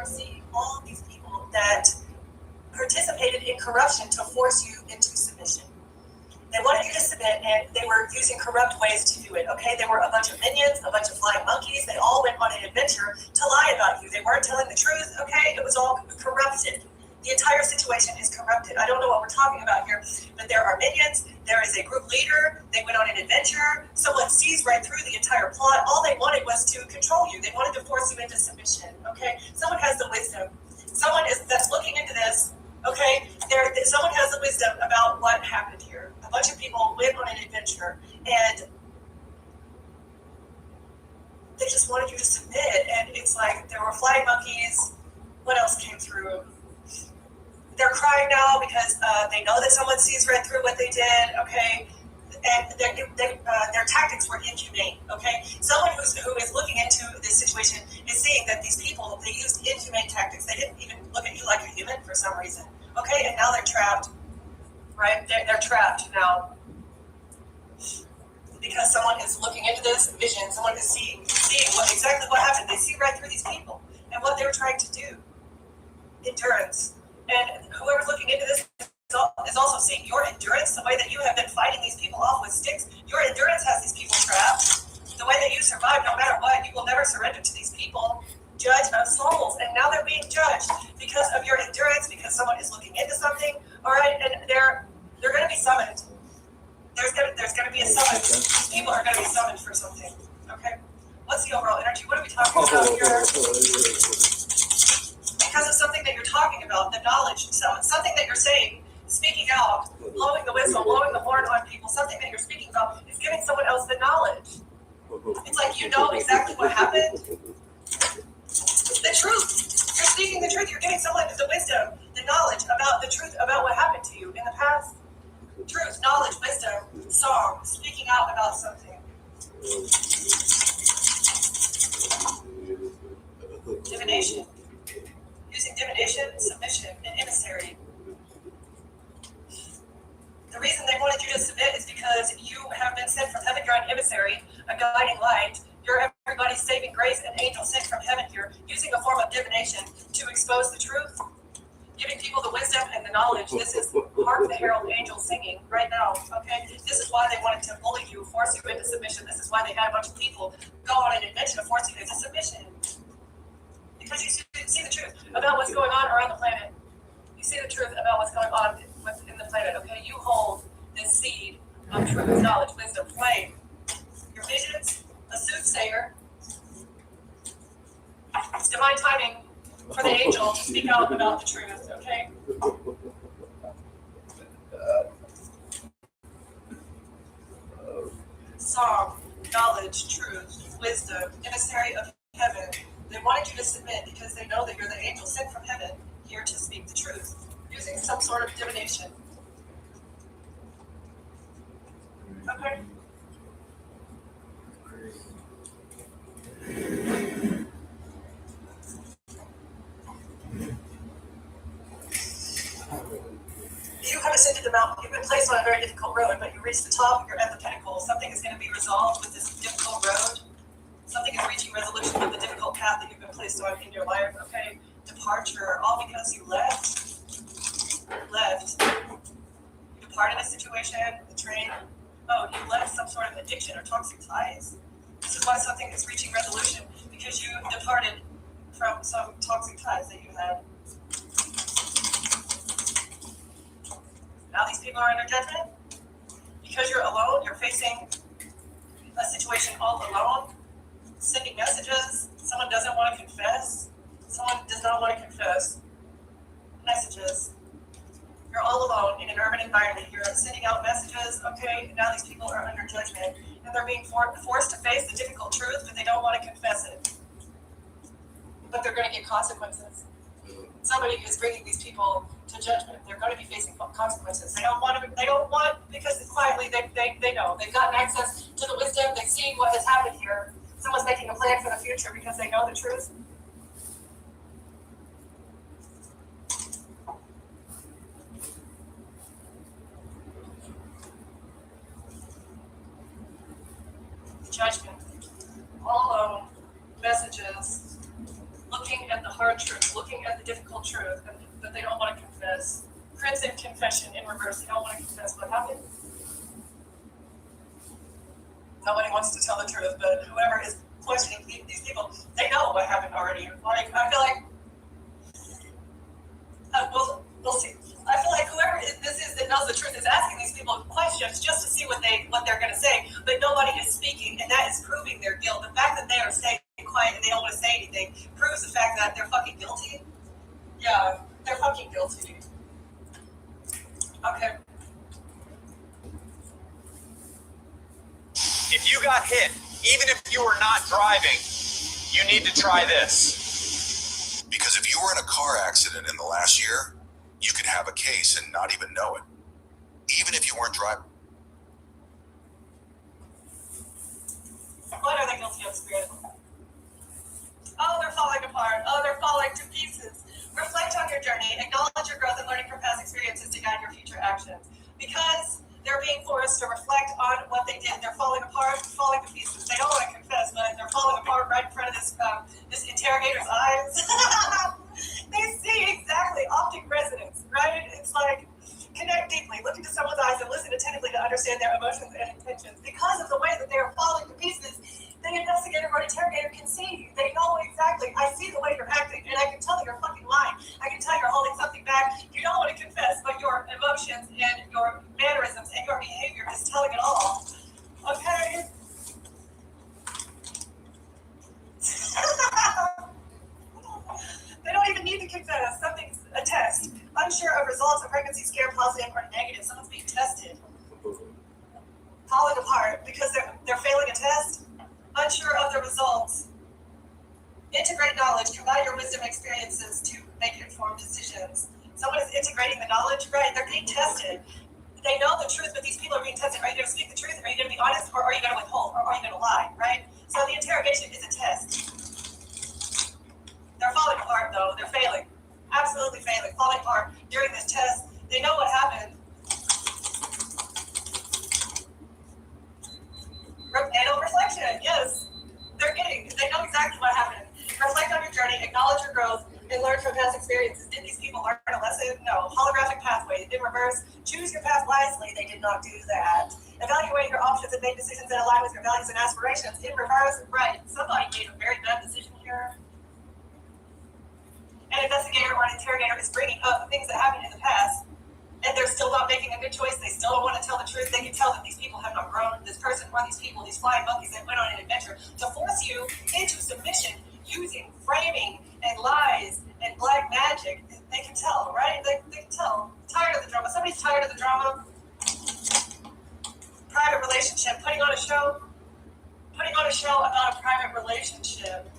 are seeing all these people that participated in corruption to force you into submission. They wanted you to submit, and they were using corrupt ways to do it, okay? They were a bunch of minions, a bunch of flying monkeys. They all went on an adventure to lie about you. They weren't telling the truth, okay? It was all corrupted. The entire situation is corrupted. I don't know what we're talking about here, but there are minions. There is a group leader. They went on an adventure. Someone sees right through the entire plot. All they wanted was to control you. They wanted to force you into submission, okay? Someone has the wisdom. Someone that's looking into this, okay? Someone has the wisdom about what happened here. A bunch of people went on an adventure, and they just wanted you to submit. And it's like there were flying monkeys. What else came through? They're crying now because they know that someone sees right through what they did, okay? And their tactics were inhumane, okay? Someone who is looking into this situation is seeing that these people, they used inhumane tactics. They didn't even look at you like a human for some reason, okay? And now they're trapped, right? They're trapped now because someone is looking into this vision. Someone is seeing exactly what happened. They see right through these people and what they were trying to do. Endurance. And whoever's looking into this is also seeing your endurance, the way that you have been fighting these people off with sticks. Your endurance has these people trapped. The way that you survive, no matter what, you will never surrender to these people. Judge of souls, and now they're being judged because of your endurance, because someone is looking into something. All right, and they're going to be summoned. There's going to be a summons. People are going to be summoned for something. Okay, what's the overall energy? What are we talking about here? Because of something that you're talking about, the knowledge, something that you're saying, speaking out, blowing the whistle, blowing the horn on people, something that you're speaking about is giving someone else the knowledge. It's like you know exactly what happened. The truth. You're speaking the truth. You're giving someone the wisdom, the knowledge about the truth, about what happened to you in the past. Truth, knowledge, wisdom, song, speaking out about something. Divination. Using divination, submission, and emissary. The reason they wanted you to submit is because you have been sent from heaven. You're an emissary, a guiding light. You're everybody's saving grace, an angel sent from heaven here, using a form of divination to expose the truth, giving people the wisdom and the knowledge. This is Hark the Herald Angels singing right now, okay? This is why they wanted to bully you, force you into submission. This is why they had a bunch of people go on an adventure to force you into submission. Because you see the truth about what's going on around the planet. You see the truth about what's going on within the planet, okay? You hold this seed of truth, knowledge, wisdom, flame. Your visions, a soothsayer. It's divine timing for the angel to speak out about the truth, okay? Song, knowledge, truth, wisdom, emissary of heaven. They wanted you to submit because they know that you're the angel sent from heaven here to speak the truth, using some sort of divination. Okay? You have ascended the mountain. You've been placed on a very difficult road, but you reach the top, you're at the pinnacle. Something is going to be resolved with this difficult road. Something is reaching resolution with the difficult path that you've been placed on in your life, okay? Departure, all because you left. You departed a situation, the train. Oh, you left some sort of addiction or toxic ties. This is why something is reaching resolution, because you departed from some toxic ties that you had. Now these people are under judgment. Because you're alone, you're facing a situation all alone. Sending messages. Someone doesn't want to confess. Someone does not want to confess. Messages. You're all alone in an urban environment. You're sending out messages. Okay, now these people are under judgment. And they're being forced to face the difficult truth, but they don't want to confess it. But they're going to get consequences. Somebody is bringing these people to judgment. They're going to be facing consequences. They don't want, because quietly they know. They've gotten access to the wisdom. They've seen what has happened here. Someone's making a plan for the future because they know the truth. Judgment. All alone. Messages. Looking looking at the hard truth, looking at the difficult truth, and that they don't want to confess. Crimson confession in reverse. They don't want to confess what happened. Nobody wants to tell the truth, but whoever is questioning these people, they know what happened already. Like, I feel like, we'll see. I feel like whoever this is that knows the truth is asking these people questions just to see what they're going to say, but nobody is speaking, and that is proving their guilt. The fact that they are staying quiet and they don't want to say anything proves the fact that they're fucking guilty. Yeah, they're fucking guilty. Okay. If you got hit, even if you were not driving, you need to try this. Because if you were in a car accident in the last year, you could have a case and not even know it, even if you weren't driving. What are they guilty of, Spirit? Oh, they're falling apart. Oh, they're falling to pieces. Reflect on your journey. Acknowledge your growth and learning from past experiences to guide your future actions. Because they're being forced to reflect on what they did. They're falling apart, falling to pieces. They don't want to confess, but they're falling apart right in front of this interrogator's eyes. They see exactly optic resonance, right? It's like connect deeply, look into someone's eyes and listen attentively to understand their emotions and intentions. Because of the way that they are falling to pieces, the investigator or interrogator can see. They know exactly. I see the way you're acting, and I can tell you're fucking lying. I can tell you're holding something back. You don't want to confess, but your emotions and your mannerisms and your behavior is telling it all. Okay? They don't even need to confess. Something's a test. Unsure of results of pregnancy, scared, positive, or negative. Someone's being tested. Falling apart because they're failing a test. Unsure of the results. Integrate knowledge. Combine your wisdom experiences to make informed decisions. Someone is integrating the knowledge, right? They're being tested. They know the truth, but these people are being tested. Are you going to speak the truth? Are you going to be honest? Or are you going to withhold? Or are you going to lie, right? So the interrogation is a test. They're falling apart, though. They're failing. Absolutely failing. Falling apart during this test. They know what happened. Anal reflection, yes. They know exactly what happened. Reflect on your journey, acknowledge your growth, and learn from past experiences. Did these people learn a lesson? No. Holographic pathway. In reverse, choose your path wisely. They did not do that. Evaluate your options and make decisions that align with your values and aspirations. In reverse, right. Somebody made a very bad decision here. An investigator or an interrogator is bringing up things that happened in the past, and they're still not making a good choice. They still don't want to tell the truth. They can tell that these people have not grown. This person or these people, these flying monkeys that went on an adventure to force you into submission using framing and lies and black magic. They can tell, right? They can tell. Tired of the drama. Somebody's tired of the drama. Private relationship. Putting on a show about a private relationship.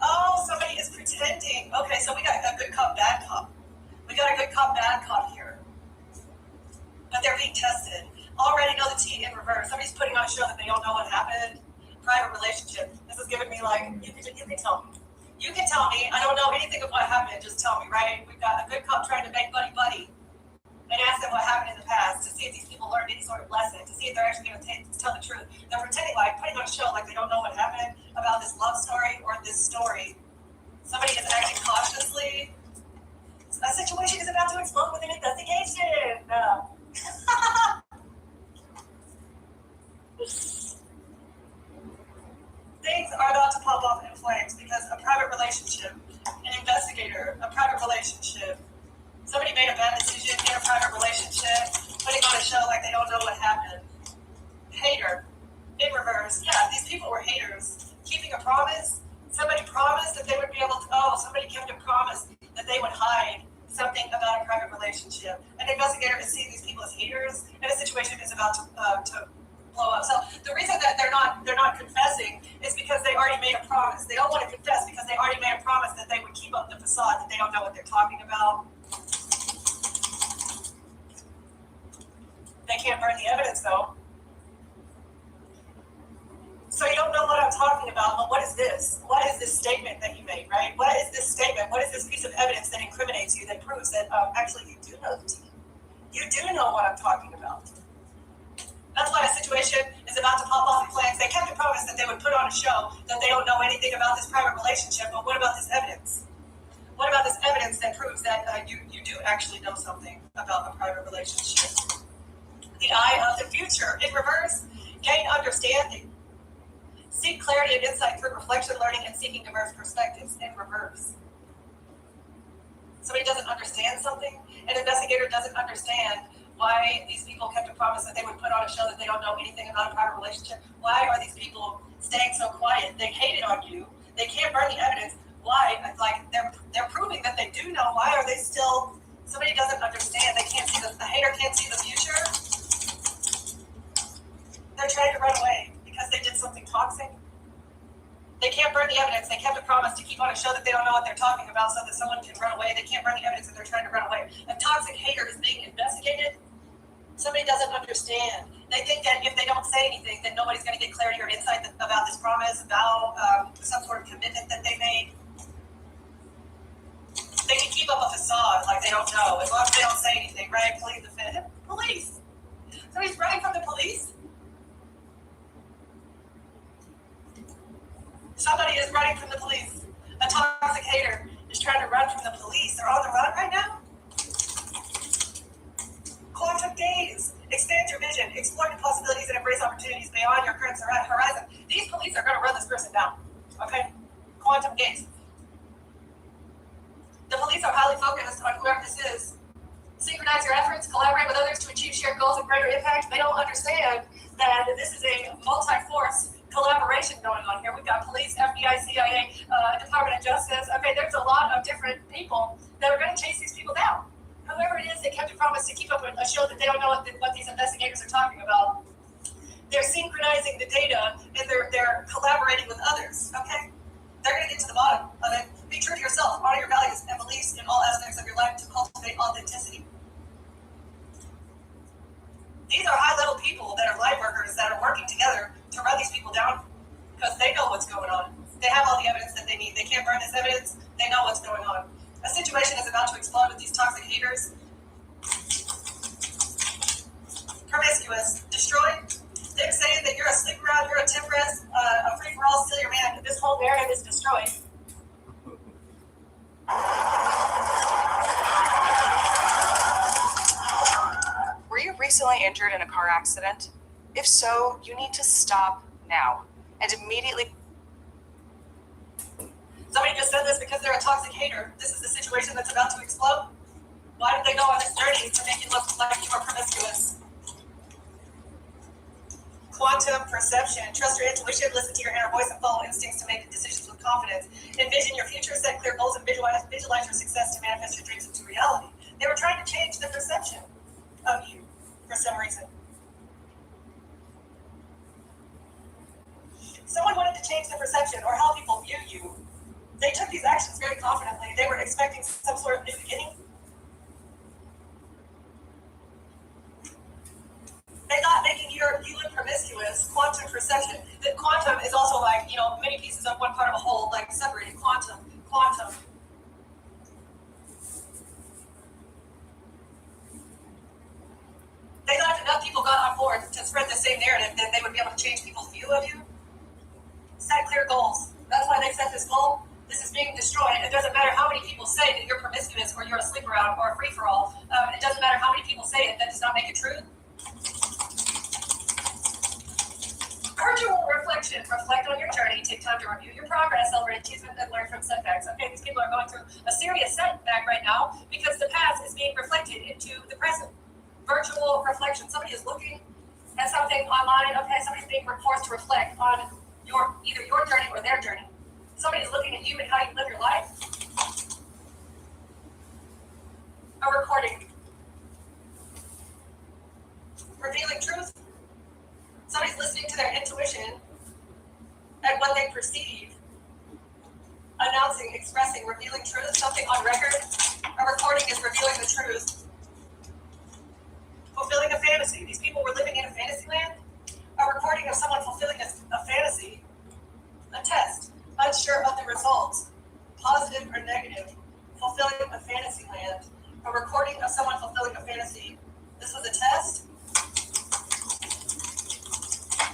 Oh, somebody is pretending. Okay, so we got a good cop, bad cop. We got a good cop, bad cop here. But they're being tested. Already know the tea in reverse. Somebody's putting on a show that they don't know what happened. Private relationship. This is giving me like, you can tell me. You can tell me. I don't know anything of what happened. Just tell me, right? We've got a good cop trying to make buddy. And ask them what happened in the past to see if these people learned any sort of lesson, to see if they're actually going to tell the truth. They're pretending like, putting on a show like they don't know what happened about this love story or this story. Somebody is acting cautiously. A situation is about to explode with an investigation. Things are about to pop off in flames because a private relationship, an investigator, a private relationship, somebody made a bad decision in a private relationship, putting on a show like they don't know what happened. Hater. In reverse. Yeah, these people were haters. Keeping a promise. Somebody promised that they would be able to, somebody kept a promise that they would hide something about a private relationship. An investigator is seeing these people as haters, and a situation is about to blow up. So the reason that they're not confessing is because they already made a promise. They don't want to confess because they already made a promise that they would keep up the facade, that they don't know what they're talking about. They can't burn the evidence, though. So you don't know what I'm talking about, but what is this? What is this statement that you made, right? What is this statement? What is this piece of evidence that incriminates you, that proves that actually you do know the tea? You do know what I'm talking about. That's why a situation is about to pop off in flames. They kept a promise put on a show that they don't know anything about this private relationship, but what about this evidence? What about this evidence that proves that you do actually know something about a private relationship? The eye of the future. In reverse, gain understanding. Seek clarity and insight through reflection, learning, and seeking diverse perspectives. In reverse. Somebody doesn't understand something, an investigator doesn't understand why these people kept a promise that they would put on a show that they don't know anything about a private relationship. Why are these people staying so quiet? They hated on you. They can't burn the evidence. Why? Like they're proving that they do know. Why are they still? Somebody doesn't understand. They can't see the hater can't see the future. They're trying to run away because they did something toxic. They can't burn the evidence. They kept a promise to keep on a show that they don't know what they're talking about so that someone can run away. They can't burn the evidence and they're trying to run away. A toxic hater is being investigated. Somebody doesn't understand. They think that if they don't say anything, then nobody's going to get clarity or insight about this promise, about some sort of commitment that they made. They can keep up a facade like they don't know, as long as they don't say anything, right? Plead the fifth. Police. Somebody's running from the police. Somebody is running from the police. A toxic hater is trying to run from the police. They're on the run right now. Quantum gaze. Expand your vision. Explore the possibilities and embrace opportunities beyond your current horizon. These police are going to run this person down. Okay? Quantum gaze. The police are highly focused on whoever this is. Synchronize your efforts, collaborate with others to achieve shared goals and greater impact. They don't understand that this is a multi-force collaboration going on here. We've got police, FBI, CIA, Department of Justice. Okay, there's a lot of different people that are going to chase these people down. Whoever it is, they kept a promise to keep up with a show that they don't know what these investigators are talking about. They're synchronizing the data and they're collaborating with others. Okay, they're going to get to the bottom of it. Be true to yourself, honor your values and beliefs in all aspects of your life to cultivate authenticity. These are high-level people that are light workers that are working together to run these people down because they know what's going on. They have all the evidence that they need. They can't burn this evidence. They know what's going on. A situation is about to explode with these toxic haters. Promiscuous. Destroyed. They're saying that you're a sleep around, you're a temperance, a free-for-all, steal your man. This whole narrative is destroyed. Were you recently injured in a car accident? If so, you need to stop now and immediately. Somebody just said this because they're a toxic hater. This is the situation that's about to explode. Why did they go on this journey to make you look like you were promiscuous? Quantum perception. Trust your intuition, listen to your inner voice, and follow instincts to make decisions with confidence. Envision your future, set clear goals, and visualize your success to manifest your dreams into reality. They were trying to change the perception of you for some reason. Someone wanted to change the perception or how people view you. They took these actions very confidently. They were expecting some sort of new beginning. They thought making you look promiscuous, quantum perception. That quantum is also like, many pieces of one part of a whole, like separated. Quantum. They thought if enough people got on board to spread the same narrative, then they would be able to change people's view of you. Set clear goals. That's why they set this goal. This is being destroyed. It doesn't matter how many people say that you're promiscuous or you're a sleep around or a free-for-all. It doesn't matter how many people say it. That does not make it true. Virtual reflection. Reflect on your journey. Take time to review your progress, celebrate achievement, and learn from setbacks. Okay, these people are going through a serious setback right now because the past is being reflected into the present. Virtual reflection. Somebody is looking at something online. Okay, somebody's being forced to reflect on either your journey or their journey. Somebody's looking at you and how you live your life. A recording. Revealing truth. Somebody's listening to their intuition and what they perceive. Announcing, expressing, revealing truth, something on record. A recording is revealing the truth. Fulfilling a fantasy. These people were living in a fantasy land. A recording of someone fulfilling a fantasy. A test. Unsure of the results. Positive or negative. Fulfilling a fantasy land. A recording of someone fulfilling a fantasy. This was a test.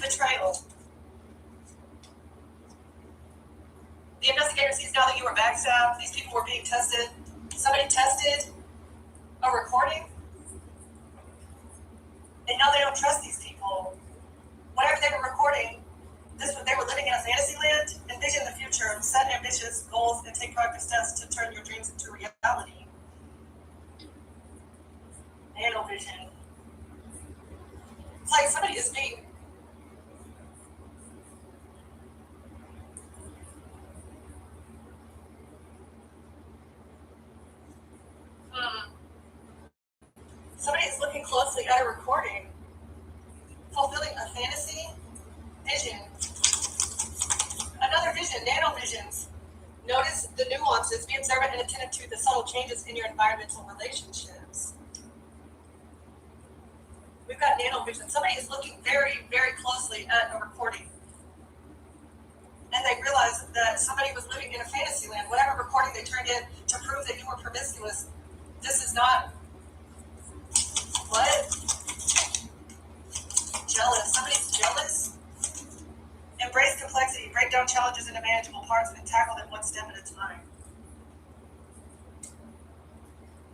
Betrayal. The investigator sees now that you were backstabbed, these people were being tested. Somebody tested a recording, and now they don't trust these people. Whatever they were recording, they were living in a fantasy land. Envision the future, set ambitious goals, and take proactive steps to turn your dreams into reality. Nanovision. It's like somebody is being somebody is looking closely at a recording, fulfilling a fantasy vision. Another vision, nanovisions. Notice the nuances, be observant and attentive to the subtle changes in your environmental relationships. We've got nanovision. Somebody is looking very, very closely at a recording. And they realized that somebody was living in a fantasy land. Whatever recording they turned in to prove that you were promiscuous, this is not what? Jealous. Somebody's jealous. Embrace complexity. Break down challenges into manageable parts and tackle them one step at a time.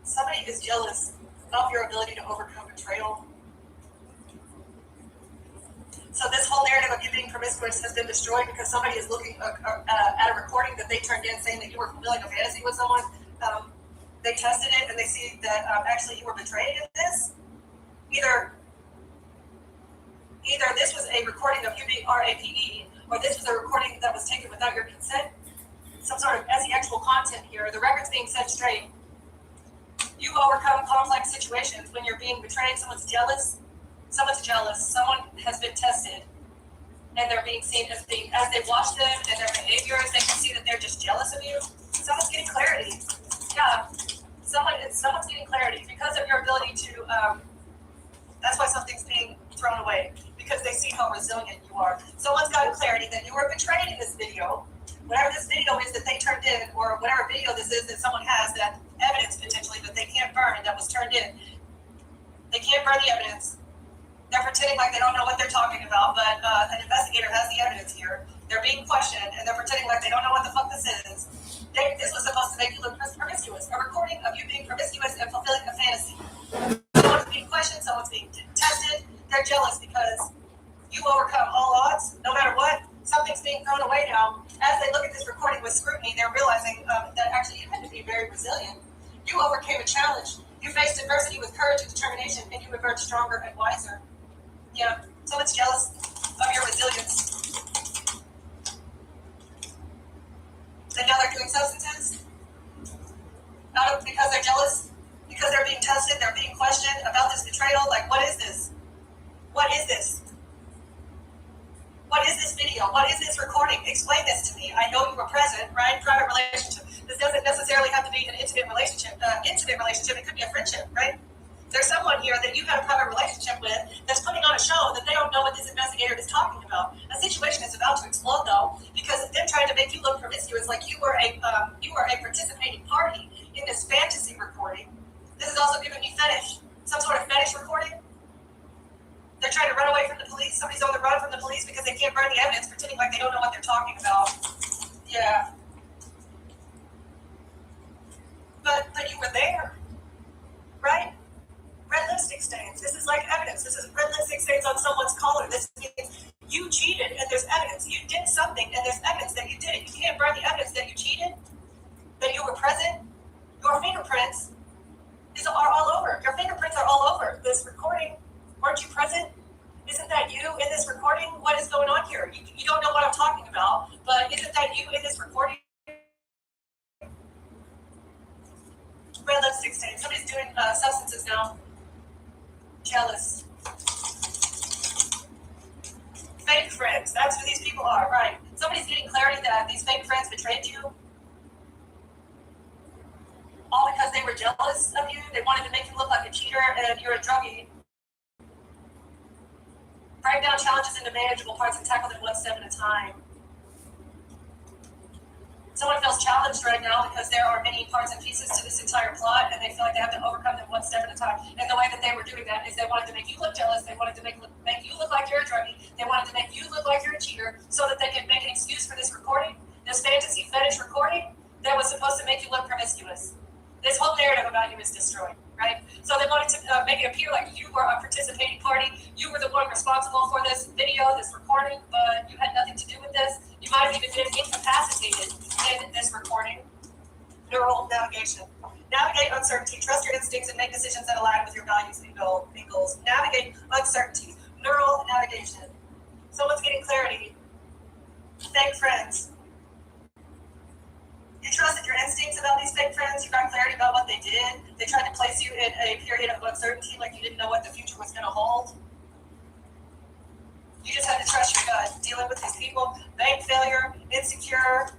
Somebody is jealous of your ability to overcome betrayal. So this whole narrative of you being promiscuous has been destroyed because somebody is looking at a recording that they turned in saying that you were fulfilling a fantasy with someone. They tested it and they see that actually you were betrayed in this. Either this was a recording of you being RAPE, or this was a recording that was taken without your consent. Some sort of actual content here. The record's being set straight. You overcome complex situations when you're being betrayed. Someone's jealous. Someone has been tested, and they're being seen as being, as they watch them and their behaviors, they can see that they're just jealous of you. Someone's getting clarity. Yeah, someone's getting clarity because of your ability to. That's why something's being thrown away, because they see how resilient you are. Someone's gotten clarity that you were betrayed in this video. Whatever this video is that they turned in, or whatever video this is that someone has, that evidence potentially that they can't burn that was turned in. They can't burn the evidence. They're pretending like they don't know what they're talking about, but an investigator has the evidence here. They're being questioned, and they're pretending like they don't know what the fuck this is. This was supposed to make you look promiscuous. A recording of you being promiscuous and fulfilling a fantasy. Someone's being questioned, someone's being tested. They're jealous because you overcome all odds, no matter what. Something's being thrown away now. As they look at this recording with scrutiny, they're realizing that actually you had to be very resilient. You overcame a challenge. You faced adversity with courage and determination, and you emerged stronger and wiser. Yeah, someone's jealous of your resilience. And now they're doing substances because they're jealous, because they're being tested, they're being questioned about this betrayal. Like, what is this? What is this? What is this video? What is this recording? Explain this to me. I know you were present, right? Private relationship. This doesn't necessarily have to be an intimate relationship. It could be a friendship, right? There's someone here that you've had a private relationship with that's putting on a show that they don't know what this investigator is talking about. A situation is about to explode, though, because they're trying to make you look promiscuous, like you were a participating party in this fantasy recording. This is also giving me fetish, some sort of fetish recording. They're trying to run away from the police. Somebody's on the run from the police because they can't burn the evidence, pretending like they don't know what they're talking about. Yeah. But you were there, right? Red lipstick stains. This is like evidence. This is red lipstick stains on someone's collar. This means you cheated and there's evidence. You did something and there's evidence that you did it. You can't burn the evidence that you cheated, that you were present. Your fingerprints are all over. Your fingerprints are all over this recording. Weren't you present? Isn't that you in this recording? What is going on here? You don't know what I'm talking about, but isn't that you in this recording? Red lipstick stain. Somebody's doing substances now. Jealous. Fake friends. That's who these people are, right? Somebody's getting clarity that these fake friends betrayed you. All because they were jealous of you. They wanted to make you look like a cheater and you're a druggie. Break down challenges into manageable parts and tackle them one step at a time. Someone feels challenged right now because there are many parts and pieces to this entire plot, and they feel like they have to overcome them one step at a time. And the way that they were doing that is they wanted to make you look jealous. They wanted to make you look like you're a druggie. They wanted to make you look like you're a cheater so that they could make an excuse for this recording, this fantasy fetish supposed to make you look promiscuous. This whole narrative about you is destroyed, right? So they wanted to make it appear like you were a participating party. You were the one responsible for this video, this recording, but you had nothing to do with this. You might have even been incapacitated in this recording. Neural navigation. Navigate uncertainty. Trust your instincts and make decisions that align with your values and goals. Navigate uncertainty. Neural navigation. Someone's getting clarity. Fake friends. You trusted your instincts about these fake friends. You got clarity about what they did. They tried to place you in a period of uncertainty, like you didn't know what the future was going to hold. You just had to trust your gut. Dealing with these people, bank failure, insecure,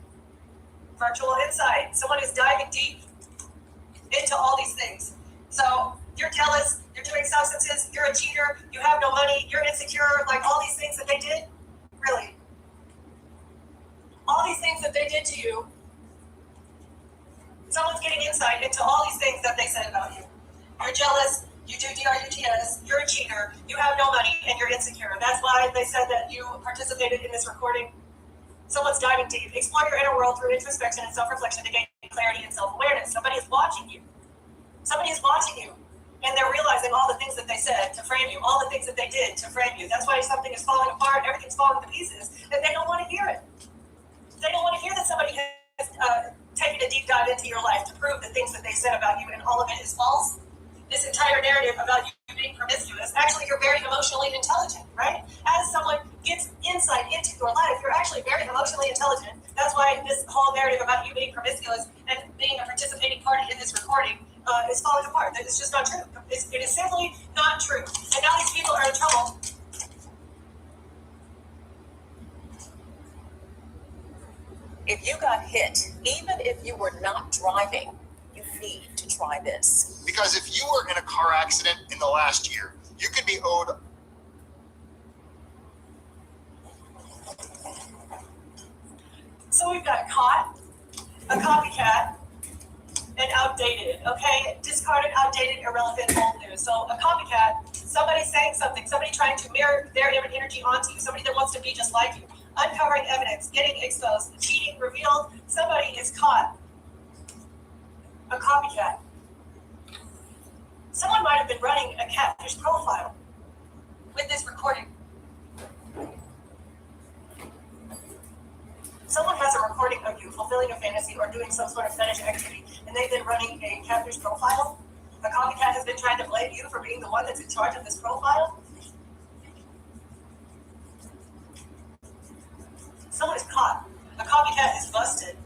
virtual insight. Someone who's diving deep into all these things. So you're jealous, you're doing substances, you're a cheater, you have no money, you're insecure, like all these things that they did. Really. All these things that they did to you. Someone's getting insight into all these things that they said about you. You're jealous, you do DRUTS, you're a cheater, you have no money, and you're insecure. That's why they said that you participated in this recording. Someone's diving deep. Explore your inner world through introspection and self-reflection to gain clarity and self-awareness. Somebody is watching you. Somebody is watching you. And they're realizing all the things that they said to frame you, all the things that they did to frame you. That's why something is falling apart, everything's falling to pieces, and they don't want to hear it. They don't want to hear that somebody has taken a deep dive into your life to prove the things that they said about you, and all of it is false. This entire narrative about you being promiscuous, actually you're very emotionally intelligent, right? As someone gets insight into your life, you're actually very emotionally intelligent. That's why this whole narrative about you being promiscuous and being a participating party in this recording is falling apart. It's just not true. It is simply not true. And now these people are in trouble. If you got hit, even if you were not driving, you need to try this. Because if you were in a car accident in the last year, you could be owed. So we've got caught, a copycat, and outdated, okay? Discarded, outdated, irrelevant, old news. So a copycat, somebody saying something, somebody trying to mirror their energy onto you, somebody that wants to be just like you. Uncovering evidence, getting exposed, cheating revealed, somebody is caught. A copycat. Someone might have been running a catfish profile with this recording. Someone has a recording of you fulfilling a fantasy or doing some sort of fetish activity, and they've been running a catfish profile. A copycat has been trying to blame you for being the one that's in charge of this profile. Someone is caught. A copycat is busted.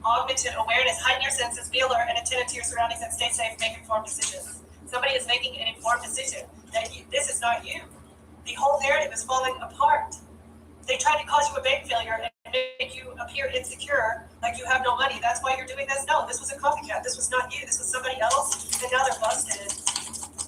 Augmented awareness, heighten your senses, be alert, and attentive to your surroundings, and stay safe, make informed decisions. Somebody is making an informed decision that this is not you. The whole narrative is falling apart. They tried to cause you a bank failure and make you appear insecure, like you have no money. That's why you're doing this? No, this was a copycat. This was not you. This was somebody else, and now they're busted.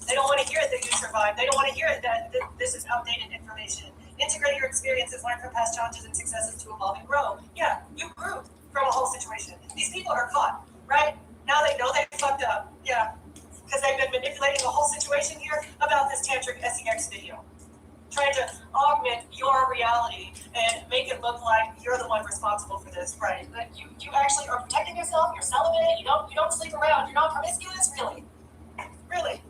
They don't want to hear it that you survived. They don't want to hear it that this is outdated information. Integrate your experiences, learn from past challenges and successes to evolve and grow. Yeah, you grew from a whole situation. These people are caught, right? Now they know they fucked up. Yeah, because they've been manipulating the whole situation here about this tantric sex video. Trying to augment your reality and make it look like you're the one responsible for this, right? But you actually are protecting yourself, you're celibate, you don't sleep around, you're not promiscuous, really. Really.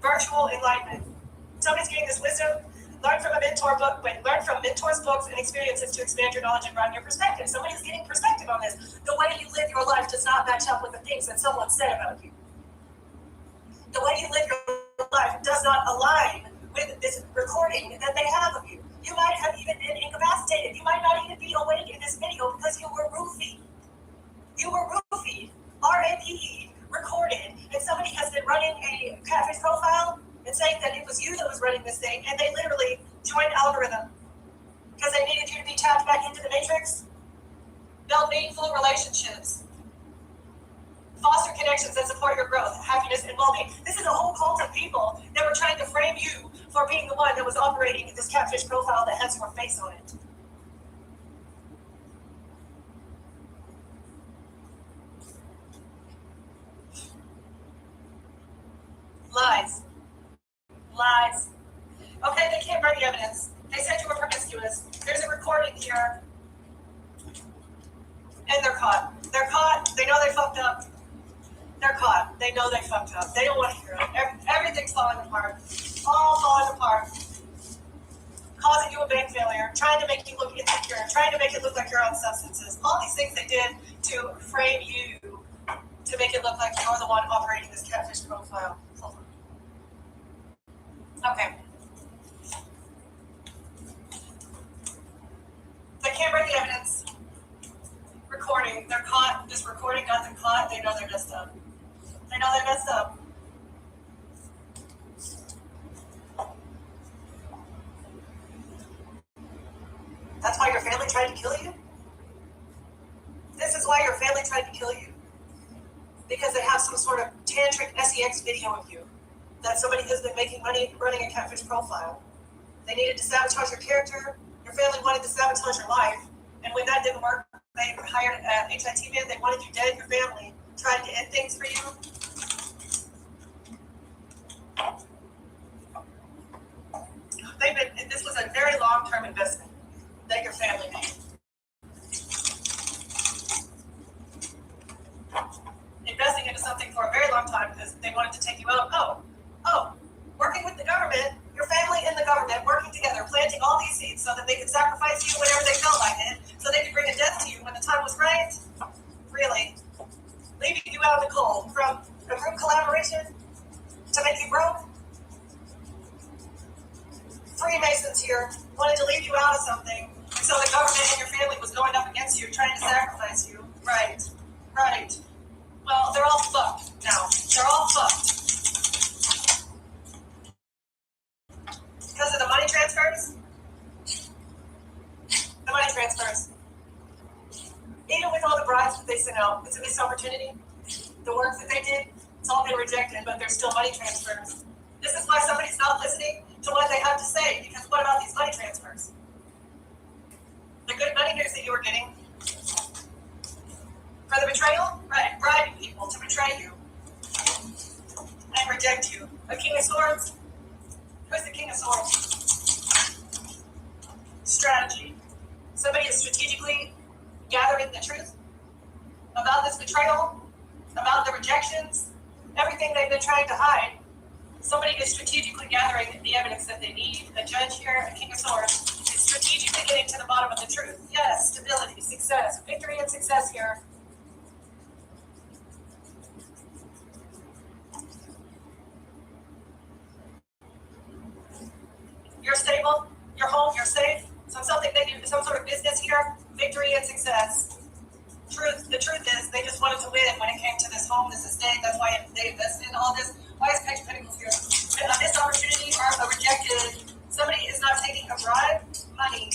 Virtual enlightenment. Somebody's getting this wisdom. Learn from learn from mentors' books and experiences to expand your knowledge and broaden your perspective. Somebody's getting perspective on this. The way you live your life does not match up with the things that someone said about you. The way you live your life does not align with this recording that they have of you. You might have even been incapacitated. You might not even be awake in this video because you were roofied. You were roofied, RAPE, recorded, and somebody has been running a catfish profile and saying that it was you that was running this thing, and they literally joined algorithm because they needed you to be tapped back into the matrix. Build meaningful relationships. Foster connections that support your growth, happiness, and well-being. This is a whole cult of people that were trying to frame you for being the one that was operating this catfish profile that has your face on it. Lies. Lies. Okay, they can't bring evidence. They said you were promiscuous. There's a recording here. And they're caught. They're caught. They know they fucked up. They're caught. They know they fucked up. They don't want to hear it. Everything's falling apart. All falling apart. Causing you a bank failure. Trying to make you look insecure. Trying to make it look like you're on substances. All these things they did to frame you. To make it look like you're the one operating this catfish profile. Hold on. Okay. They can't bring the evidence. Recording. They're caught. This recording got them caught. They know they're messed up. They know they messed up. That's why your family tried to kill you? This is why your family tried to kill you. Because they have some sort of tantric sex video of you. That somebody has been making money running a catfish profile. They needed to sabotage your character. Your family wanted to sabotage your life. And when that didn't work, they hired an HIT man. They wanted you dead. Your family tried to end things for you. This was a very long-term investment that your family made. Investing into something for a very long time because they wanted to take you out. Working with the government, your family and the government working together, planting all these seeds so that they could sacrifice you whenever they felt like it, so they could bring a death to you when the time was right. Really? Leaving you out in the cold from a group collaboration to make you broke? Freemasons here wanted to leave you out of something, so the government and your family was going up against you, trying to sacrifice you. Right. Well, they're all fucked now. They're all fucked. Because of the money transfers? The money transfers. Even with all the bribes that they sent out, it's a missed opportunity. The work that they did, it's all been rejected, but there's still money transfers. This is why somebody's not listening to what they have to say, because what about these money transfers? The good money news that you were getting for the betrayal? Right, bribing people to betray you and reject you. A King of Swords? Who's the King of Swords? Strategy. Somebody is strategically gathering the truth about this betrayal, about the rejections, everything they've been trying to hide. Somebody is strategically gathering the evidence that they need. A judge here, a King of Swords, is strategically getting to the bottom of the truth. Yes, stability, success, victory and success here. You're stable, you're home, you're safe. So something that you, some sort of business here, victory and success. The truth is, they just wanted to win when it came to this home, this estate. That's why they invested in all this. Why is Page of Pentacles here? A missed opportunity or a rejected. Somebody is not taking a bribe, money,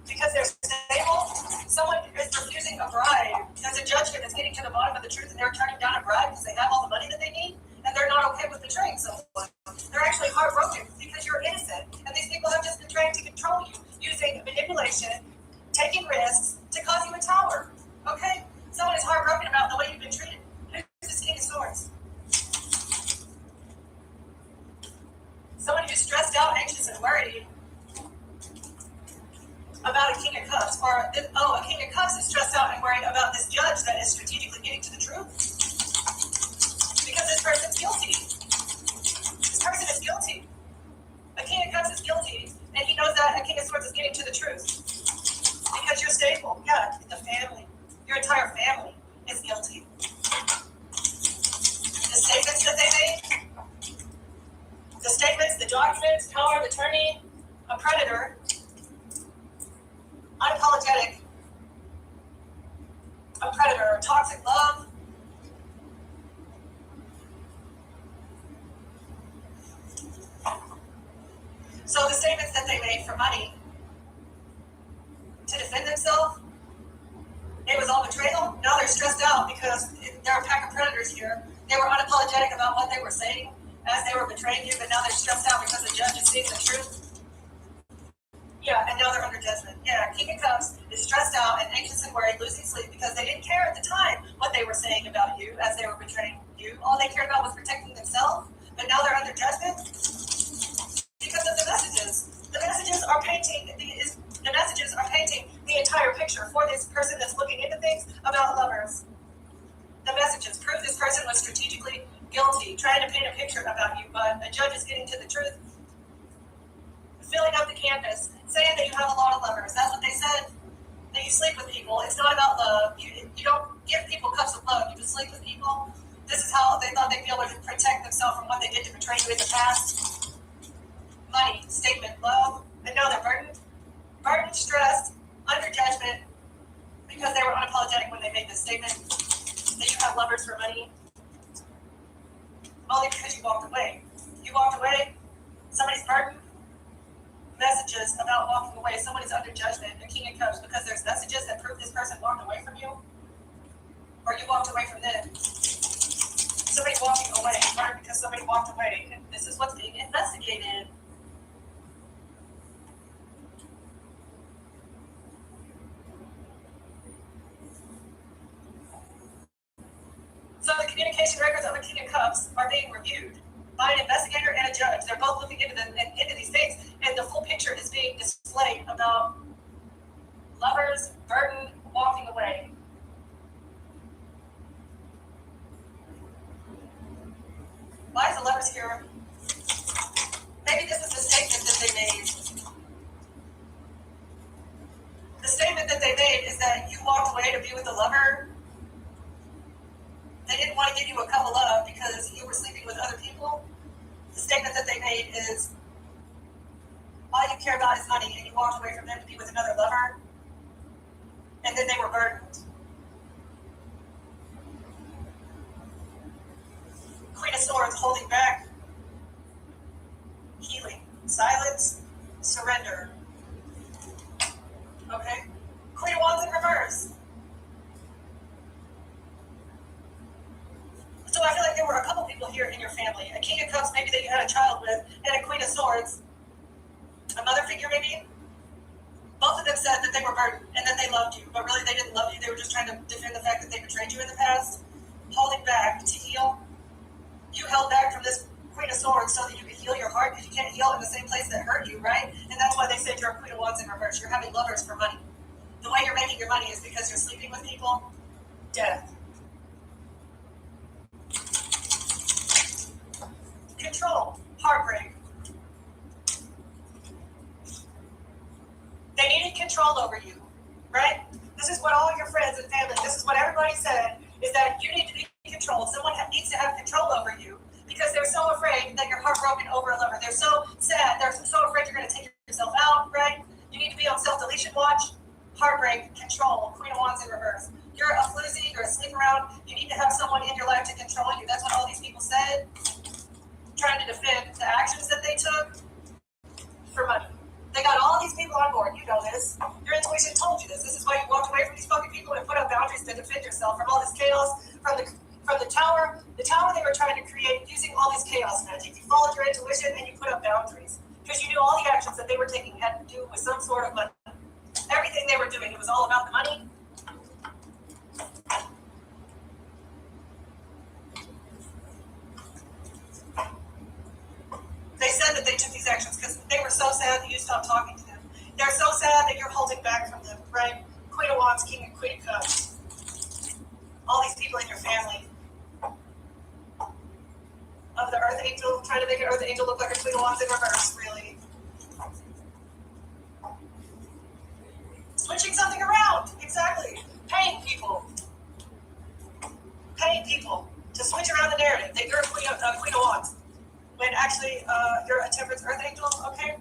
because they're stable. Someone is refusing a bribe. There's a judgment that's getting to the bottom of the truth, and they're turning down a bribe because they have all the money that they need, and they're not okay with betraying someone. They're actually heartbroken because you're innocent, and these people have just been trying to control you using manipulation, taking risks to cause you a tower. Okay? Someone is heartbroken about the way you've been treated. Who's this King of Swords? Someone who's stressed out, anxious, and worried about a King of Cups. Or, a King of Cups is stressed out and worried about this judge that is strategically getting to the truth. Because this person's guilty. This person is guilty. A King of Cups is guilty, and he knows that a King of Swords is getting to the truth. Because you're stable. Yeah, the family. Your entire family is guilty. The statements that they made, the statements, the documents, power of attorney, a predator, unapologetic, a predator, toxic love. So the statements that they made for money to defend themselves, it was all betrayal. Now they're stressed out because they're a pack of predators here. They were unapologetic about what they were saying as they were betraying you, but now they're stressed out because the judge is seeing the truth. Yeah, and now they're under judgment. Yeah, King of Cups is stressed out and anxious and worried, losing sleep because they didn't care at the time what they were saying about you as they were betraying you. All they cared about was protecting themselves, but now they're under judgment because of the messages. The messages are painting notorious person that's looking into things about lovers. The messages prove this person was strategically guilty, trying to paint a picture about you, but a judge is getting to the truth. Filling up the canvas, saying that you have a lot of lovers. That's what they said. That you sleep with people. It's not about love. You don't give people cups of love. You just sleep with people. This is how they thought they'd be able to protect themselves from what they did to betray you in the past. Money, statement, love. And now they're burdened. Burdened, stressed, under judgment, because they were unapologetic when they made this statement that you have lovers for money. Only because you walked away. You walked away, somebody's burdened. Messages about walking away. Someone is under judgment, a king of cups, because there's messages that prove this person walked away from you, or you walked away from them. Somebody walking away, right? Because somebody walked away. And this is what's being investigated. So the communication records of a king of cups are being reviewed by an investigator and a judge. They're both looking into these things, and the full picture is being displayed about lovers, burden, walking away. Why is the lovers here? Maybe this is the statement that they made. The statement that they made is that you walked away to be with the lover. They didn't want to give you a cup of love because you were sleeping with other people. The statement that they made is, all you care about is money, and you walked away from them to be with another lover. And then they were burdened. Queen of Swords holding back. Healing. Silence. Surrender. Okay? Queen of Wands in reverse. So I feel like there were a couple people here in your family. A King of Cups maybe that you had a child with, and a Queen of Swords. A mother figure maybe. Both of them said that they were burdened and that they loved you, but really they didn't love you. They were just trying to defend the fact that they betrayed you in the past. Holding back to heal. You held back from this Queen of Swords so that you could heal your heart, because you can't heal in the same place that hurt you, right? And that's why they said you're a Queen of Wands in reverse. You're having lovers for money. The way you're making your money is because you're sleeping with people. Death. Control, heartbreak. They needed control over you, right? This is what all your friends and family, this is what everybody said, is that you need to be controlled. Someone needs to have control over you because they're so afraid that you're heartbroken over a lover. They're so sad, they're so afraid you're going to take yourself out, right? You need to be on self-deletion watch. Heartbreak, control, Queen of Wands in reverse. You're a floozy, you're a sleep around. You need to have someone in your life to control you. That's what all these people said. Trying to defend the actions that they took for money. They got all these people on board. You know this. Your intuition told you this. This is why you walked away from these fucking people and put up boundaries to defend yourself from all this chaos, from the tower. The tower they were trying to create using all this chaos magic. You followed your intuition and you put up boundaries because you knew all the actions that they were taking had to do with some sort of money. Everything they were doing, it was all about the money. They said that they took these actions because they were so sad that you stopped talking to them. They're so sad that you're holding back from them, right? Queen of Wands, King and Queen of Cups. All these people in your family. Of the Earth Angel, trying to make an Earth Angel look like a Queen of Wands in reverse, really. Switching something around, exactly. Paying people. Paying people to switch around the narrative that you're a Queen of Wands. When actually you're a Temperance Earth Angel, okay?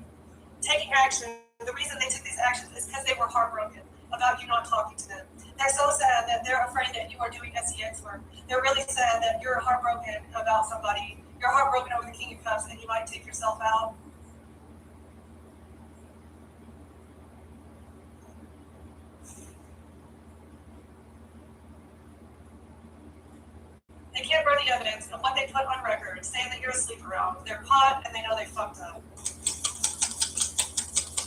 Taking action. The reason they took these actions is because they were heartbroken about you not talking to them. They're so sad that they're afraid that you are doing SEX work. They're really sad that you're heartbroken about somebody. You're heartbroken over the King of Cups and you might take yourself out. They can't burn the evidence of what they put on record, saying that you're a sleep around. They're caught and they know they fucked up.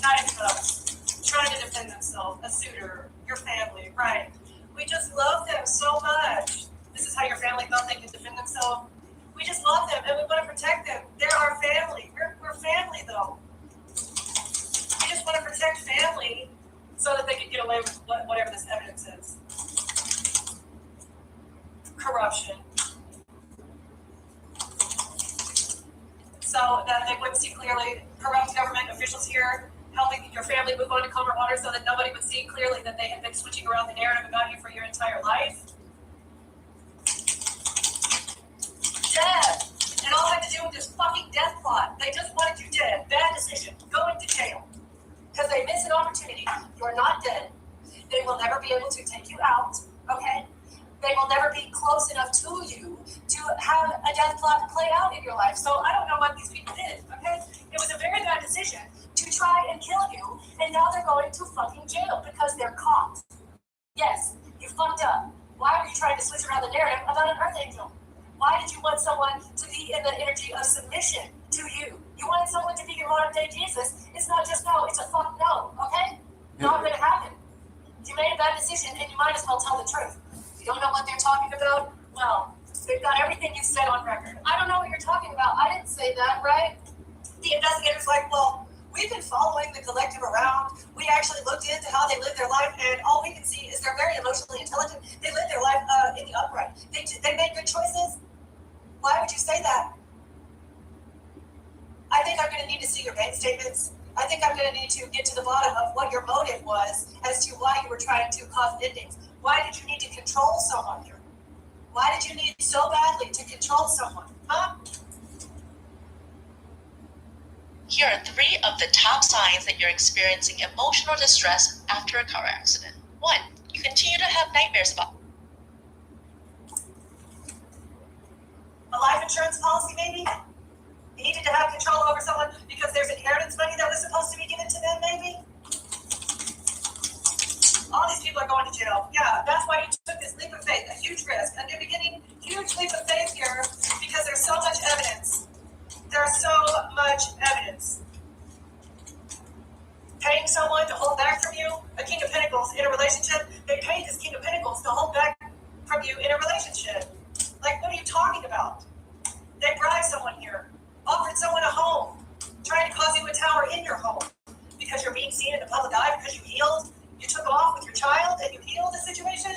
Nine of Cups, trying to defend themselves, a suitor, your family, right? We just love them so much. This is how your family thought they could defend themselves. We just love them and we want to protect them. They're our family. We're family though. We just want to protect family so that they could get away with whatever this evidence is. Corruption. So that they wouldn't see clearly, corrupt government officials here helping your family move on to calmer water so that nobody would see clearly that they had been switching around the narrative about you for your entire life. Death. It all had to do with this fucking death plot. They just wanted you dead. Bad decision. Go into jail. Because they missed an opportunity. You're not dead. They will never be able to take you out, okay? They will never be close enough to you to have a death plot play out in your life. So I don't know what these people did, okay? It was a very bad decision to try and kill you, and now they're going to fucking jail because they're caught. Yes, you fucked up. Why were you trying to switch around the narrative about an earth angel? Why did you want someone to be in the energy of submission to you? You wanted someone to be your modern day Jesus. It's not just no, it's a fuck no, okay? Not gonna happen. You made a bad decision and you might as well tell the truth. You don't know what they're talking about? Well, they've got everything you said on record. I don't know what you're talking about. I didn't say that, right? The investigator's like, well, we've been following the collective around. We actually looked into how they live their life, and all we can see is they're very emotionally intelligent. They live their life in the upright. They make good choices. Why would you say that? I think I'm going to need to see your bank statements. I think I'm going to need to get to the bottom of what your motive was as to why you were trying to cause endings. Why did you need to control someone here? Why did you need so badly to control someone? Huh? Here are 3 of the top signs that you're experiencing emotional distress after a car accident. 1. You continue to have nightmares about A life insurance policy, maybe? You needed to have control over someone because there's inheritance money that was supposed to be given to them, maybe? All these people are going to jail. Yeah, that's why you took this leap of faith, a huge risk. And you're beginning huge leap of faith here because there's so much evidence. There's so much evidence. Paying someone to hold back from you, a King of Pentacles in a relationship, they paid this King of Pentacles to hold back from you in a relationship. Like, what are you talking about? They bribed someone here, offered someone a home, trying to cause you a tower in your home because you're being seen in the public eye, because you healed, you took off with your child and you healed the situation.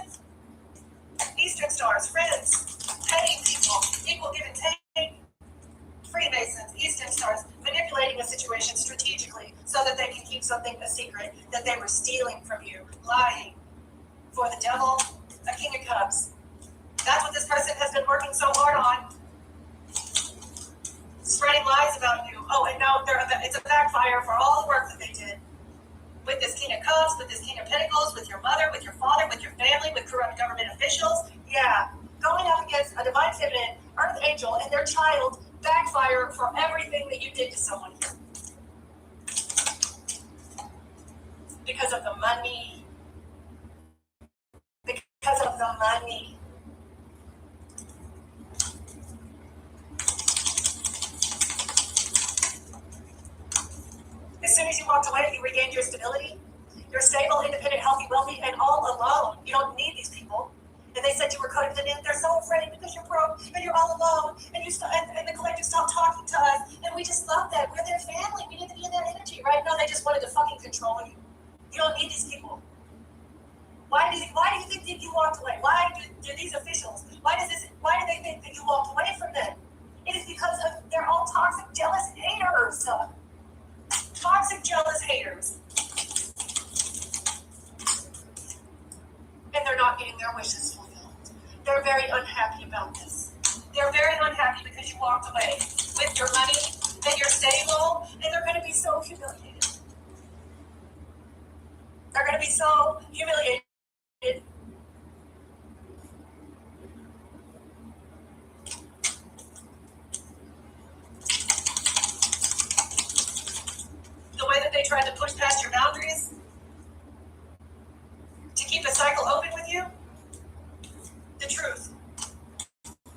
Eastern Stars, friends, paying people, equal give and take. Freemasons, Eastern Stars, manipulating a situation strategically so that they can keep something a secret that they were stealing from you, lying. For the devil, a King of Cups. That's what this person has been working so hard on. Spreading lies about you. Oh, and now it's a backfire for all the work that they did. With this King of Cups, with this King of Pentacles, with your mother, with your father, with your family, with corrupt government officials. Yeah, going up against a divine feminine, earth angel, and their child backfire for everything that you did to someone here. Because of the money. Because of the money. As soon as you walked away, you regained your stability. You're stable, independent, healthy, wealthy, and all alone. You don't need these people. And they said you were codependent. They're so afraid because you're broke and you're all alone. And and the collective stopped talking to us. And we just love that. We're their family. We need to be in their energy, right? No, they just wanted to fucking control you. You don't need these people. Why do you think that you walked away? Why do these officials? Why do they think that you walked away from them? It is because they're all toxic, jealous haters. Toxic, jealous haters. And they're not getting their wishes fulfilled. They're very unhappy about this. They're very unhappy because you walked away with your money and you're stable, and they're going to be so humiliated. They're going to be so humiliated. The way that they tried to push past your boundaries to keep a cycle open with you. The truth.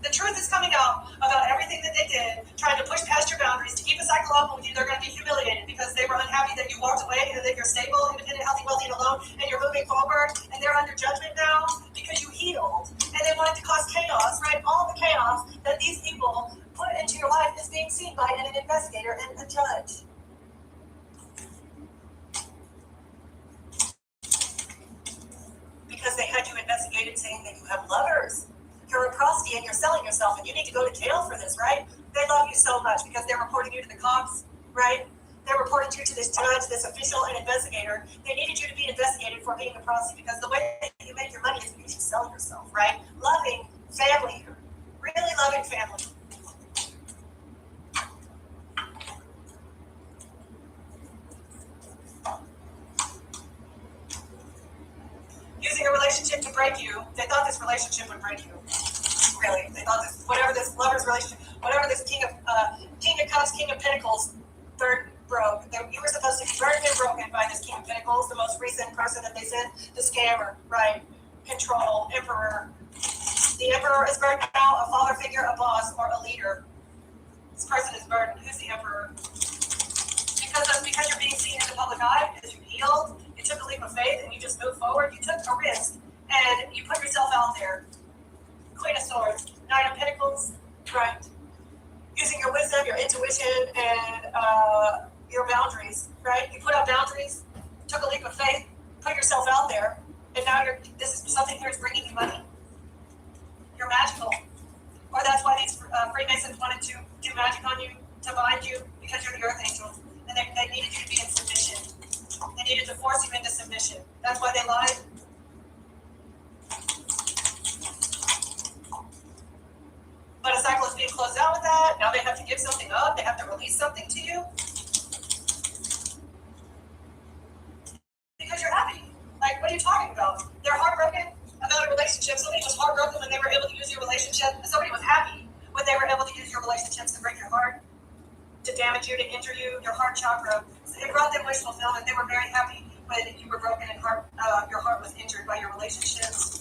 The truth is coming out about everything that they did, trying to push past your boundaries to keep a cycle open with you. They're going to be humiliated because they were unhappy that you walked away and that you're stable, independent, healthy, wealthy, and alone, and you're moving forward, and they're under judgment now because you healed, and they wanted to cause chaos, right? All the chaos that these people put into your life is being seen by an investigator and a judge. saying that you have lovers. You're a prostitute and you're selling yourself and you need to go to jail for this, right? They love you so much because they're reporting you to the cops, right? They reported you to this judge, this official and investigator. They needed you to be investigated for being a prostitute because the way that you make your money is because you sell yourself, right? Loving family, really loving family. Using a relationship to break you. They thought this relationship would break you. Really, they thought this, whatever this lover's relationship, whatever this king of cups, king of pentacles, third broke. You were supposed to be burned and broken by this king of pentacles, the most recent person that they sent, the scammer, right? Control, emperor. The emperor is burned now, a father figure, a boss, or a leader. This person is burdened. Who's the emperor? Because you're being seen in the public eye, because you healed, you took a leap of faith and you just moved forward, you took a risk and you put yourself out there. Queen of Swords, Nine of Pentacles, right? Using your wisdom, your intuition, and your boundaries, right? You put out boundaries, took a leap of faith, put yourself out there, and now this is something here is bringing you money. You're magical. Or that's why these Freemasons wanted to do magic on you, to bind you, because you're the Earth Angels. And they needed you to be in submission. They needed to force you into submission. That's why they lied. But a cycle is being closed out with that. Now they have to give something up. They have to release something to you. Because you're happy. Like, what are you talking about? They're heartbroken about a relationship. Somebody was heartbroken when they were able to use your relationship. Somebody was happy when they were able to use your relationships to break your heart, to damage you, to injure you, your heart chakra. So it brought them wish fulfillment. They were very happy when you were broken and your heart was injured by your relationships.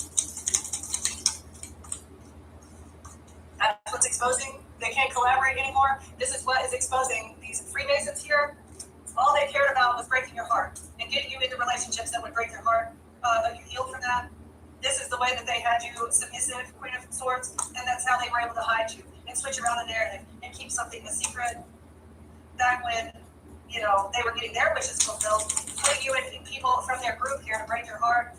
That's what's exposing. They can't collaborate anymore. This is what is exposing these Freemasons here. All they cared about was breaking your heart and getting you into relationships that would break your heart. But you healed from that. This is the way that they had you submissive, Queen of Swords, and that's how they were able to hide you and switch around the narrative and keep something a secret. Back when, they were getting their wishes fulfilled, putting you in people from their group here to break your heart.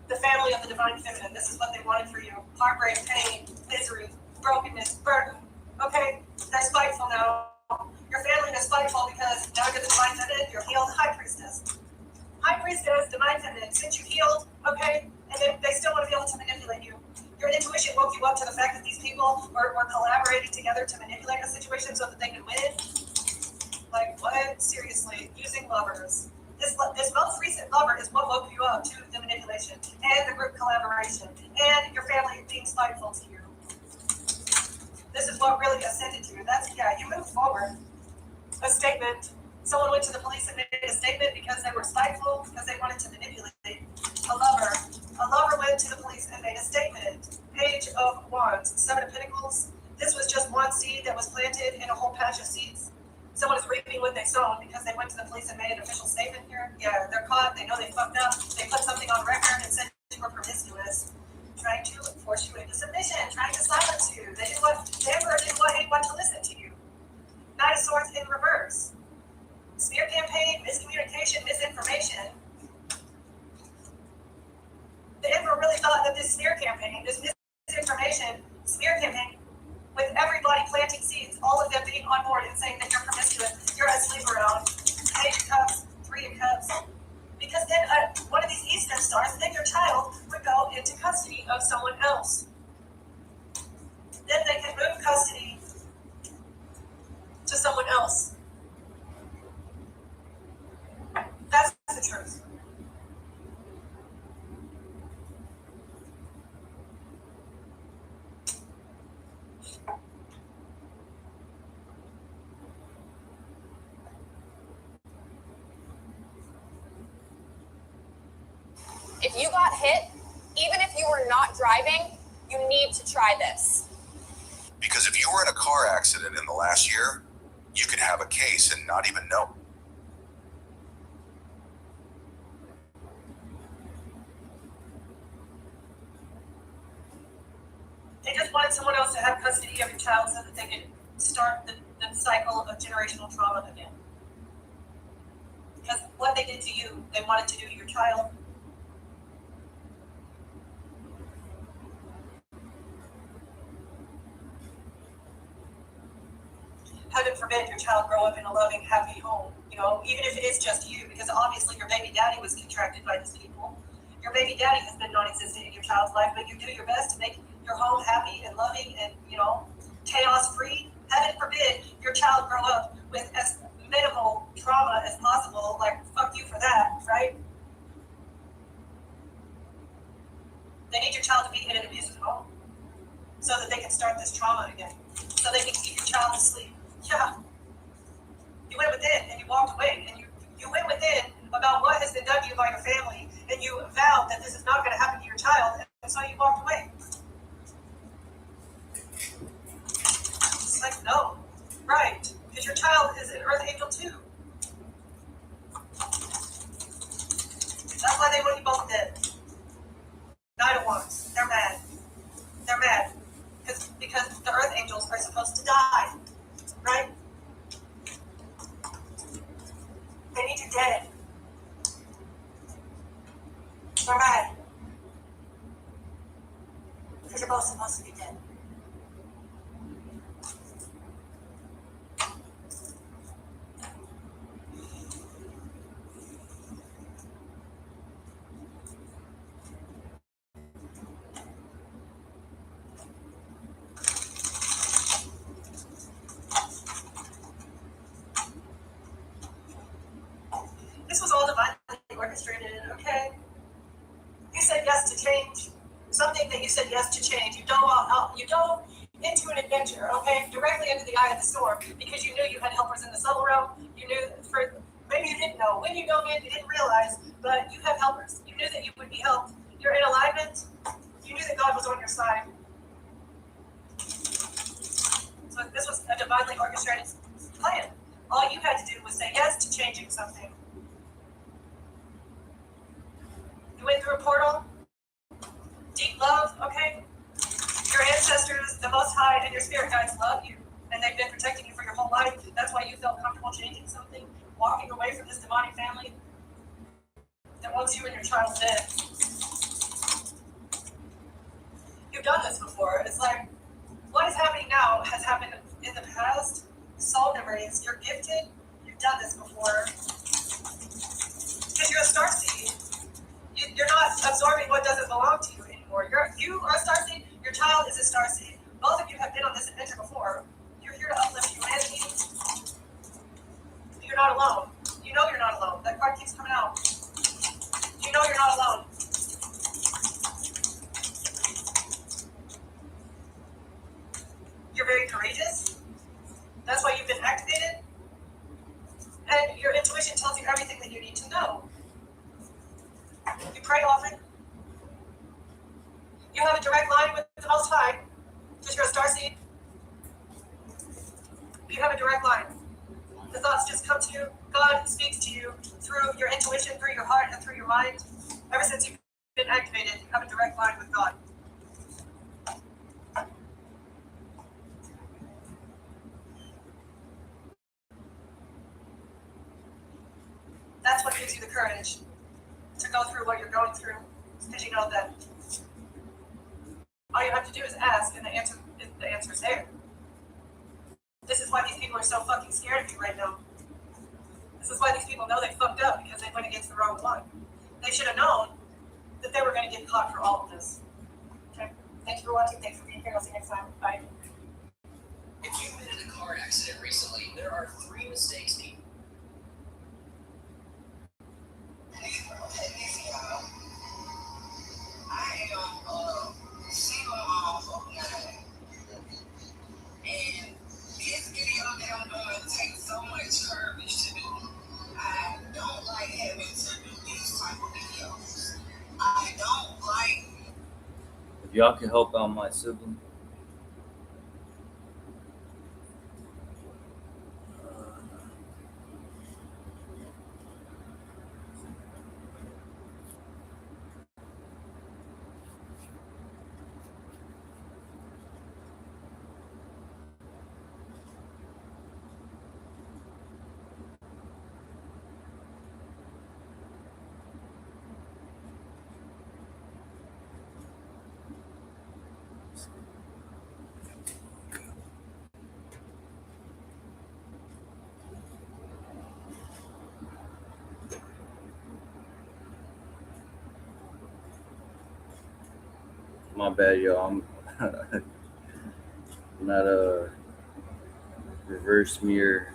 The family of the divine feminine, this is what they wanted for you. Heartbreak, pain, misery, brokenness, burden. Okay, they're spiteful now. Your family is spiteful because now you're the divine feminine, you're healed high priestess. High priestess, divine feminine, since you healed, okay, and then they still want to be able to manipulate you. Your intuition woke you up to the fact that these people were collaborating together to manipulate a situation so that they could win. Like, what? Seriously, using lovers. This most recent lover is what woke you up to the manipulation and the group collaboration and your family being spiteful to you. This is what really ascended you. You moved forward. A statement. Someone went to the police and made a statement because they were spiteful, because they wanted to manipulate. A lover went to the police and made a statement. Page of Wands, Seven of Pentacles. This was just one seed that was planted in a whole patch of seeds. Someone is reaping what they sowed because they went to the police and made an official statement here. Yeah, they're caught. They know they fucked up. They put something on record and said you were promiscuous, trying to force you into submission, trying to silence you. They didn't want anyone to listen to you. Knight of Swords in reverse. Smear campaign, miscommunication, misinformation. The Emperor really thought that this smear campaign, this misinformation smear campaign, with everybody planting seeds, all of them being on board and saying that you're promiscuous, you're a sleep around, Page of Cups, Three of Cups. Because then one of these Eastern stars, then your child would go into custody of someone else. Then they can move custody to someone else. That's the truth. If you got hit, even if you were not driving, you need to try this. Because if you were in a car accident in the last year, you could have a case and not even know. They just wanted someone else to have custody of your child so that they could start the cycle of generational trauma again. Because what they did to you, they wanted to do to your child. forbid your child grow up in a loving, happy home, you know, even if it is just you, because obviously your baby daddy was contracted by these people. Your baby daddy has been non-existent in your child's life, but you do your best to make your home happy and loving and, you know, chaos-free. Heaven forbid your child grow up with as minimal trauma as possible, like, fuck you for that, right? They need your child to be in an abusive home so that they can start this trauma again, so they can keep your child asleep. Yeah. You went within and you walked away, and you went within about what has been done to you by your family, and you vowed that this is not going to happen to your child, and so you walked away. It's like, no. Right. Because your child is an earth angel too. That's why they want you both dead. Nine of Wands. They're mad. They're mad. Because the earth angels are supposed to die. Right? They need you dead. They're mad. Because you're both supposed to be dead. This was all divinely orchestrated, okay? You said yes to change. Something that you said yes to change. You dove into an adventure, okay? Directly into the eye of the storm, because you knew you had helpers in the soul realm. You knew maybe you didn't know. When you dove in, you didn't realize, but you have helpers. You knew that you would be helped. You're in alignment. You knew that God was on your side. So this was a divinely orchestrated plan. All you had to do was say yes to changing something. You went through a portal. Deep love, okay? Your ancestors, the Most High, and your spirit guides love you. And they've been protecting you for your whole life. That's why you felt comfortable changing something, walking away from this demonic family that wants you and your child dead. You've done this before. It's like, what is happening now has happened in the past. Soul memories, you're gifted. You've done this before. Because you're a starseed. You're not absorbing what doesn't belong to you anymore. You are a starseed. Your child is a starseed. Both of you have been on this adventure before. You're here to uplift humanity. You're not alone. You know you're not alone. That card keeps coming out. You know you're not alone. You're very courageous. That's why you've been activated. And your intuition tells you everything that you need to know. You pray often. You have a direct line with the Most High, because you're a starseed. You have a direct line. The thoughts just come to you. God speaks to you through your intuition, through your heart, and through your mind. Ever since you've been activated, you have a direct line with God. That's what gives you the courage to go through what you're going through, because you know that all you have to do is ask, and the answer's there. This is why these people are so fucking scared of you right now. This is why these people know they fucked up, because they went against the wrong one. They should have known that they were going to get caught for all of this. Okay? Thanks for watching. Thanks for being here. I'll see you next time. Bye. If you've been in a car accident recently, there are 3 mistakes people. I am single mom of 9. And this video that I'm doing takes so much courage to do. I don't like having to do these type of videos. I don't like. If y'all can help out my sibling. My bad, yo. I'm not a reverse mirror.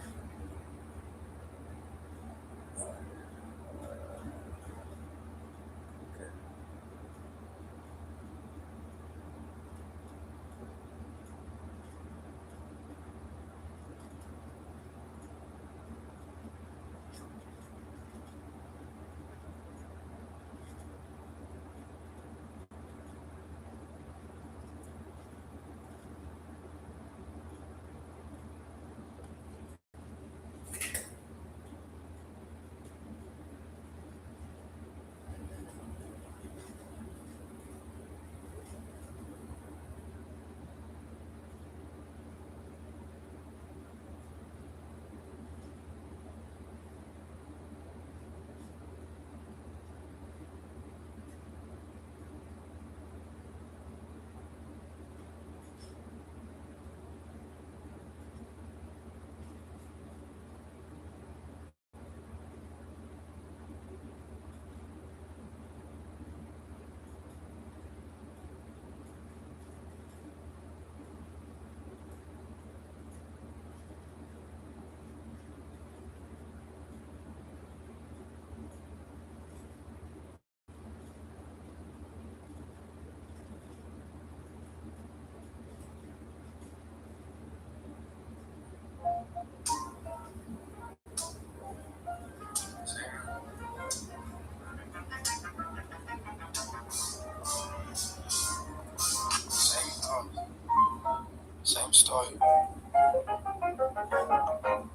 Same story.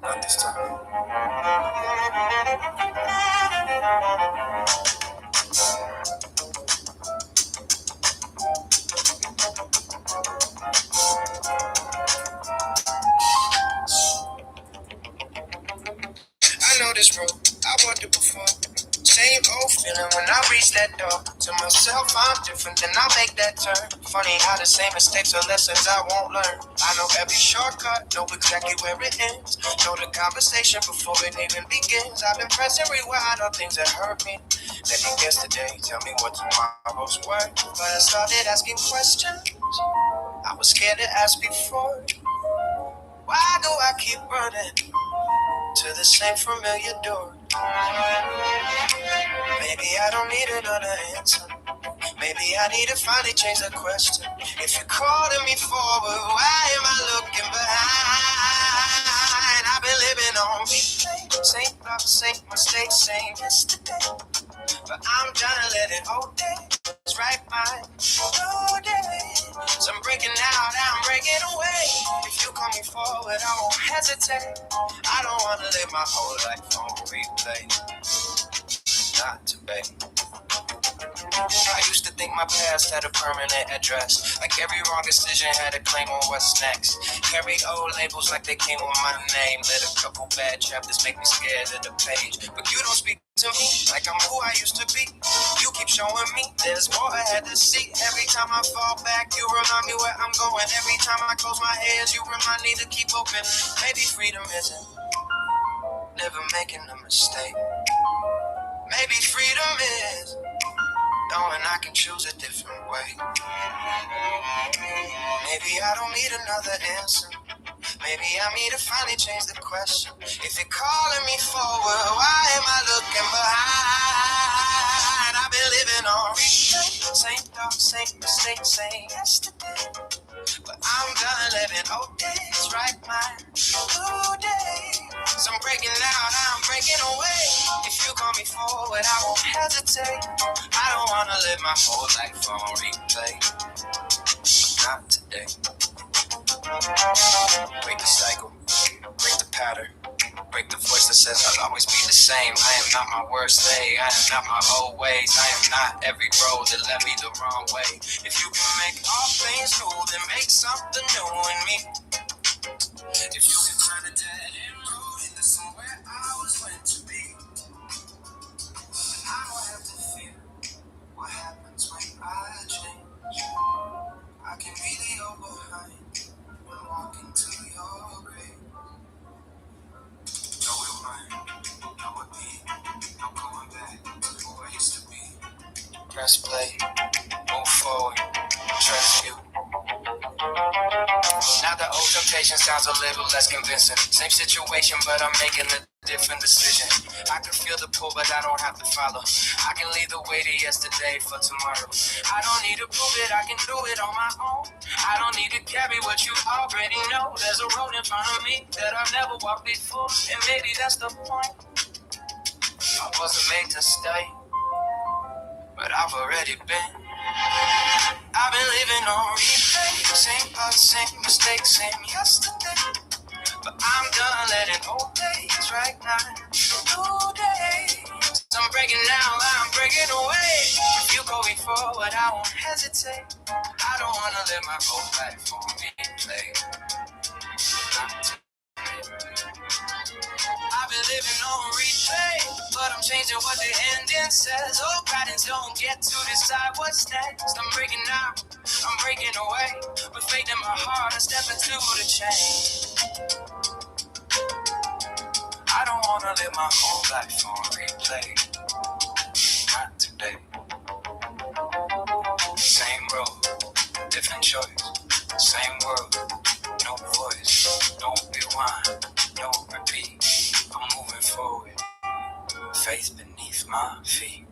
Not this time. I know this road, I walked it before. Same old feeling when I reach that door. To myself, I'm different, then I'll make that turn. Funny how the same mistakes are lessons I won't learn. I know every shortcut, know exactly where it ends. Know the conversation before it even begins. I've been pressing rewind on things that hurt me. Let me guess today, tell me what tomorrow's worth. But I started asking questions I was scared to ask before. Why do I keep running to the same familiar door? Maybe I don't need another answer. Maybe I need to finally change the question. If you're calling me forward, why am I looking behind? I've been living on replay. Same thoughts, same mistakes, same yesterday. But I'm trying to let it all day. It's right mind. New day. So I'm breaking out, I'm breaking away. If you call me forward, I won't hesitate. I don't want to live my whole life on replay. Not today. I used to think my past had a permanent address. Like every wrong decision had a claim on what's next. Carry old labels like they came with my name. Let a couple bad chapters make me scared of the page. But you don't speak to me like I'm who I used to be. You keep showing me there's more I had to see. Every time I fall back, you remind me where I'm going. Every time I close my eyes, you remind me to keep open. Maybe freedom isn't never making a mistake. Maybe freedom is knowing I can choose a different way. Maybe I don't need another answer. Maybe I need to finally change the question. If you're calling me forward, why am I looking behind? I've been living on replay. Same thoughts, same mistakes, same yesterday. But I'm done living old days, right mind, new day. So I'm breaking out, I'm breaking away. If you call me forward, I won't hesitate. I don't wanna live my whole life on replay. Not today. Break the cycle, break the pattern. Break the voice that says I'll always be the same. I am not my worst day, I am not my old ways. I am not every road that led me the wrong way. If you can make all things new, then make something new in me. If you can turn a dead end road into somewhere I was meant to be, I don't have to fear what happens when I change. I can be the old behind when walking to your grave. Know it mine, know it me, no going back to who I used to be. Press play, move forward, sounds a little less convincing. Same situation, but I'm making a different decision. I can feel the pull, but I don't have to follow. I can leave the way to yesterday for tomorrow. I don't need to prove it, I can do it on my own. I don't need to carry what you already know. There's a road in front of me that I've never walked before, and maybe that's the point. I wasn't made to stay, but I've already been. I've been living on replay. Same thoughts, same mistakes, same yesterday. But I'm done letting old days right now. New days. I'm breaking now, I'm breaking away. If you go forward, I won't hesitate. I don't wanna live my whole life on replay. I've been living on replay, but I'm changing what the ending says. Oh, guidance don't get to decide what's next. I'm breaking out, I'm breaking away. With faith in my heart, I step into the change. I don't wanna live my whole life on replay. Not today. Same road, different choice. Same world, no voice, no rewind, no repeat. I'm moving forward, faith beneath my feet.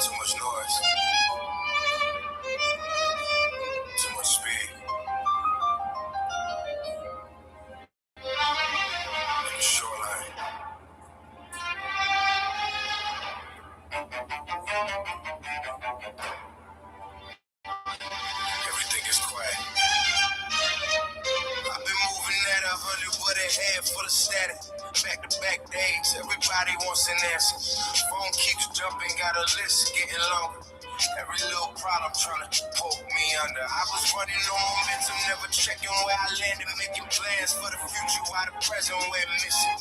Too much noise. Too much speed. In the shoreline. Everything is quiet. I've been moving at 100 with a head full of static. Back-to-back days, everybody wants an answer. Phone keeps jumping, got a list getting longer. Every little problem trying to poke me under. I was running on momentum, never checking where I landed, making plans for the future while the present went missing.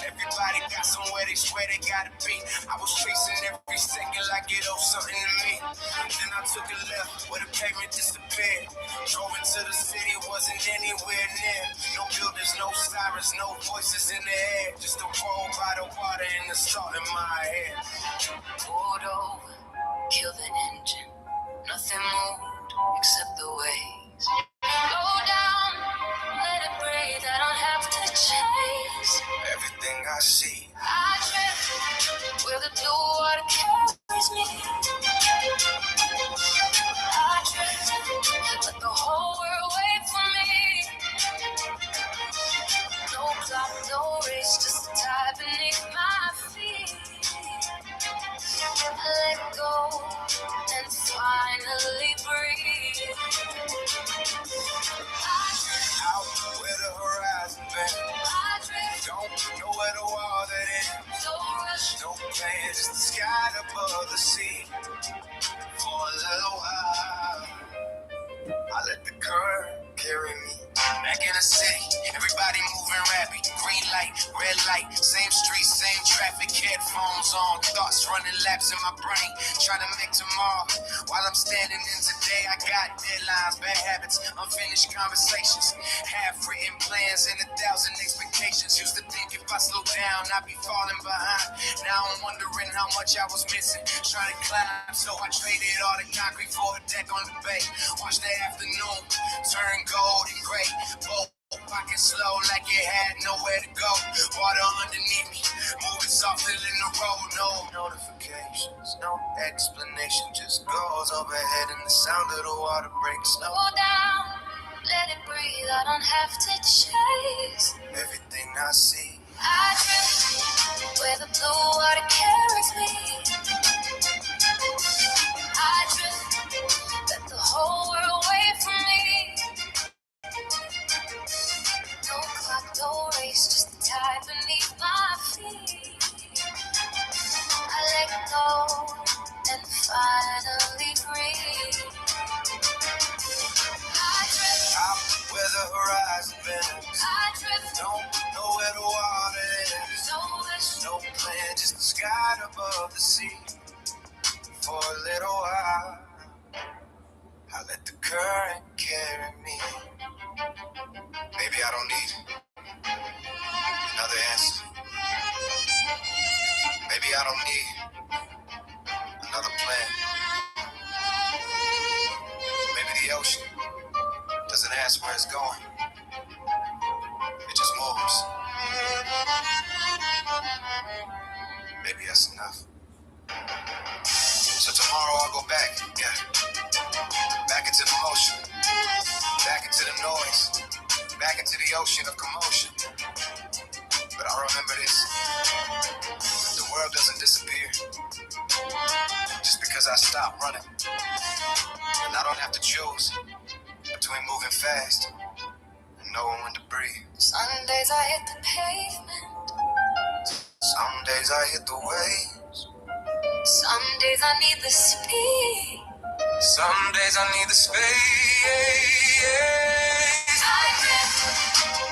Everybody got somewhere they swear they gotta be. I was chasing every second like it owed something to me. Then I took a left where the pavement disappeared. Drove into the city, wasn't anywhere near. No buildings, no sirens, no voices in the air. Just a roll by the water and the salt in my head. Pulled over, kill the engine. Nothing moved except the waves. Slow down, let it breathe. I don't have to chase Everything I see. I drift where the blue water carries me. I drift, let the whole world wait for me. No clock, no race, just a tide beneath my feet. I let go and finally breathe. Out where the horizon been. I drift, Don't know where the water is. no rush, No plans, just the sky above the sea. For a little while, I let the current carry me. Back in the city, everybody moving rapid. Green light, red light, same street, same traffic. Headphones on, thoughts running laps in my brain. Trying to make tomorrow while I'm standing in today. I got deadlines, bad habits, unfinished conversations, half-written plans and 1,000 expectations. Used to think if I slow down, I'd be falling behind. Now I'm wondering how much I was missing. Trying to climb, so I traded all the concrete for a deck on the bay. Watch the afternoon turn gold and gray. Both pocket slow like it had nowhere to go. Water underneath me, moving softly in the road. No notifications, no explanation, just goes overhead and the sound of the water breaks slow. slow down, let it breathe. I don't have to chase. Everything I see, I drift where the blue water carries me. I drift, let the whole world wait for me. No clock, no race, just the tide beneath my feet. I let go and finally breathe. I drift, out where the horizon bends. I drift, Don't know where the water is. no rush, No plan, just the sky above the sea. For a little while, I let the current carry me. Maybe I don't need another answer. Maybe I don't need another plan. Maybe the ocean doesn't ask where it's going. It just moves. Maybe that's enough. So tomorrow I'll go back, back into the motion, back into the noise, back into the ocean of commotion. But I remember this, the world doesn't disappear just because I stop running. And I don't have to choose between moving fast and knowing when to breathe. Some days I hit the pavement. Some days I hit the waves. Some days I need the speed. Some days I need the space. I drift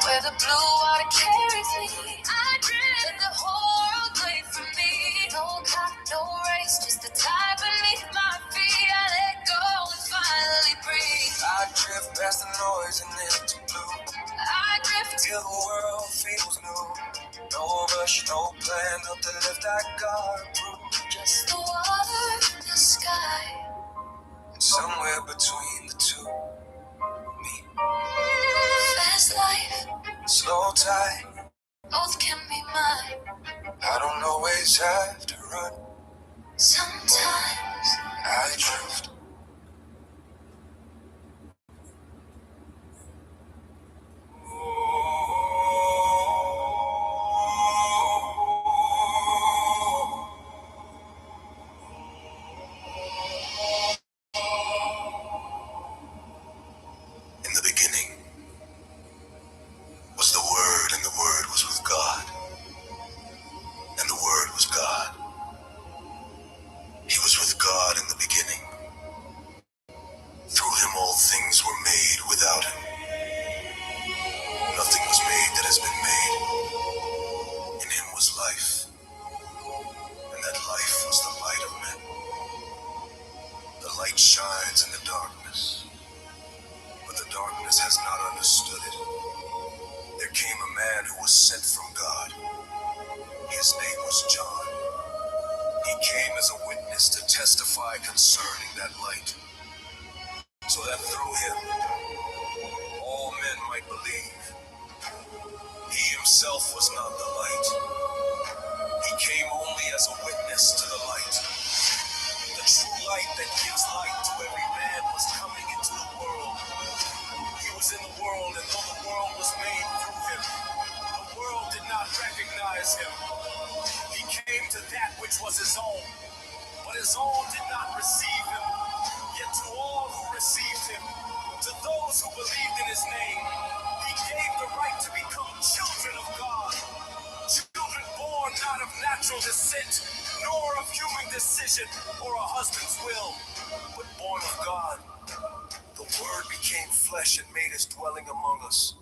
where the blue water carries me. I drift let the whole world wait for me. No clock, no race, just the tide beneath my feet. I let go and finally breathe. I drift past the noise and into blue. I drift till the world feels new. No rush, no plan, up the lift I got through. just the water, the sky, And somewhere between the two, me. Fast life, Slow time, both can be mine. I don't always have to run. Sometimes I drift. In the beginning was the Word, and the Word was with God, and the Word was God. He was with God in the beginning. Through him all things were made. Without him nothing was made that has been made. In him was life, and that life was the light of men. The light shines in the darkness, but the darkness has not understood it. There came a man who was sent from God. His name was John. He came as a witness to testify concerning that light, so that through him all men might believe. He himself was not the light. He came only as a witness to the light. The true light that gives light to every man was coming into the world. He was in the world, and though the world was made through him, the world did not recognize him. He came to that which was his own, but his own did not receive him. Yet to all who received him, to those who believed in his name, he gave the right to become children of God. Children born not of natural descent, nor of human decision or a husband's will, but born of God. The Word became flesh and made his dwelling among us.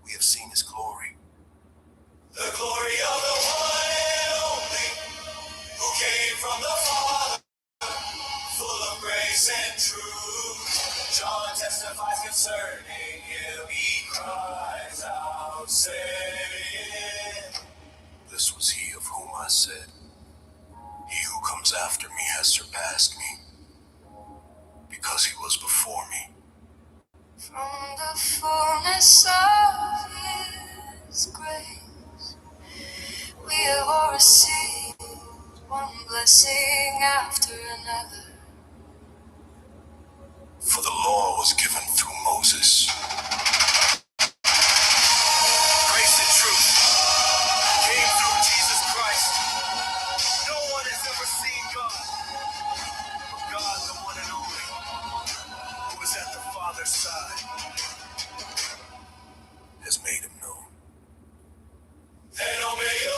We have seen his glory. The glory of the one and only, who came from the Father, full of grace and truth. John testifies concerning him, he cries out, saying, this was he of whom I said, he who comes after me has surpassed me, because he was before me. from the fullness of his grace, we have all received one blessing after another. For the law was given through Moses. Grace and truth came through Jesus Christ. No one has ever seen God, but God, the one and only, who is at the Father's side, has made him known. And Omega.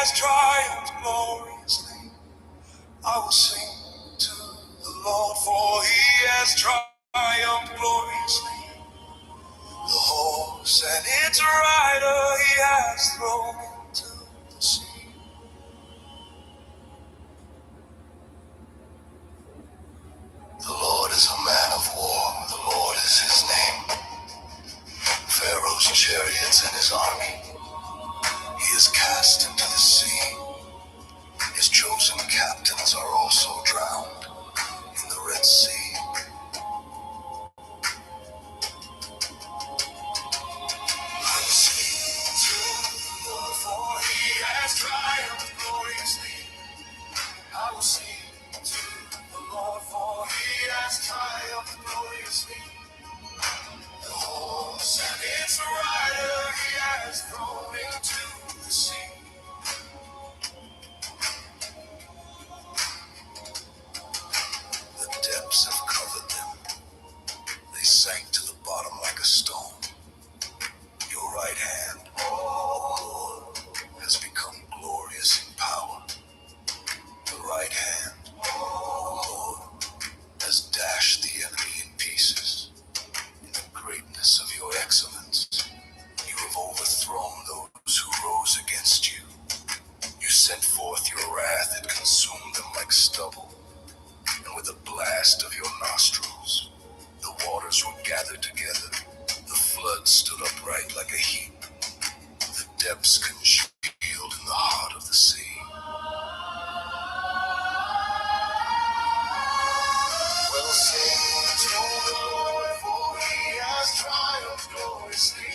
has triumphed gloriously. I will sing to the Lord, for he has triumphed gloriously. The horse and its rider he has thrown into the sea. The Lord is a man of war, the Lord is his name. Pharaoh's chariots and his army he is cast into the sea. His chosen captains are also drowned in the Red Sea. I will sing to the Lord, for he has triumphed gloriously. I will sing to the Lord, for he has triumphed gloriously. The horse and its rider he has thrown into the sea. The depths have covered them. They sank to the bottom like a stone. Your right hand, oh Lord, has become glorious in power. The right hand, oh Lord, has dashed the enemy in pieces. In the greatness of your excellence, you have overthrown those who rose against you. You sent forth your wrath, it consumed them like stubble. And with the blast of your nostrils, the waters were gathered together. The flood stood upright like a heap. The depths congealed in the heart of the sea. Well, sing to the Lord, for he has triumphed gloriously.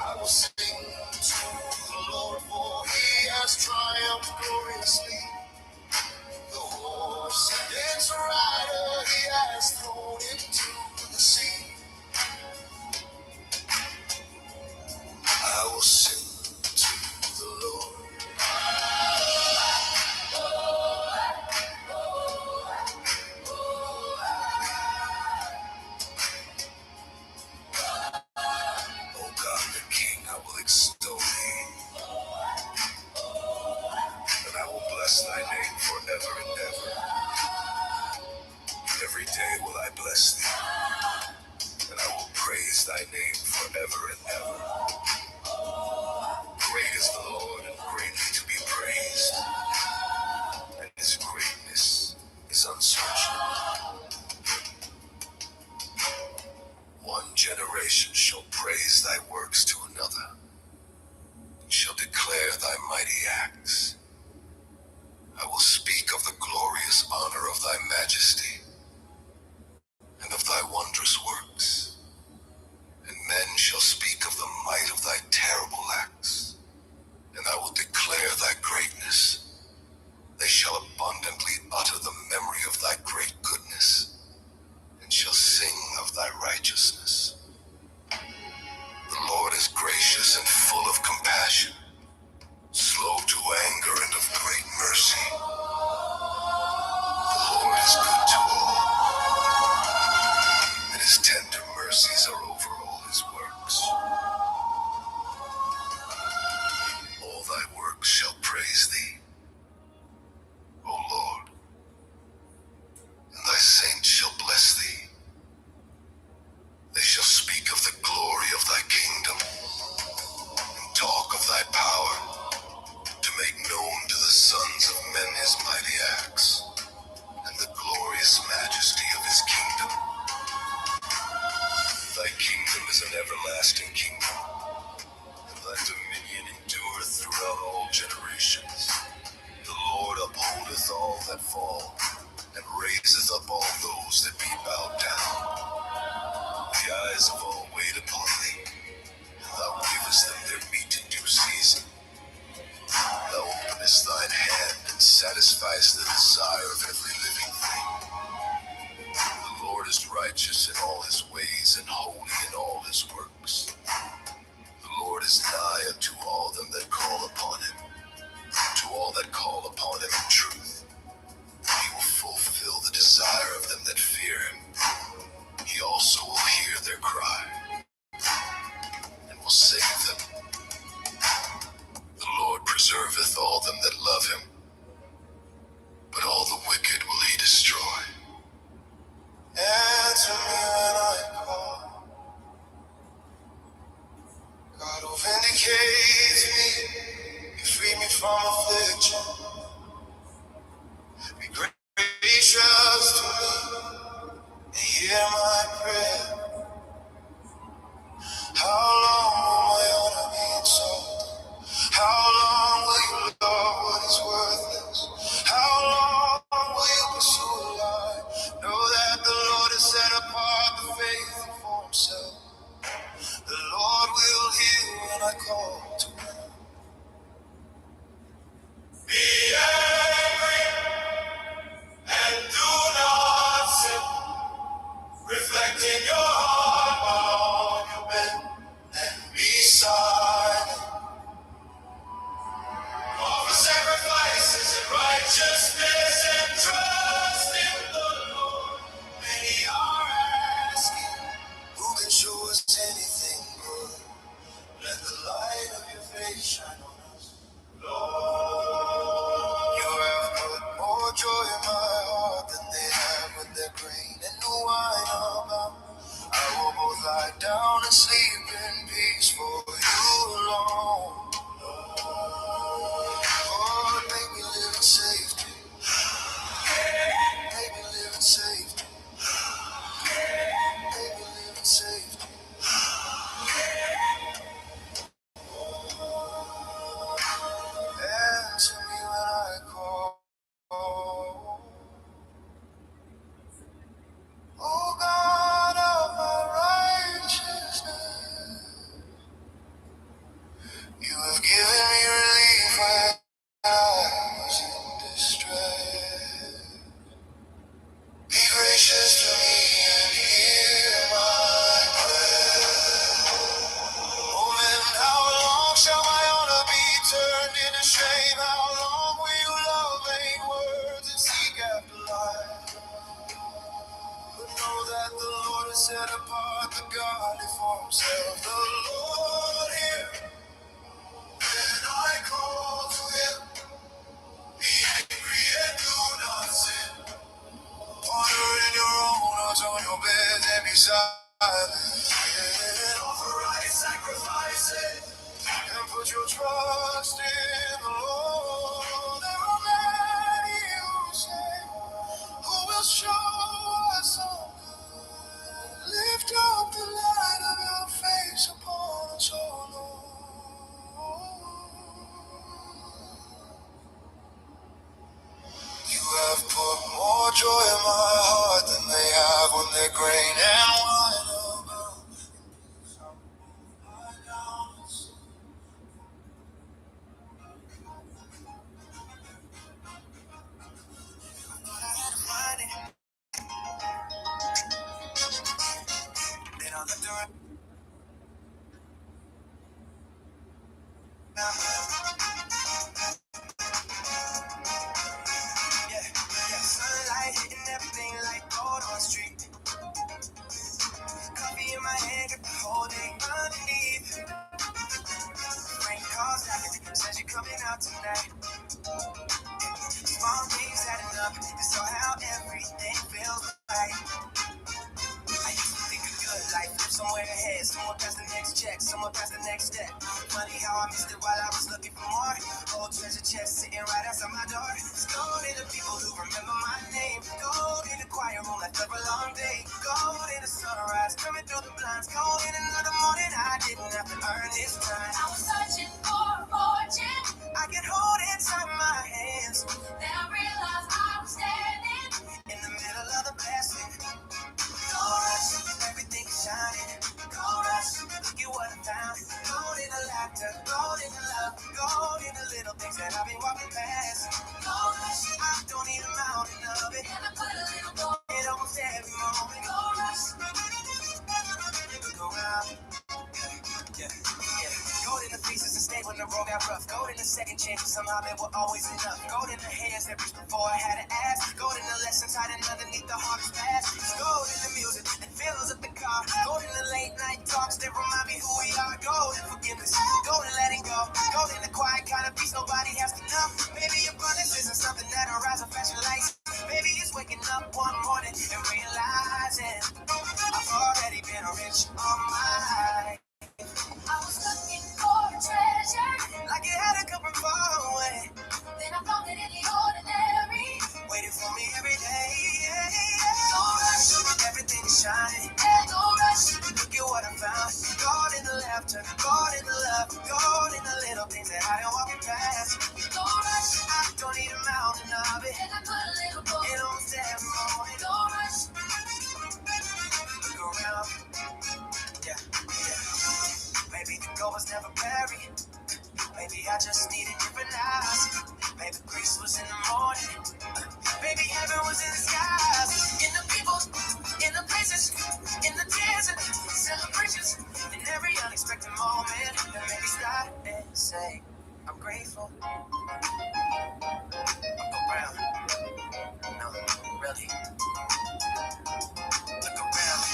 I will sing to the Lord, for he has triumphed gloriously. The horse and its rider he has thrown into the sea. I will sing to the Lord. O God the King, I will extol thee, and I will bless thy name forever and ever. Every day will I bless thee, and I will praise thy name forever and ever. Great is the Lord and greatly to be praised, and his greatness is unsearchable. One generation shall praise thy works to another, shall declare thy mighty acts. I will speak of the glorious honor of thy majesty, and of thy wondrous works, and men shall speak of the might of thy terrible acts, and I will declare thy greatness. They shall abundantly utter the memory of thy great goodness, and shall sing of thy righteousness. The Lord is gracious and full of compassion, slow to anger and of great mercy. The Lord is good to all, and his tender mercies are over all his works. All thy works shall praise thee, O Lord, and thy saints shall bless thee. They shall speak of the glory of thy kingdom, and talk of thy power, to make known to the sons of men his mighty acts, and the glorious majesty of his kingdom. Thy kingdom is an everlasting kingdom, and thy dominion endureth throughout all generations. The Lord upholdeth all that fall, and raiseth up all those that be bowed down. The eyes of all wait upon thee, and thou givest them their meat in due season. Thou openest thine hand and satisfiest the desire of every living thing. The Lord is righteous in all his ways and holy in all his works. The Lord is nigh unto all them that call upon him, to all that call upon him in truth. He will fulfill the desire of them that fear him. He also will hear their cry, and will save them. The Lord preserveth all all them that love him, but all the wicked will he destroy. Answer me when I call, God who vindicates me, you free me from affliction. Be gracious to me and hear my prayer. How long will my honor be insulted? How long will you love what is worthless? How long will you pursue a lie? Know that the Lord has set apart the faithful for himself. The Lord will hear when I call to him. Be angry and do not sin. Reflect in your heart while you bend and be silent. Offer sacrifices and righteousness and trust in the Lord. Many are asking, who can show us anything good? Let the light of your face shine on us, Lord. You have put more joy in my heart than they have with their grain and new wine about. I will both lie down and sleep in peace for you alone. Lord, make me live in safety. Make me live in safety. Make me live in safety. Answer me when I call. Oh God of my righteousness, you have given me relief when I was in distress. Be gracious to me and hear my prayer. Oh man, how long shall my honor be turned into shame? How long will you love vain words and seek after life? But know that the Lord has set apart the godly for himself. The Lord hear when I call to him. Be angry and do not sin. Ponder in your own hearts on your bed and be silent. And offer right sacrifices and put your trust in the Lord. There are many who say, who will show us all good. Lift up the light of your face upon us, O Lord. You have put more joy in my heart than they have when their grain and wine abound. Then I looked around. Sunlight hitting everything like gold on the street. Coffee in my hand, got the whole day underneath. Rain calls out, says you're coming out tonight. Small things adding up, it's all how everything feels right. I used to think a good life, live somewhere ahead, someone past the next check, someone past the next step. Funny how I missed it while I was looking for more. Old treasure chest sitting right outside my door. Gold in the people who remember my name. Gold in the choir room after a long day. Gold in the sunrise coming through the blinds. Gold in another morning I didn't have to earn this time. I was searching for a fortune I could hold inside my hands. Then I realized I was standing in the middle of the blessing. Gold rush, everything is shining. Gold rush, look at what I found. Gold in the laughter, gold in the love, gold in the little things that I've been walking past. Gold rush, I don't need a mountain of it. And I put a little gold in almost every moment. Gold rush, go round. Yeah. Gold in the pieces to stay when the road got rough. Gold in the second chances, somehow they were always enough. Gold in the hands that reached before I had to ask. Gold in the lessons hiding underneath the hardest past. It's gold in the music that fills up the car. Gold in the late night talks that remind me who we are. Gold in forgiveness, gold in letting go. Gold in the quiet kind of peace nobody has to know. Maybe abundance isn't something that arrives on fashion lights. Maybe it's waking up one morning and realizing I've already been rich all my life. I was looking for a treasure, Like it had to come from far away, then I found it in the ordinary. waiting for me every day. No rush, Everything is shining. and no rush. Look at what I found. God in the laughter, God in the love, God in the little things that I am walking past. No rush, I don't need a mountain of it. and I put a little gold. In almost every moment. No rush, Look around. Yeah. Maybe the goal was never buried. Maybe I just needed different eyes. Maybe grace was in the morning. Maybe heaven was in the skies. In the people, in the places, in the tears and celebrations. In every unexpected moment. And maybe stop and say, I'm grateful. Look around. No, really. Look around.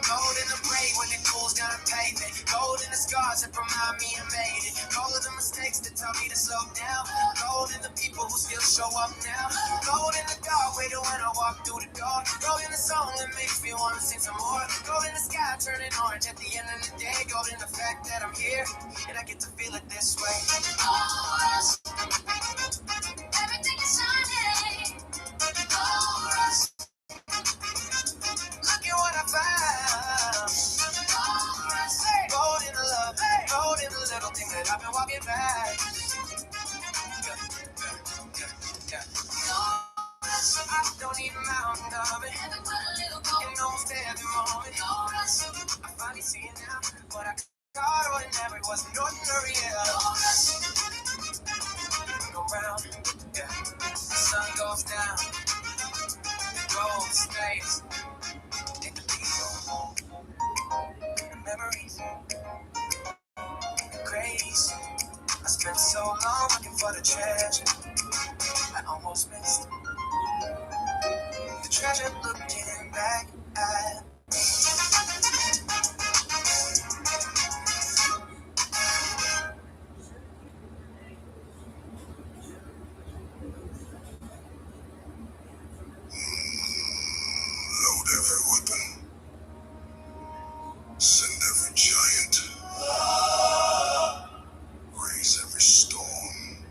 Gold in the brain when it cools down pavement. Gold in the scars that remind me I made it. Gold in the mistakes that tell me to slow down. Gold in the people who still show up now. Gold in the dark waiting when I walk through the door. Gold in the song that makes me want to sing some more. Gold in the sky turning orange at the end of the day. Gold in the fact that I'm here and I get to feel it this way. no rush. Everything is shining. No rush, Look at what I found. no rush. Gold in the love, gold in the little thing that I've been walking back. No rush, I don't need a mountain of it. and I put a little gold. In almost every moment. No rush, I finally see it now. What I thought ordinary wasn't ordinary, yeah. no rush. Look around, yeah. The sun goes down. The gold stays. In the people. The memories. The grace. I spent so long looking for the treasure. I almost missed the treasure looking back at. Load every weapon. Send every giant. Raise every storm.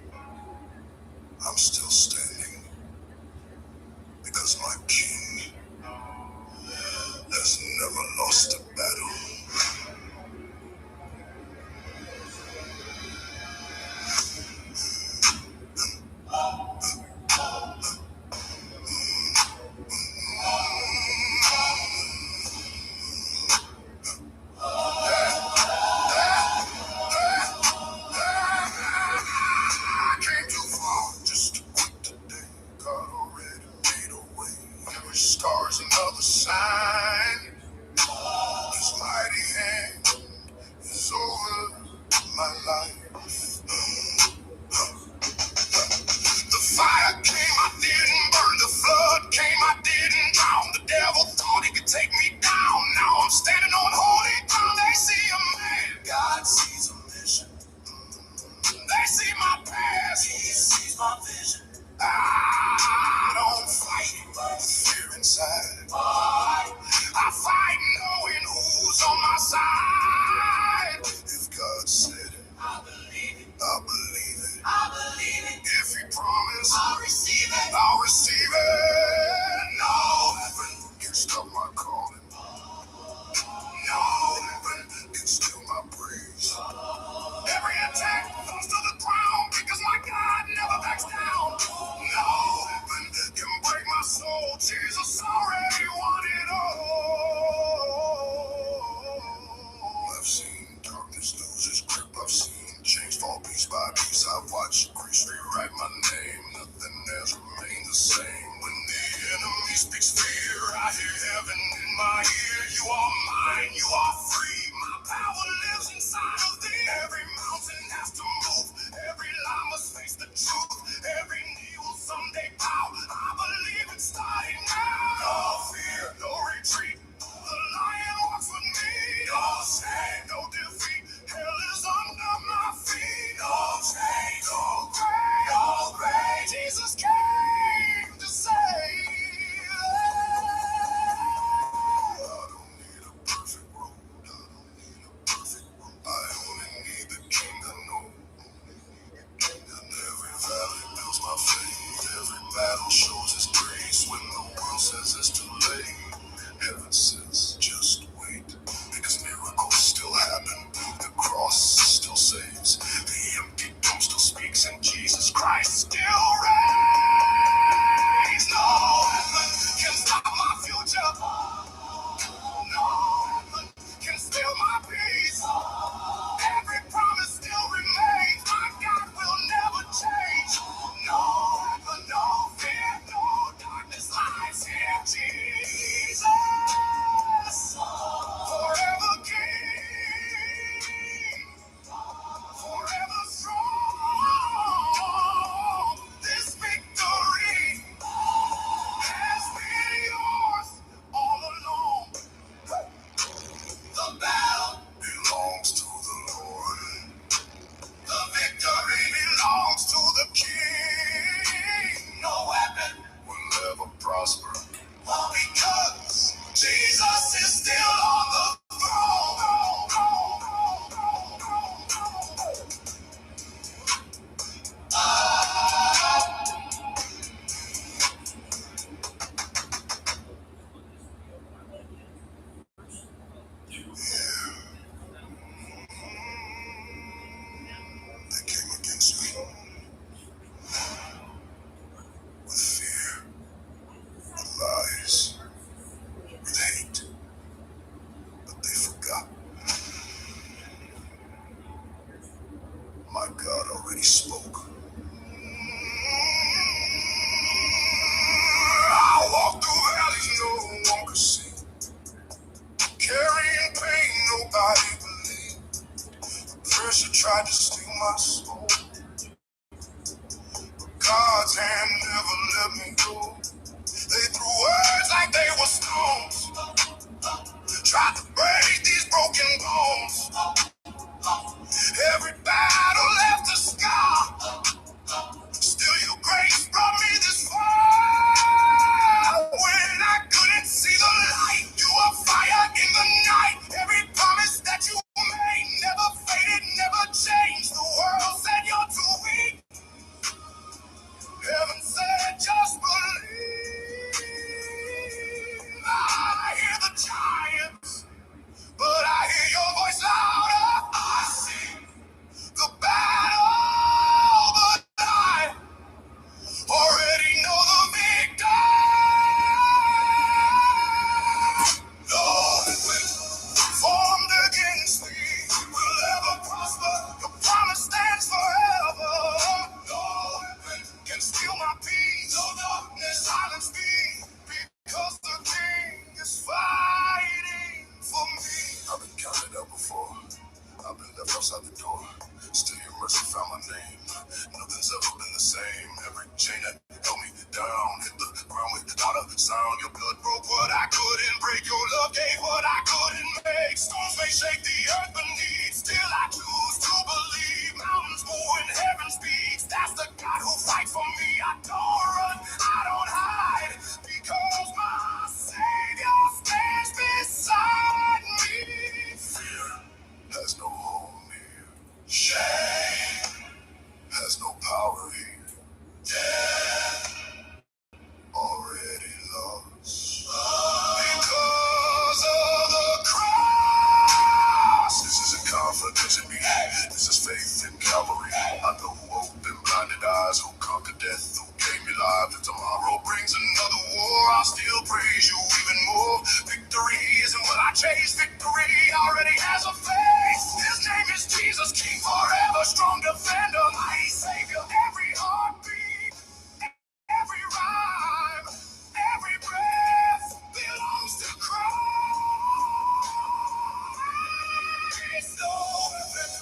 I'm still standing. Because my king has never lost a battle. I came too far just to quit. still reigns. No weapon can stop my future. No weapon can steal my peace. Every promise still remains. My God will never change. No weapon, no fear, no darkness lies in Jesus. Forever King, forever strong. This victory has been yours all along. The battle belongs to the Lord. The victory belongs to the King. No weapon will ever prosper. Because Jesus is still on the throne. They came against me with fear, with lies, with hate, but they forgot. My God already spoke. I walk through valleys no one could see, carrying pain nobody believed. Pressure tried to steal my soul. God's hand never let me go. They threw words like they were stones, tried to break these broken bones. Every battle left a scar. Still your grace brought me this far. When I couldn't see the light, you were fire in the night. Every promise that you made never faded, never changed. The world said you're too weak. Heaven said just believe. I hear the giants, but I hear your voice louder. I see the battle, but I already know the victor. No weapon formed against me will ever prosper. Your promise stands forever. No weapon can steal my peace. No darkness silence me, because the King is fighting for me. I've been counted out before. I've been left outside the door. Still your mercy found my name. Nothing's ever been the same. Every chain that held me down hit the ground without a sound. Your blood broke what I couldn't break. Your love gave what I couldn't make. Storms may shake the earth beneath. Still I choose to believe. Mountains move and heaven speaks. That's the God who fights for me. I don't run, I don't hide, because my Savior stands beside me. Fear has no home here. Shame has no power here. Death already lost. Because of the cross. This isn't confidence in me. This is faith in Calvary. I know who opened blinded eyes, who conquered death, who gave me life. If tomorrow brings another war, I'll still praise you even more. Victory isn't what I chase. Victory already has a face. His name is Jesus, King forever, strong defender, mighty Savior. Every heartbeat, every rhyme, every breath belongs to Christ. No weapon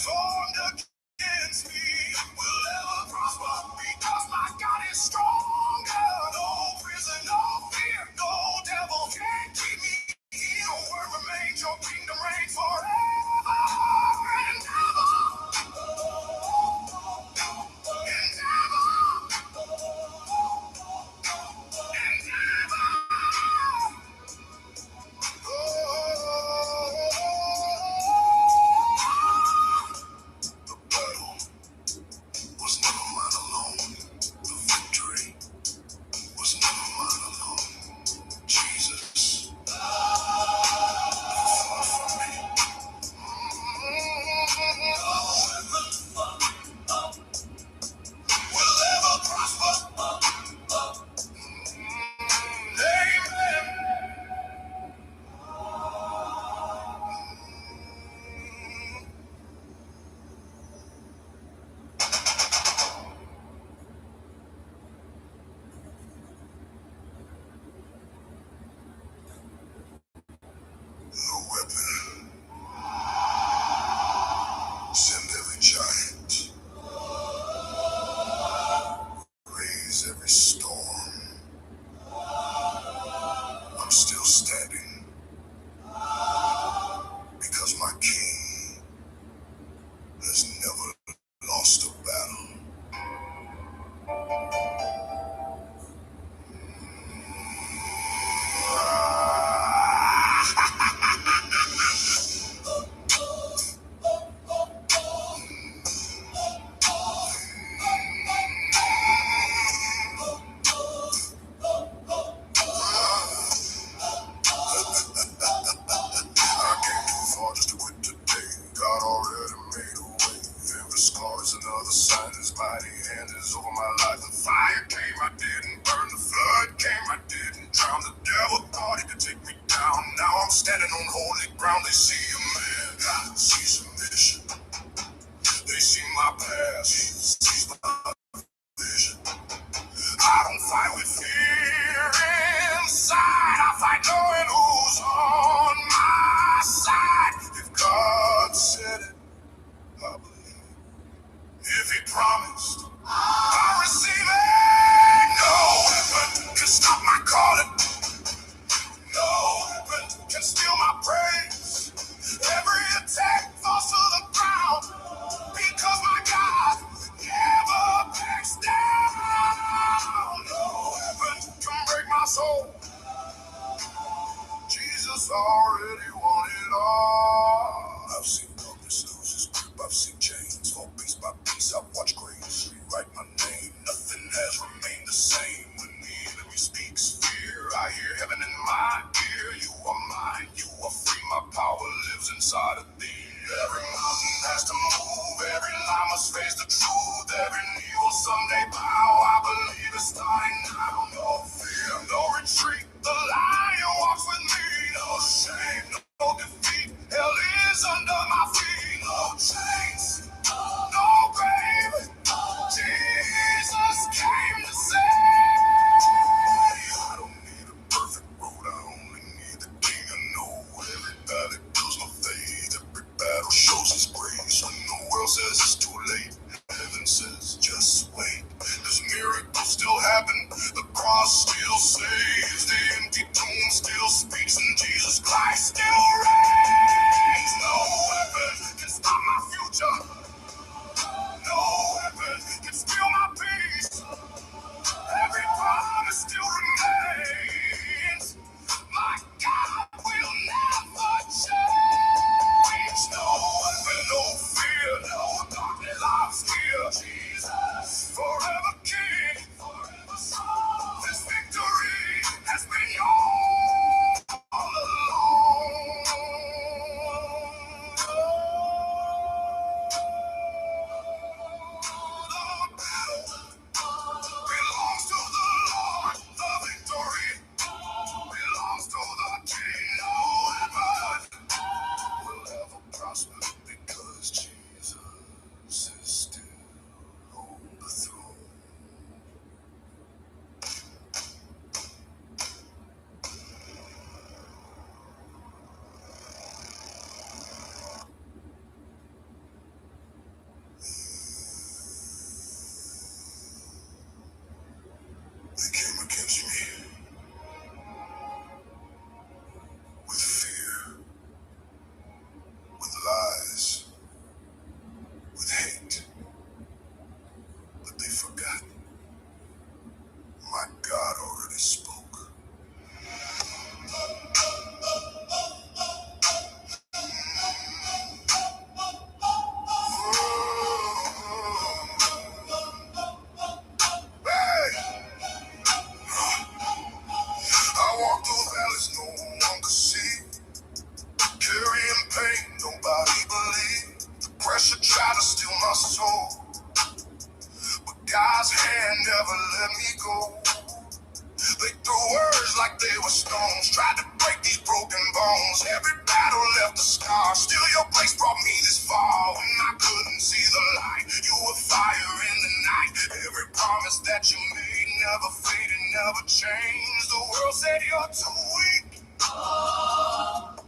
formed against me will ever prosper, because my God is stronger. No prison, no fear, no devil can keep me here. Your word remains, your kingdom reigns forever and ever. life. The fire came, I didn't burn. The flood came, I didn't drown. The devil thought he could take me down. Now I'm standing on holy ground. They see a man, I see submission. They see my past, Jesus sees my vision. I don't fight with fear inside. I fight knowing who's on my side. If God said it, I believe. If he promised, I receive it. No weapon can stop my calling. No weapon can steal my praise. Every attack falls to the ground because my God never backs down. No weapon can break my soul. Jesus already won it all. I've seen darkness lose its grip. I've seen chains fall piece by piece. I've watched grace rewrite my name. Nothing has remained the same. When the enemy speaks fear, I hear heaven in my ear. You are mine, you are free. My power lives inside of thee. Every mountain has to move. Every lie must face the truth. Every knee will someday bow. I believe it's starting now. No fear, no retreat. The lion walks with me. No shame, no defeat. Hell is under my feet. No chains, no grave. Jesus came to save. I don't need a perfect road. I only need the king I know. Every valley builds my faith. Every battle shows his grace. When the world says it's too late, heaven says just wait. There's miracles still happen. The cross still saves. The empty tomb still speaks. And Jesus Christ still reigns. No weapon can stop my future. No weapon can steal my peace. Every promise still remains. My God will never change. No weapon, no fear, no darkness lies here. Jesus, forever King, forever Son. This victory has been yours all along. The battle belongs to the Lord. The victory belongs to the King. No weapon will ever prosper because Jesus is still on the throne. They came against me with fear, with lies, with hate, but they forgot. My God already spoke. Hey! I walk through valleys no one could see. Carrying pain nobody believed. The pressure tried to steal my soul, but God's hand never let me go. They threw words like they were stones, tried to break these broken bones. Every battle left a scar. Still your grace brought me this far. When I couldn't see the light, you were fire in the night. Every promise that you made never faded, never changed. The world said you're too weak.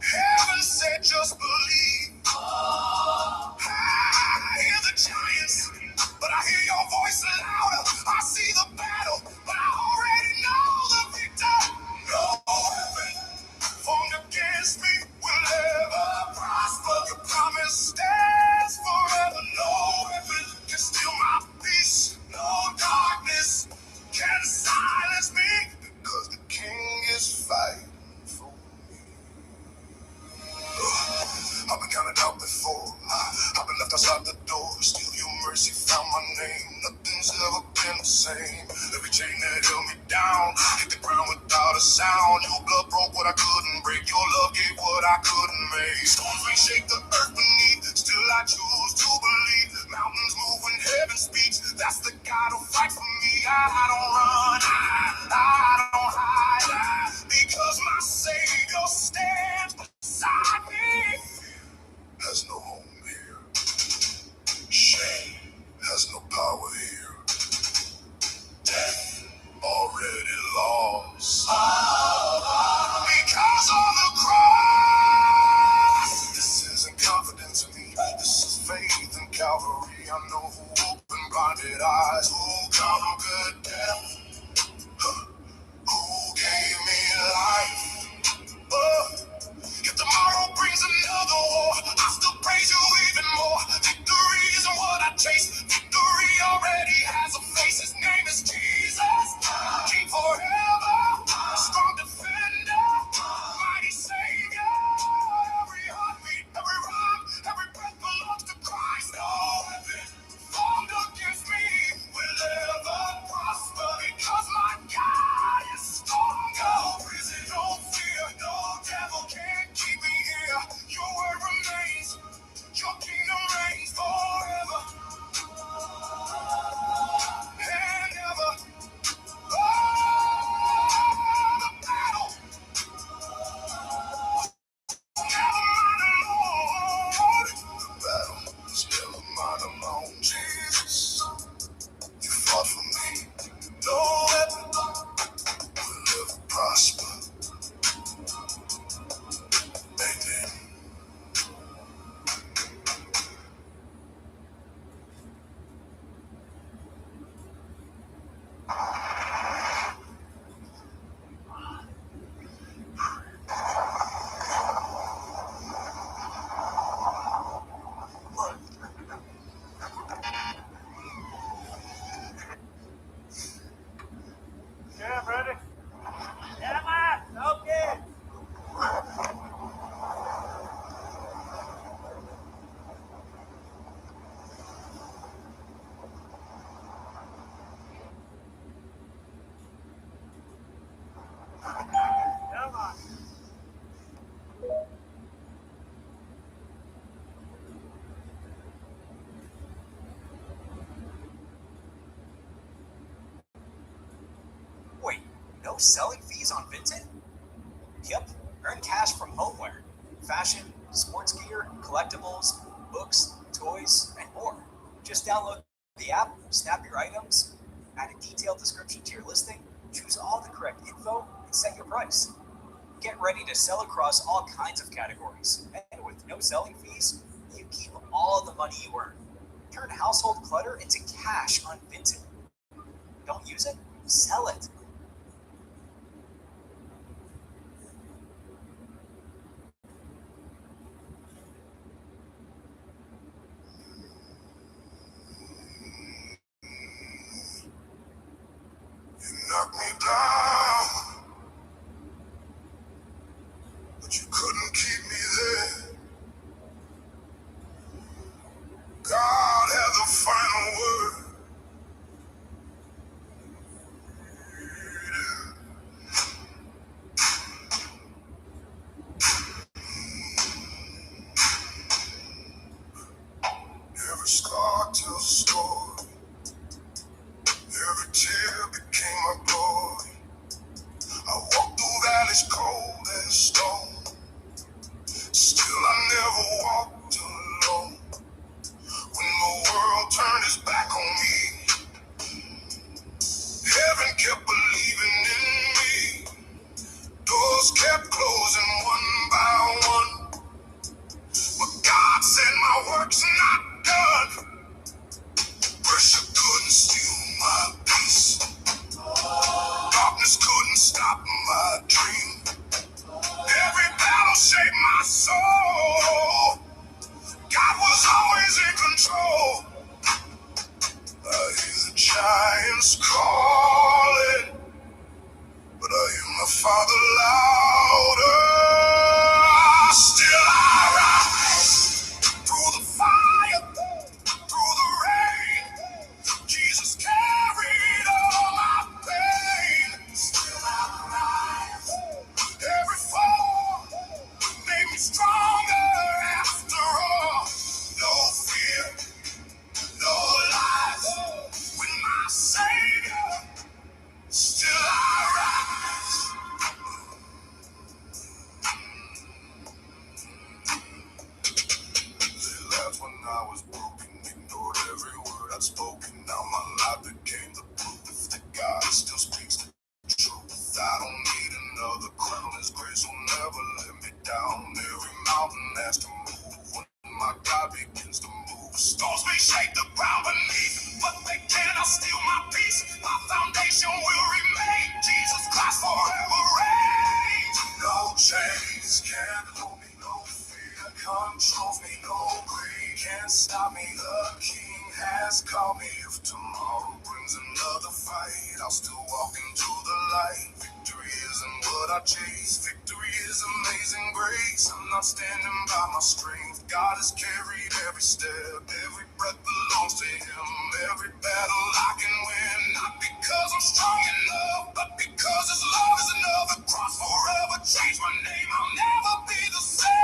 Heaven said just believe. I hear the giants, but I hear your voice louder. I see the battle, but I already know the victor. No weapon formed against me will ever prosper. Your promise stands forever. No weapon can steal my peace. No darkness can silence me, because the King is fighting for me. I've been counted out before. I've been left outside the door. Still your mercy found my name. Nothing's ever been the same. Every chain that held me down hit the ground without a sound. Your blood broke what I couldn't break. Your love gave what I couldn't make. Storms may shake the earth beneath. Still I choose to believe. Mountains move when heaven speaks. That's the God who fights for me. No selling fees on Vinted? Yep, earn cash from homeware, fashion, sports gear, collectibles, books, toys, and more. Just download the app, snap your items, add a detailed description to your listing, choose all the correct info, and set your price. Get ready to sell across all kinds of categories, and with no selling fees, you keep all the money you earn. Turn household clutter into cash on Vinted. Don't use it? Sell it. Knock me down, but you couldn't keep me there. God has the final word. Every scar tells a story. Every tear became my glory. I walked through valleys cold as stone. Still I never walked alone. When the world turned its back on me, heaven kept believing in me. Doors kept closing one by one. But God said my work's not done. Pressure couldn't steal my peace. Darkness couldn't stop my dream. Every battle shaped my soul. God was always in control. I hear the giants calling, but I hear my Father louder. Still I rise through the fire, through the rain. Jesus carried all my pain. Still I rise. Every fall made me stronger after all. No fear, no lies. With my Savior, still I rise. They laughed when I was broken, ignored every word I'd spoken. Now my life became the proof that God still speaks the truth. I don't need another crown. His grace will never let me down. Every mountain has to move when my God begins to move. Storms may shake the ground beneath, but they cannot steal my peace. My foundation will remain. Jesus Christ forever reigns. No chains can hold me, no fear controls me, no greed can stop me. The King has called me. If tomorrow brings another fight, I'll still walk into the light. Victory isn't what I chase. Victory is amazing grace. I'm not standing by my strength. God has carried every step. Every breath belongs to Him. Every battle I can win. Not because I'm strong enough, but because His love is enough. The cross forever changed my name. I'll never be the same.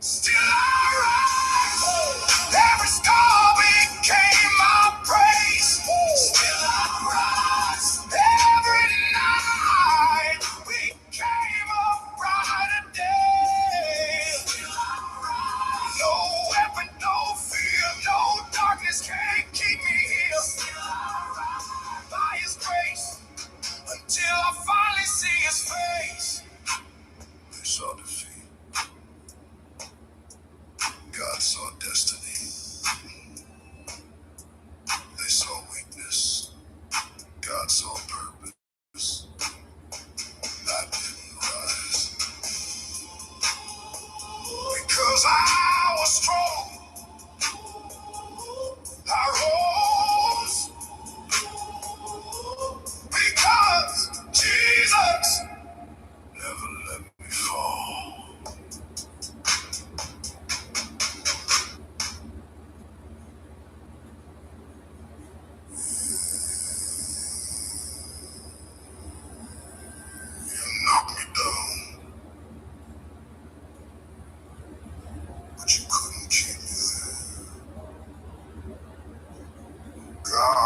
Still I rise. Every scar became my praise. Still I rise. Every night became a brighter day. Still I rise. No weapon, no fear, no darkness can kill.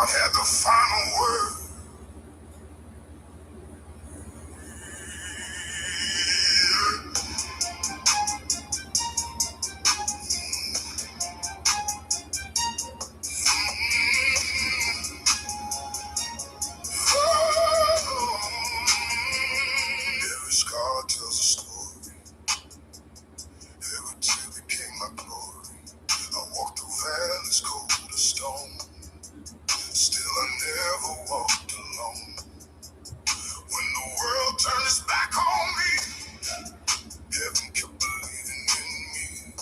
God had the final word. Every scar tells a story. Every tear became my glory. I walked through valleys cold as stone. Still I never walked alone. When the world turned its back on me, heaven kept believing in me.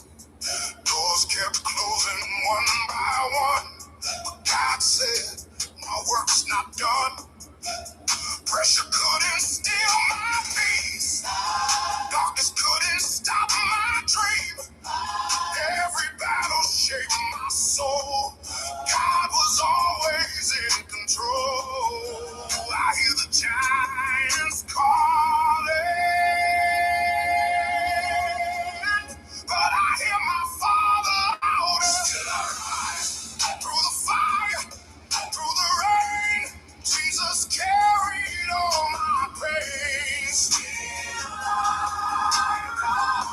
Doors kept closing one by one. But God said, my work's not done. Pressure couldn't steal my peace. Darkness couldn't stop my dream. Every battle shaped my soul. God was always in control. I hear the giants calling, but I hear my Father louder. Still I rise through the fire, through the rain. Jesus carried all my pain. Still I rise.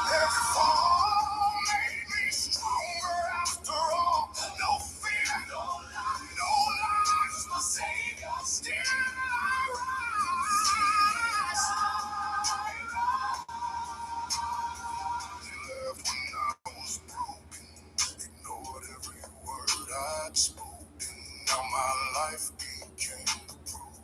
Every fall made me stronger after all. No fear, no lies, my Savior. Still I rise. He left when I was broken, ignored every word I'd spoken. Now my life became the proof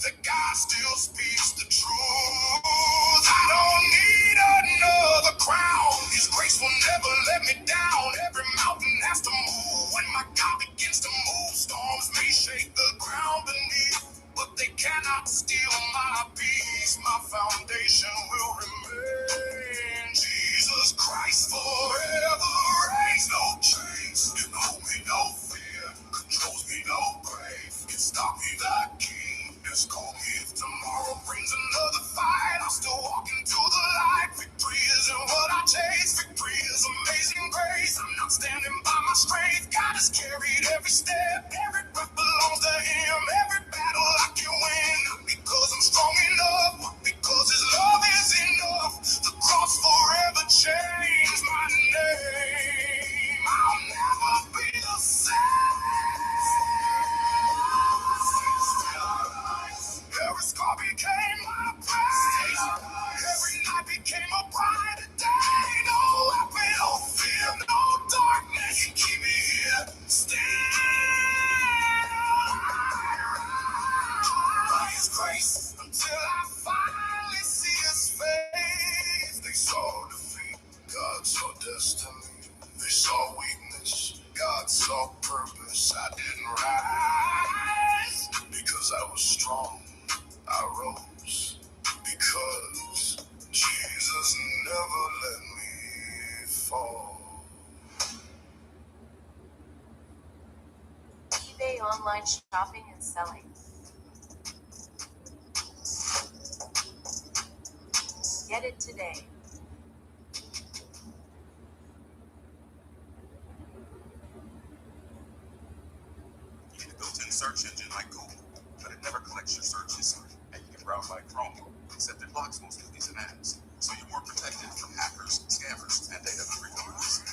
that God still speaks the truth. I don't need another crown. His grace will never let me down. Every mountain has to move. When my God begins to move, storms may shake the ground beneath, but they cannot steal my peace. My foundation will remain Jesus Christ forever reigns. No chains can hold me, no fear controls me, no grave can stop me. The King has called me. If tomorrow brings another fight, I'll still walk into the light. Victory isn't what I chase. Victory is amazing grace. I'm not standing by my strength. God has carried every step. Every breath belongs to Him. Every battle I can win. Not because I'm strong enough, but because His love is enough. The cross forever changed my name. I'll never be the same. Every scar became my praise. Every night became a brighter day. No weapon, no fear, no darkness can keep me here. Still, by His grace, until I finally see His face. They saw defeat, God saw destiny. They saw weakness, God saw purpose. I didn't rise because I was strong. I rose because Jesus never let me fall. eBay online shopping and selling. Get it today. You need a built-in search engine like Google, but it never collects your search history, and you can browse like Chrome, except it blocks most cookies and ads, so you're more protected from hackers, scammers, and data breaches.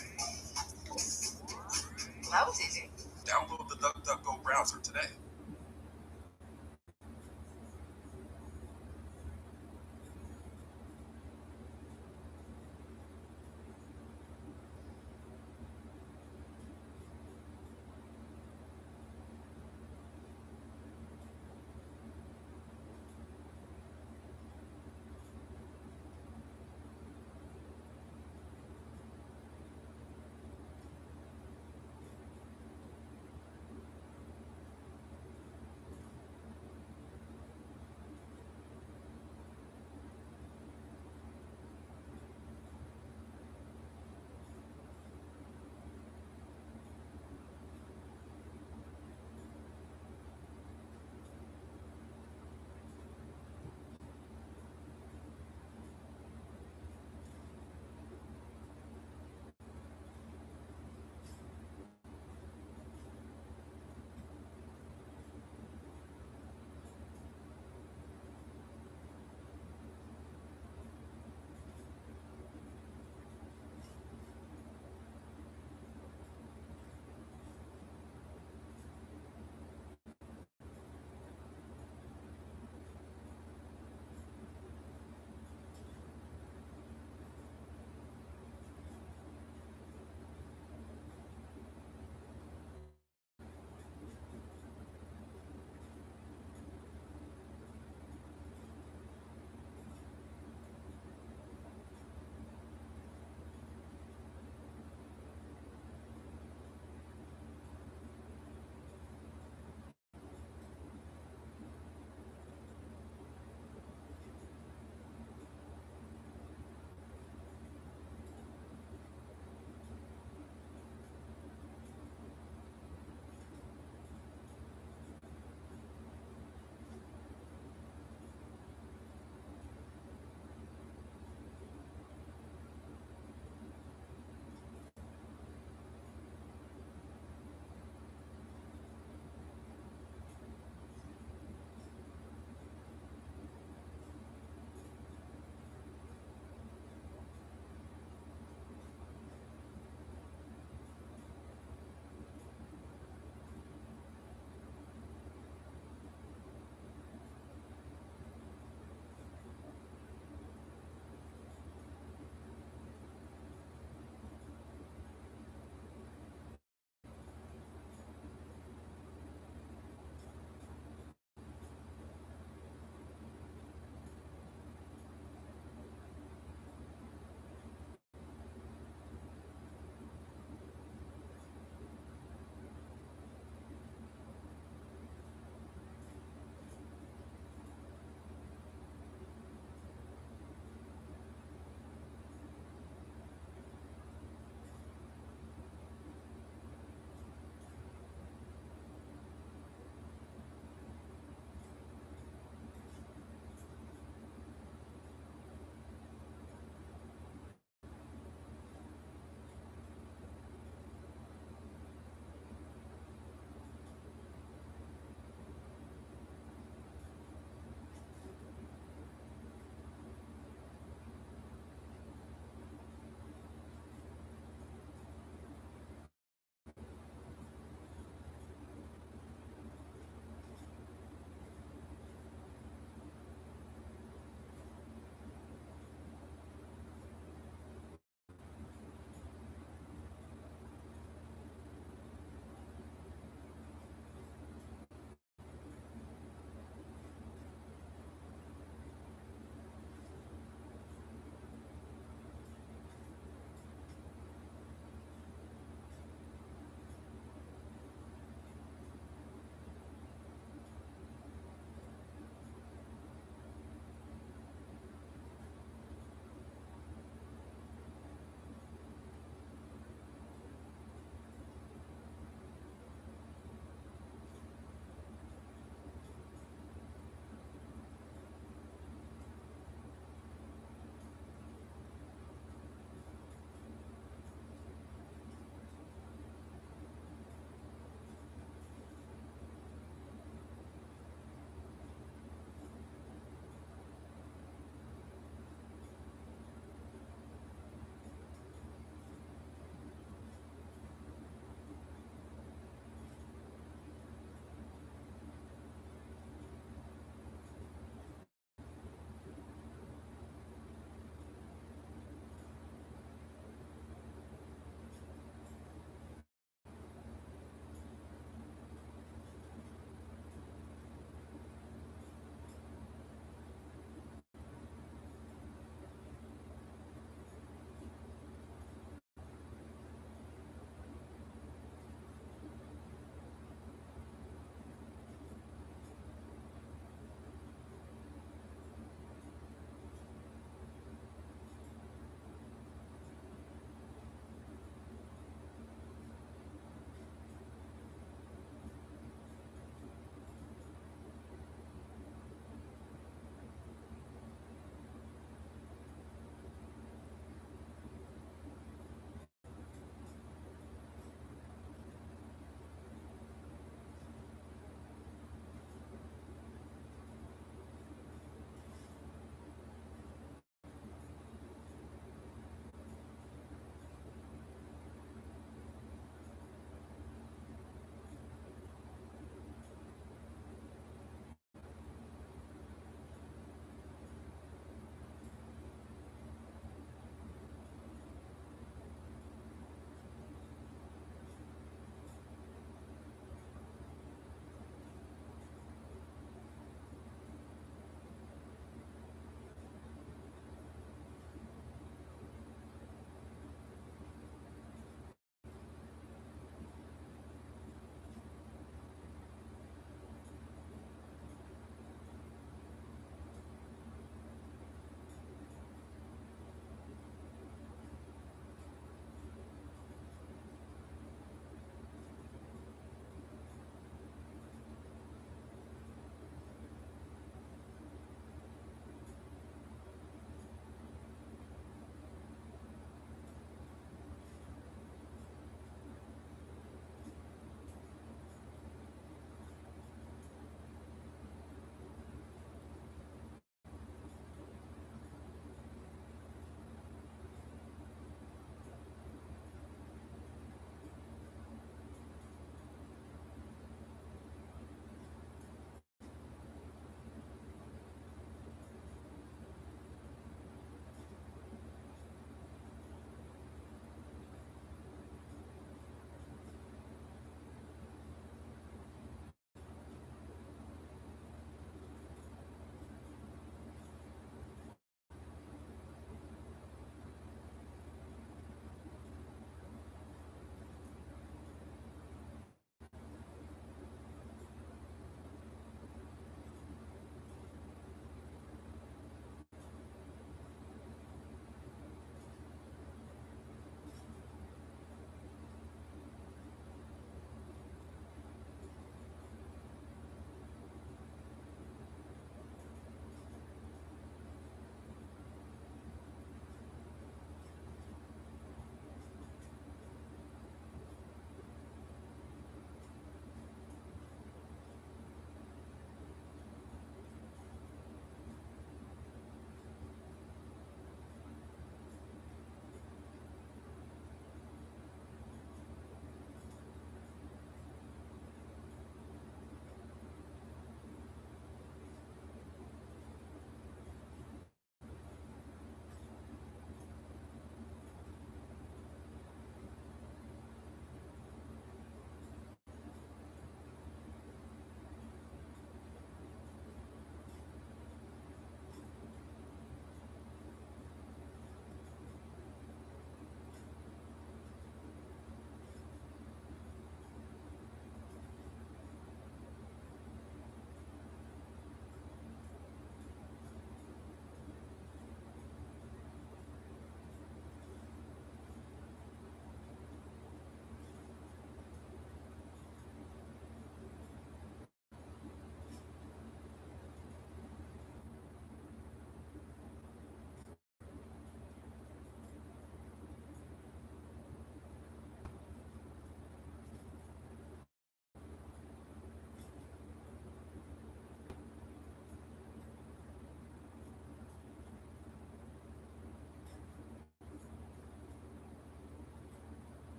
That was easy. Download the DuckDuckGo browser today.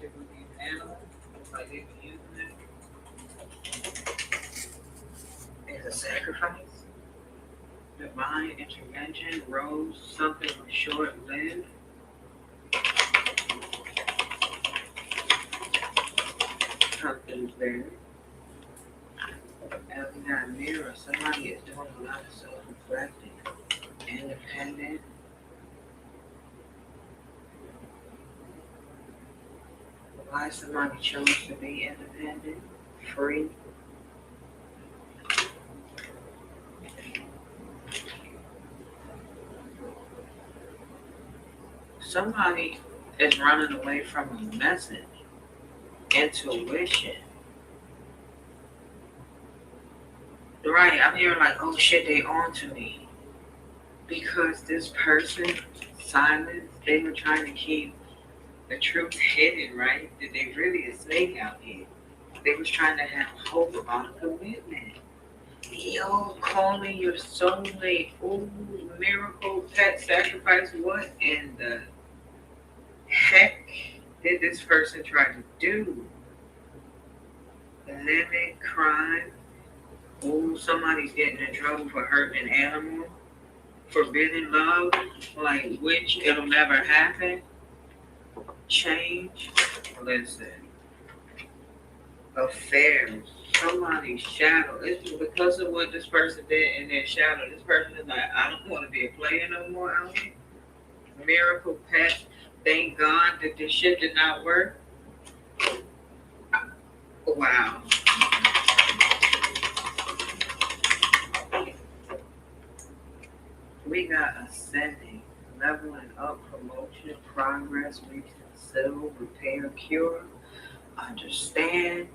With these animals, like they were using it as a sacrifice. Divine intervention rose, something was short-lived. Something's there. As we got mirror, somebody is doing a lot of self-reflecting, independent. Why somebody chose to be independent, free. Somebody is running away from a message, intuition. Right, I'm here like, oh shit, they on to me. Because this person, silence, they were trying to keep the truth hidden, right? That they really a snake out here. They was trying to have hope about a commitment. Yo, calling your soulmate, ooh, miracle, pet sacrifice, what in the heck did this person try to do? Limit crime. Ooh, somebody's getting in trouble for hurting an animal. Forbidden love, like which it'll never happen. Change, listen. Affairs, somebody's shadow. It's because of what this person did in their shadow. This person is like, I don't want to be a player no more out here. Miracle pet. Thank God that this shit did not work. Wow. We got ascending, leveling up, promotion, progress, reconsider, repair, cure, understand,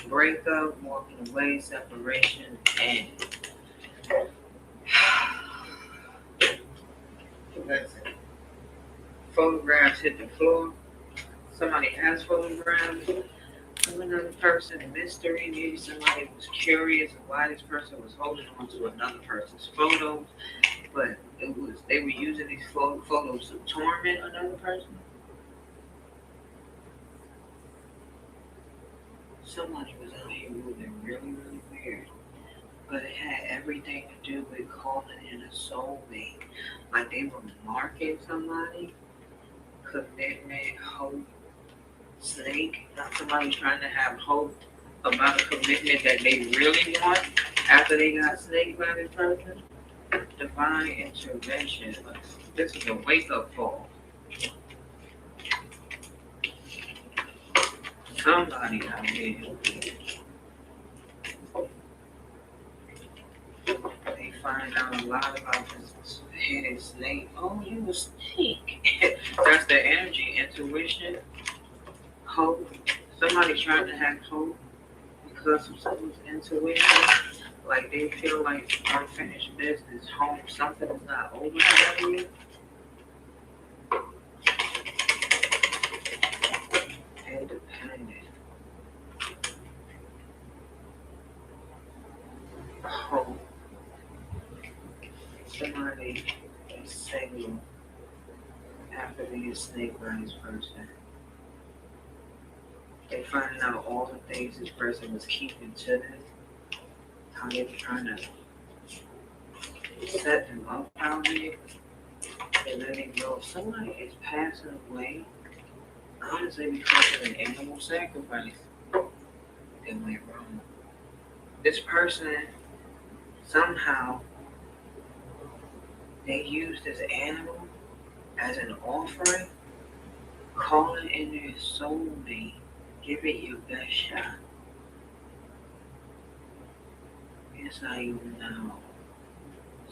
breakup, walking away, separation, and listen. Photographs hit the floor. Somebody has photographs of another person, mystery. Maybe somebody was curious of why this person was holding on to another person's photos, but they were using these photos to torment another person. Somebody was out here moving really, really weird, but it had everything to do with calling in a soulmate. Like they were marking somebody, commitment, hope, snake. Not somebody trying to have hope about a commitment that they really want after they got snaked by this person. Divine intervention. This is a wake-up call. Somebody out here. They find out a lot about this hidden snake. Oh, you a snake. That's the energy, intuition, hope. Somebody trying to have hope because of someone's intuition. Like they feel like unfinished business, home, something is not over for you. Independent. hope somebody is single after being a snake by this person. They find out all the things this person was keeping to them, how they were trying to set them up out there, and letting go. Somebody is passing away, honestly, because of an animal sacrifice that went wrong. This person, somehow, they used this animal as an offering, calling in their soulmate. Give it your best shot. It's like, no.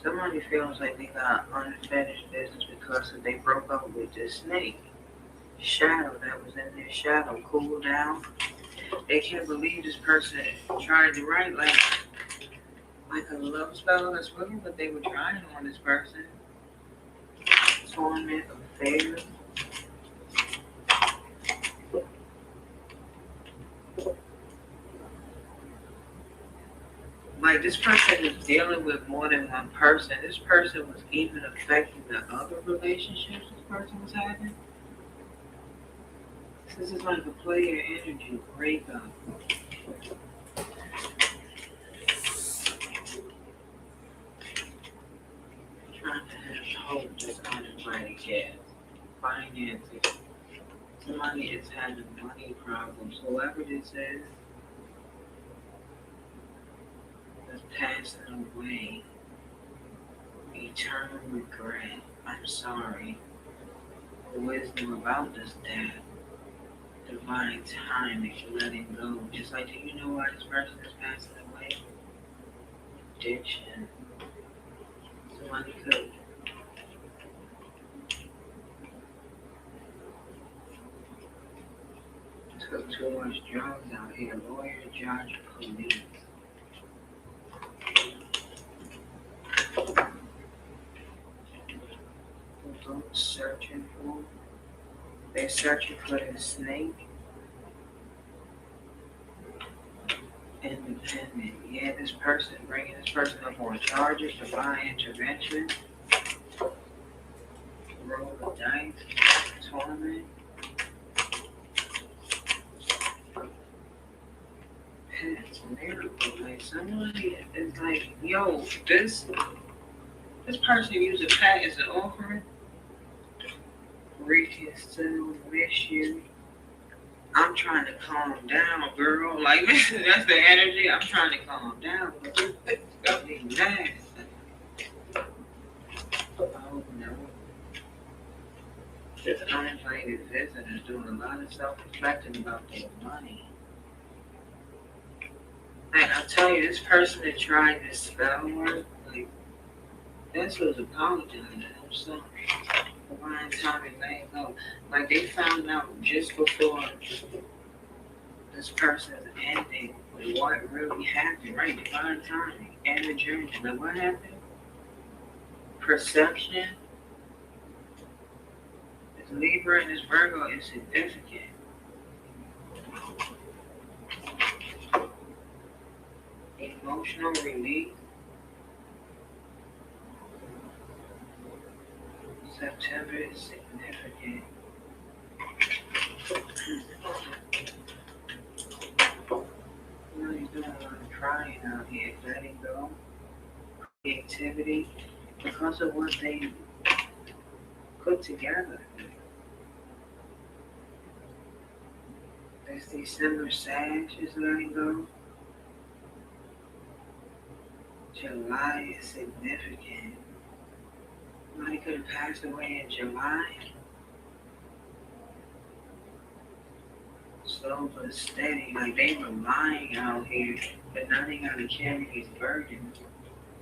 Somebody feels like they got unfinished business because they broke up with this snake. Shadow that was in their shadow cooled down. They can't believe this person tried to write like a love spell that's really what they were trying on this person. Torment, affair. Like, this person is dealing with more than one person. This person was even affecting the other relationships this person was having. This is like a player energy breakup. Trying to have hope that's uninvited guests. Finances. Somebody is having money problems. Whoever this is passing away. Eternal regret. I'm sorry. Wisdom about this death. Divine timing, letting go. Just like, do you know why this person is passing away? Addiction. Somebody could. Took too much drugs out here. Lawyer, judge, police. Searching for. They're searching for the snake. Independent. Yeah, this person, bringing this person up on charges, divine intervention. Roll the dice. Torment. Pets, miracle. Like, somebody is like, yo, this person used a pet as an offering. Reach your soul, miss you. I'm trying to calm down, girl. Like, that's the energy. I'm trying to calm down. It's got me mad. Oh no. This uninvited visitor is doing a lot of self-reflecting about their money. Like, I'll tell you, this person that tried this spell work, like, that's what's apologizing. I'm sorry. Divine timing, letting go. Like, they found out just before this person's ending what really happened, right? Divine timing and the journey. Like, what happened? Perception. This Libra and this Virgo is significant. Emotional release. September is significant. Really doing a lot of crying out here, letting go, creativity, because of what they put together. This December Sag is letting go. July is significant. Somebody could have passed away in July. Slow but steady, like they were lying out here, but now they gotta carry these burdens.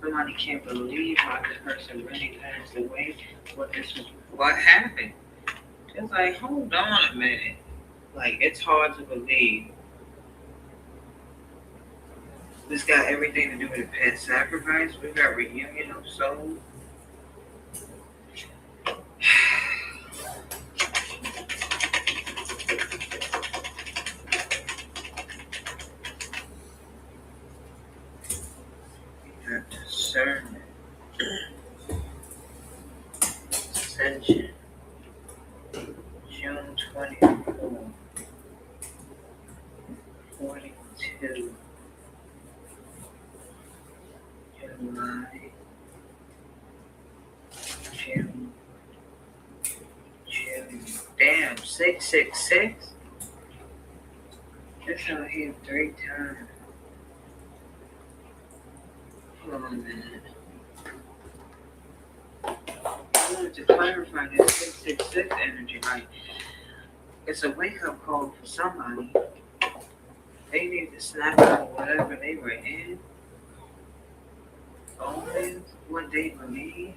Somebody can't believe why this person really passed away. What happened? It's like, hold on a minute. Like, it's hard to believe. This got everything to do with a pet sacrifice. We got reunion of souls. discernment, ascension, June 24, 42, July, June, damn, 666. That's out here 3 times. Hold on a minute. I wanted to clarify that 666 energy. Like, it's a wake up call for somebody. They need to snap out of whatever they were in. Always what they believe.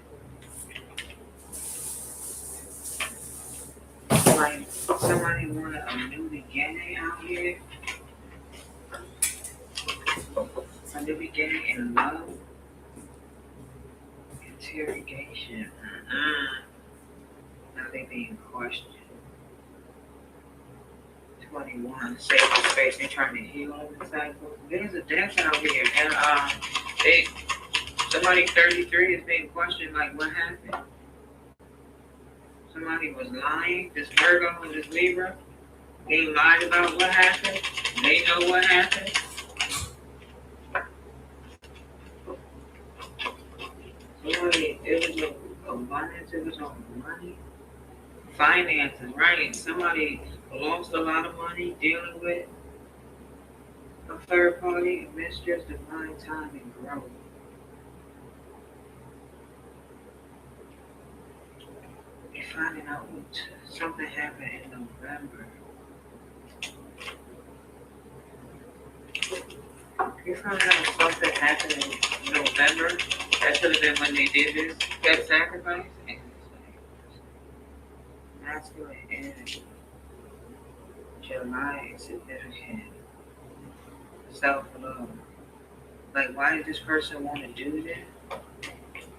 Like, somebody wanted a new beginning out here. A new beginning in love. Interrogation. Now they being questioned. 21. Safe space. They trying to heal the cycle. There's a death out here, and somebody 33 is being questioned. Like, what happened? Somebody was lying. This Virgo and this Libra, they lied about what happened. They know what happened. Somebody, it was abundance. It was on money, finances, right? Somebody lost a lot of money dealing with a third party, a mistress, divine time, and growth. You're finding out what something happened in November. You found out something happened in November. That should have been when they did this. That sacrifice. And masculine energy. July is significant. Self-love. Like, why did this person want to do this?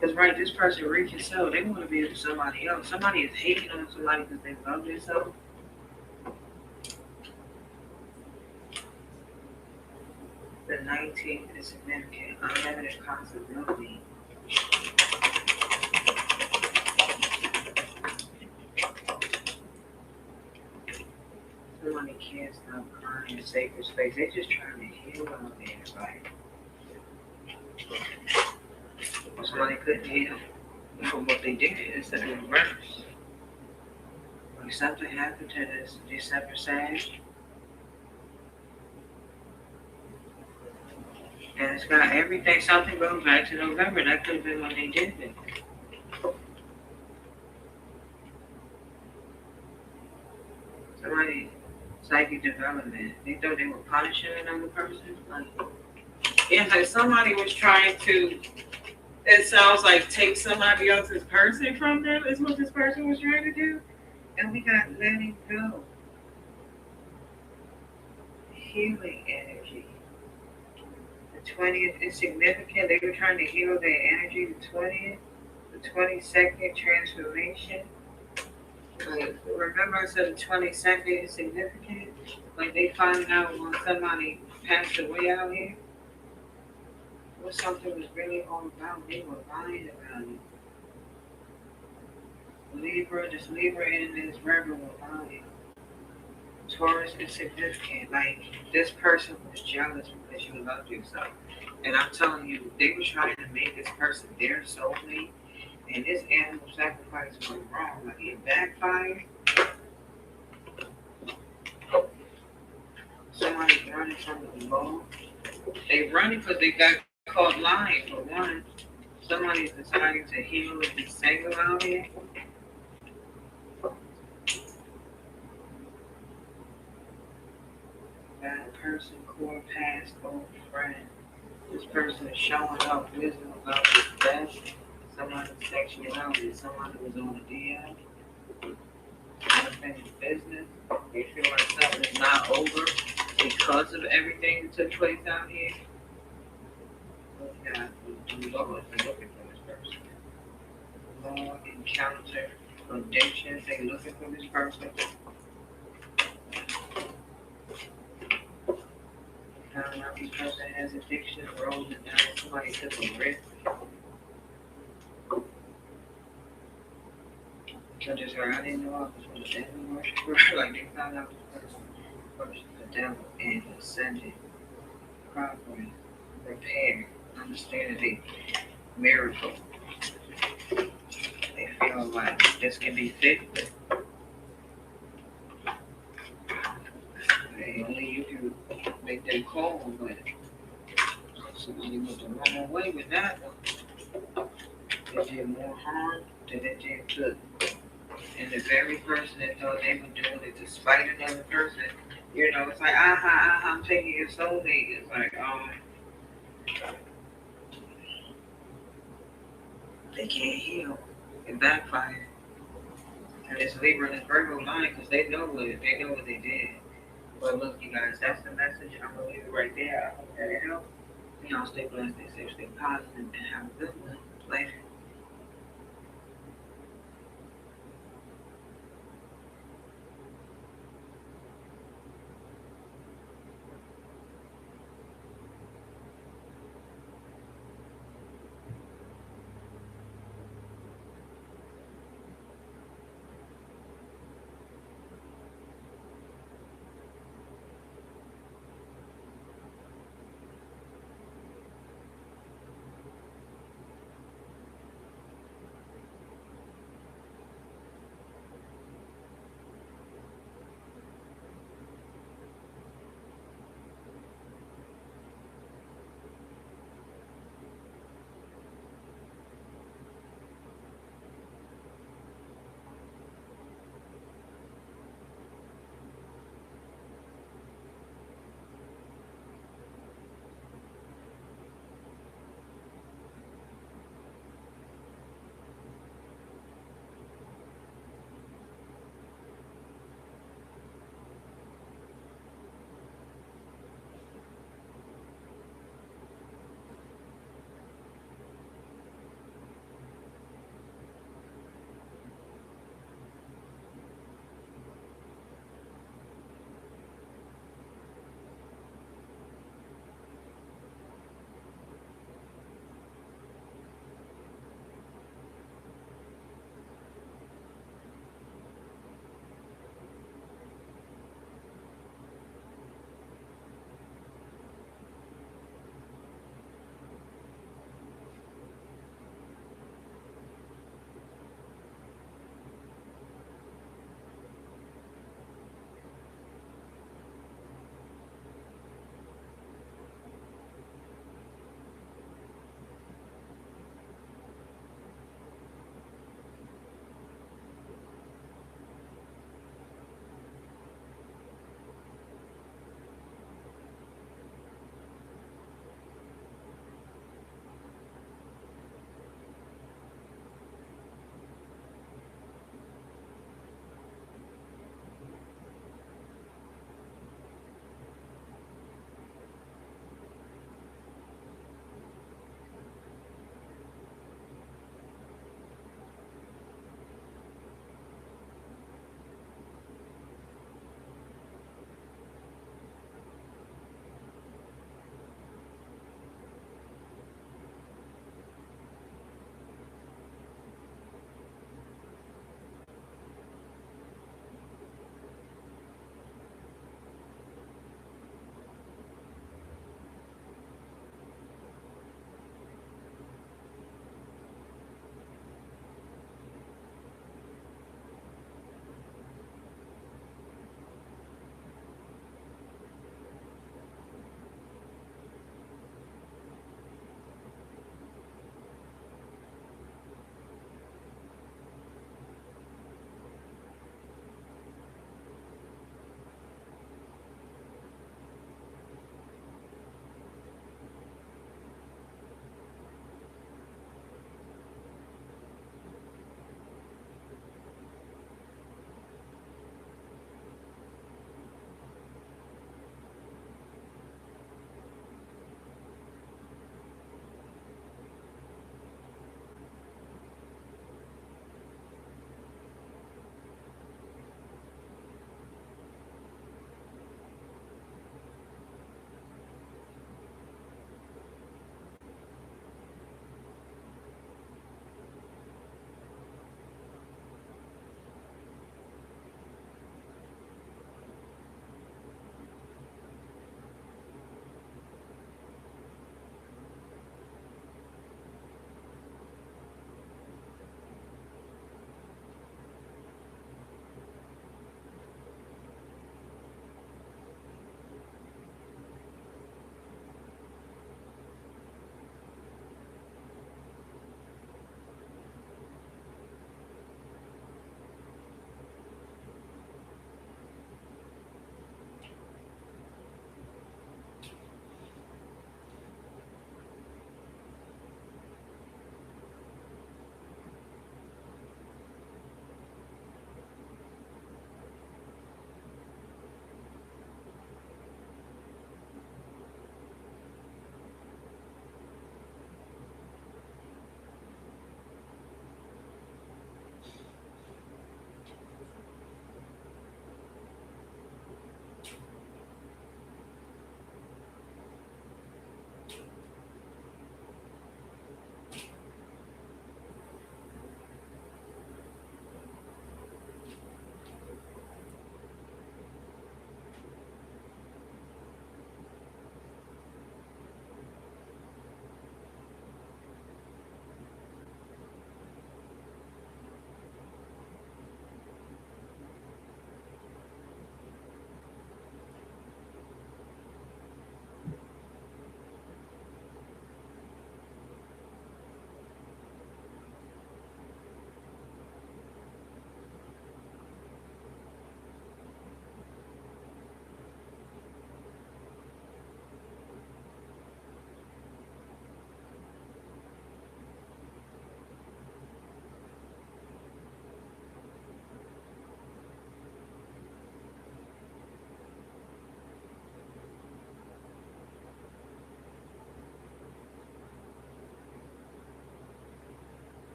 Because, right, this person reaches so they want to be with somebody else. Somebody is hating on somebody because they love themselves. The 19th is significant. Unlimited possibility. Somebody can't stop crying in sacred space. They're just trying to heal out there, right? Somebody couldn't heal from what they did instead of reverse. Like, something happened to this December Sag. And it's got everything, something goes back to November. That could have been when they did it. Somebody, psychic development. They thought they were punishing another person. Like, yeah, like somebody was trying to, it sounds like, take somebody else's person from them is what this person was trying to do. And we got letting go. Healing energy. The 20th is significant. They were trying to heal their energy. The 20th, the 22nd, transformation. Like, remember I said the 22nd is significant? Like, they finding out when somebody passed away out here. What something was really all about. They were lying about it. Libra, this Libra and this Virgo were lying. Taurus is significant. Like, this person was jealous because you loved yourself. And I'm telling you, they were trying to make this person their soulmate. And this animal sacrifice went wrong. Like, it backfired. Somebody's running from the law. They running because they got caught lying, for one. Somebody's deciding to heal and be single out here. That person, core past, old friend. This person is showing up wisdom about his best. Somebody's sexuality. Somebody was on a DM. Unfinished business. They feel like something is not over because of everything that took place out here. We got the Lord looking for this person. Lord, encounter, addictions. They looking for this person. Found out this person has addiction, rolling it down. Somebody took a risk. So just I didn't know I was going to devil worshiper. Like they found out the person worshiped the devil and ascended properly, prepared, understanding the miracle. They feel like this can be fixed. Only you can make that call, but somebody went the wrong way with that one. It did more harm than it did good. And the very person that thought they were doing it to spite another person, you know, it's like, I'm taking your soulmate. It's like, they can't heal. It backfired. And it's Libra and it's Virgo line because they know what they did. But look, you guys, that's the message. I'm gonna leave it right there. I hope that it helped. Y'all stay blessed, stay safe, stay positive, and have a good one. Later.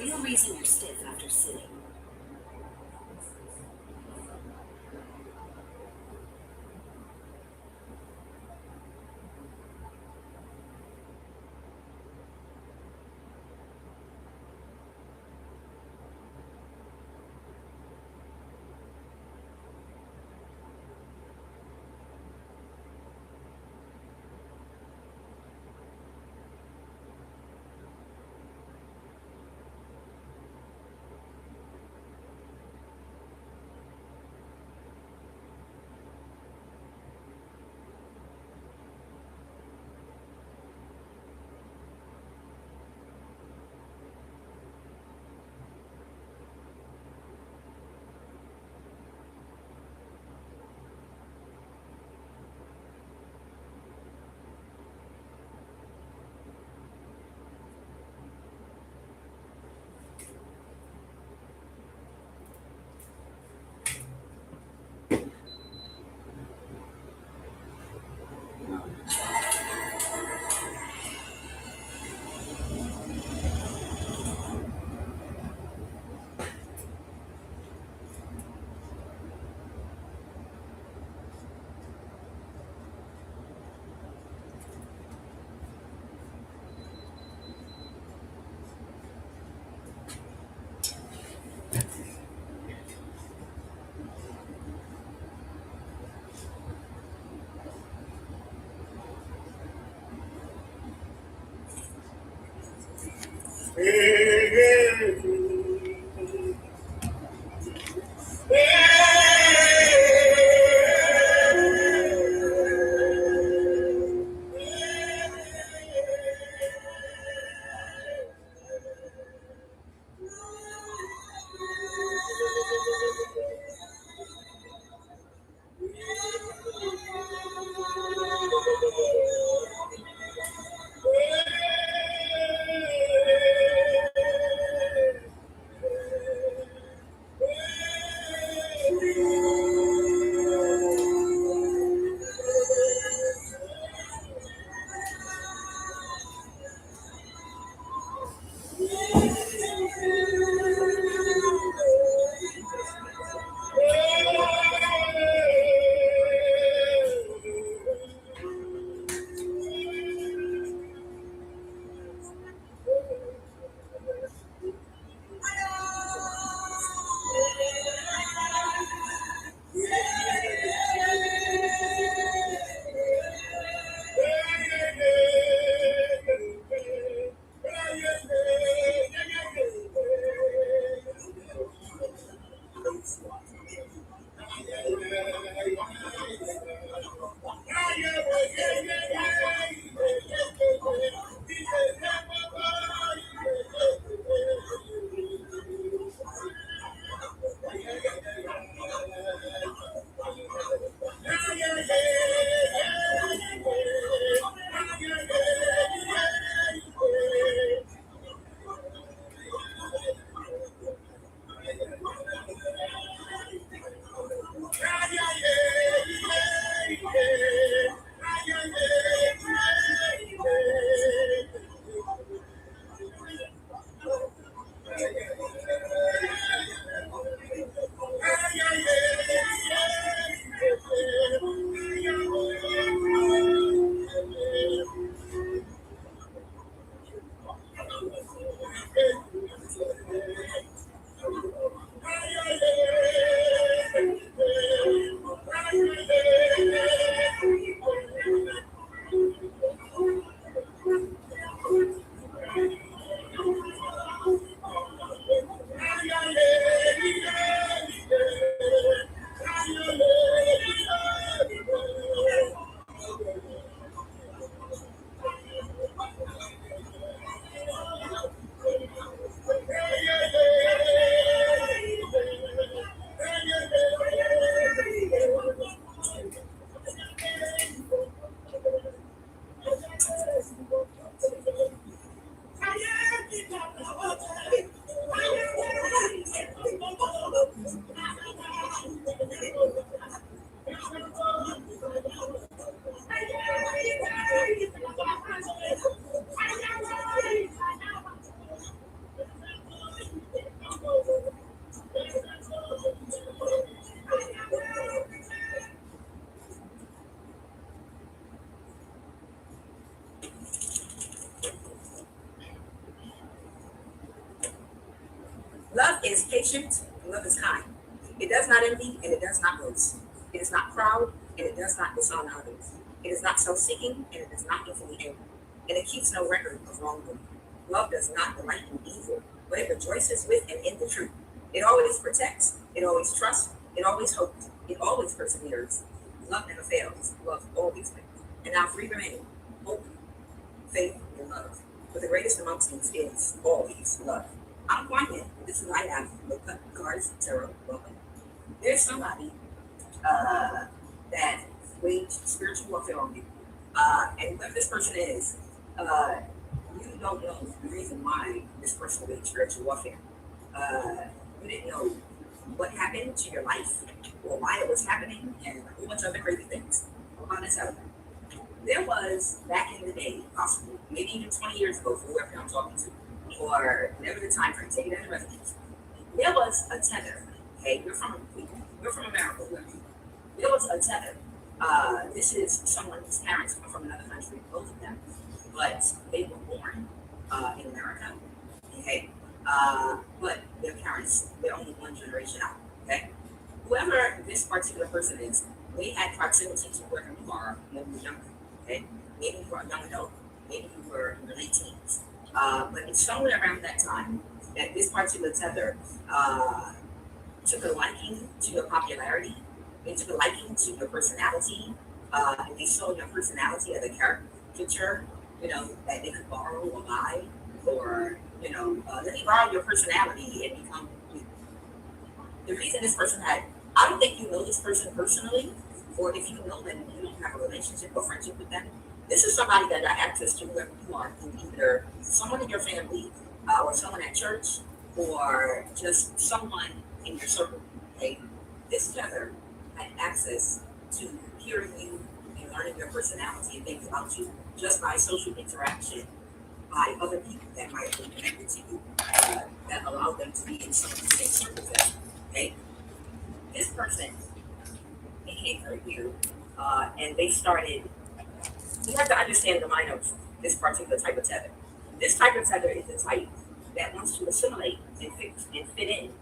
real reason you're stiff after sitting. It is patient, and love is kind. It does not envy, and it does not boast. It is not proud, and it does not dishonor others. It is not self-seeking, and it is not easily angry. And it keeps no record of wrongdoing. Love does not delight in evil, but it rejoices with and in the truth. It always protects, it always trusts, it always hopes, it always perseveres. Love never fails, love always wins. And now three remain: hope, faith, and love. But the greatest amongst these is always love. I'm Kwame. This is who I have with cards, tarot, welcome. There's somebody that waged spiritual warfare on you. And whoever this person is, you don't know the reason why this person waged spiritual warfare. You didn't know what happened to your life or why it was happening and a whole bunch of other crazy things. I'm going to tell you. There was, back in the day, possibly, maybe even 20 years ago, for whoever I'm talking to, or whatever the time frame, take it as a reference. There was a tether. Okay, we're from America. There was a tether. This is someone whose parents come from another country, both of them, but they were born in America. Okay, but their parents, they're only one generation out. Okay, whoever this particular person is, they had proximity to whoever you are when you were younger. Okay, maybe you were a young adult, maybe you were in your late teens. But it's somewhere around that time that this particular tether took a liking to your popularity. They took a liking to your personality. And they saw your personality as a caricature, that they could borrow or buy, or, let me borrow your personality and become you. The reason this person I don't think you know this person personally, or if you know them, you don't have a relationship or friendship with them. This is somebody that got access to whoever you are, either someone in your family, or someone at church, or just someone in your circle. Okay, this tether had access to hearing you and learning your personality and things about you just by social interaction by other people that might have been connected to you, that allowed them to be in some of the same circles. Okay, this person became very weird, and they started. You have to understand the mind of this particular type of tether. This type of tether is the type that wants to assimilate and fit in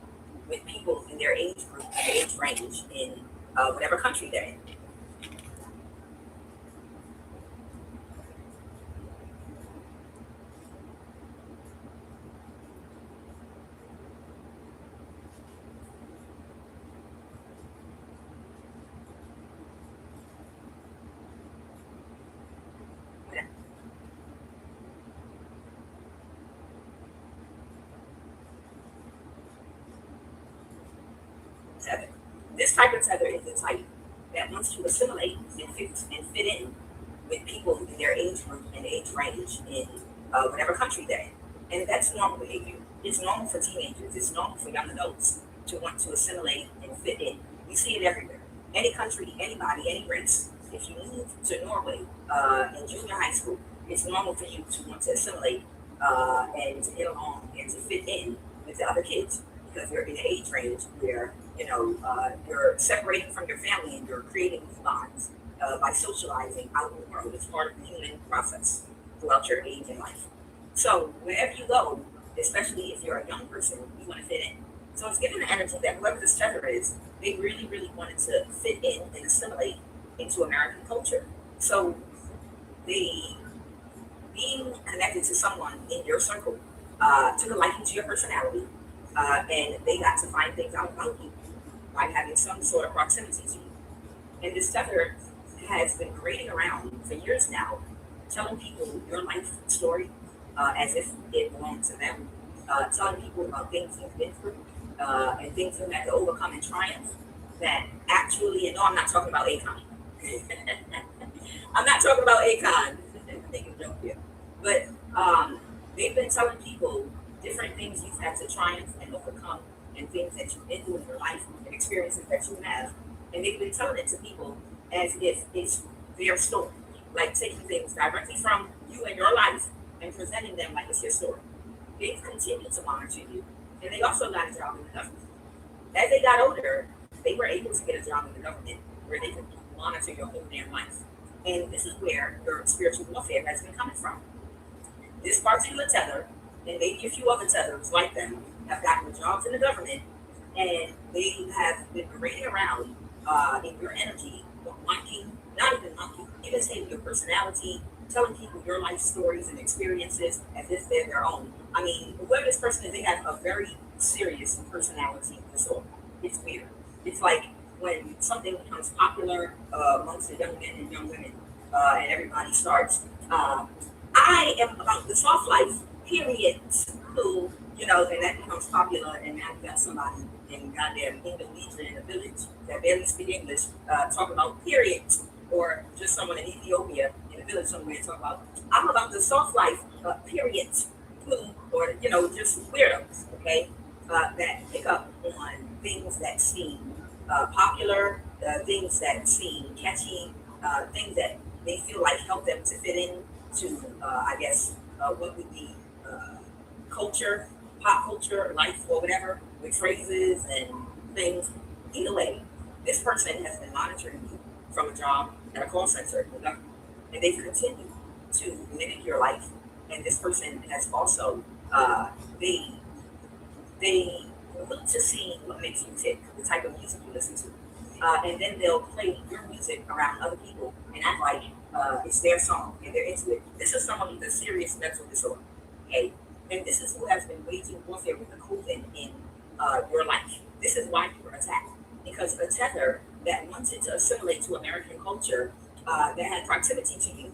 with people in their age group, their age range, in whatever country they're in. Tether. This type of tether is the type that wants to assimilate and fit in with people in their age group and age range in whatever country they're in. And that's normal behavior. It's normal for teenagers. It's normal for young adults to want to assimilate and fit in. You see it everywhere. Any country, anybody, any race. If you move to Norway in junior high school, it's normal for you to want to assimilate and to get along and to fit in with the other kids, because you're in an age range where you're separating from your family and you're creating new bonds by socializing out in the world. It's part of the human process throughout your age in life. So wherever you go, especially if you're a young person, you want to fit in. So it's given the energy that whoever this tether is, they really, really wanted to fit in and assimilate into American culture. So being connected to someone in your circle took a liking to your personality, and they got to find things out about you by having some sort of proximity to you. And this tether has been parading around for years now, telling people your life story as if it belonged to them, telling people about things you've been through and things you've had to overcome and triumph that actually, and no, I'm not talking about Akon. I'm not talking about Akon. I think it's a joke here. But they've been telling people different things you've had to triumph and overcome, and things that you've been through in your life and experiences that you have. And they've been telling it to people as if it's their story, like taking things directly from you and your life and presenting them like it's your story. They've continued to monitor you, and they also got a job in the government. As they got older, they were able to get a job in the government where they could monitor your whole damn life. And this is where your spiritual warfare has been coming from. This particular tether, and maybe a few other tethers like them, have gotten jobs in the government, and they have been parading around in your energy, even saying your personality, telling people your life stories and experiences as if they're their own. I mean, whoever this person is, they have a very serious personality disorder. It's weird. It's like when something becomes popular amongst the young men and young women, and everybody starts, I am about the soft life, period. Who, and that becomes popular, and now you got somebody in goddamn Indonesia in a village that barely speak English, talking about periods, or just someone in Ethiopia in a village somewhere talking about, I'm about the soft life, periods, or, just weirdos, okay, that pick up on things that seem popular, things that seem catchy, things that they feel like help them to fit in to, I guess, what would be culture, pop culture, life, or whatever, with phrases and things. Either way, this person has been monitoring you from a job at a call center, and they've continued to mimic your life. And this person has also, they look to see what makes you tick, the type of music you listen to. And then they'll play your music around other people and act like it's their song and they're into it. This is someone with a serious mental disorder, okay? And this is who has been waging warfare with the COVID in your life. This is why you were attacked. Because a tether that wanted to assimilate to American culture, that had proximity to you,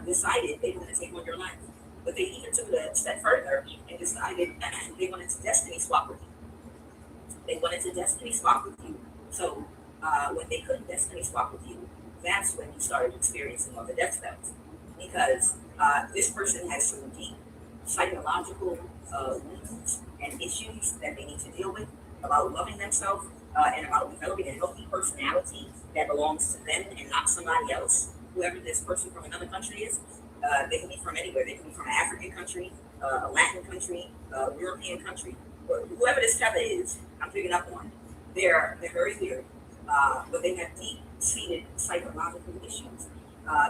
decided they wanted to take on your life. But they even took it a step further and decided they wanted to destiny swap with you. They wanted to destiny swap with you. So when they couldn't destiny swap with you, that's when you started experiencing all the death spells. Because this person has some deep psychological wounds and issues that they need to deal with about loving themselves and about developing a healthy personality that belongs to them and not somebody else. Whoever this person from another country is, they can be from anywhere. They can be from an African country, a Latin country, a European country. Whoever this tether is, I'm picking up on. They're very weird, but they have deep-seated psychological issues.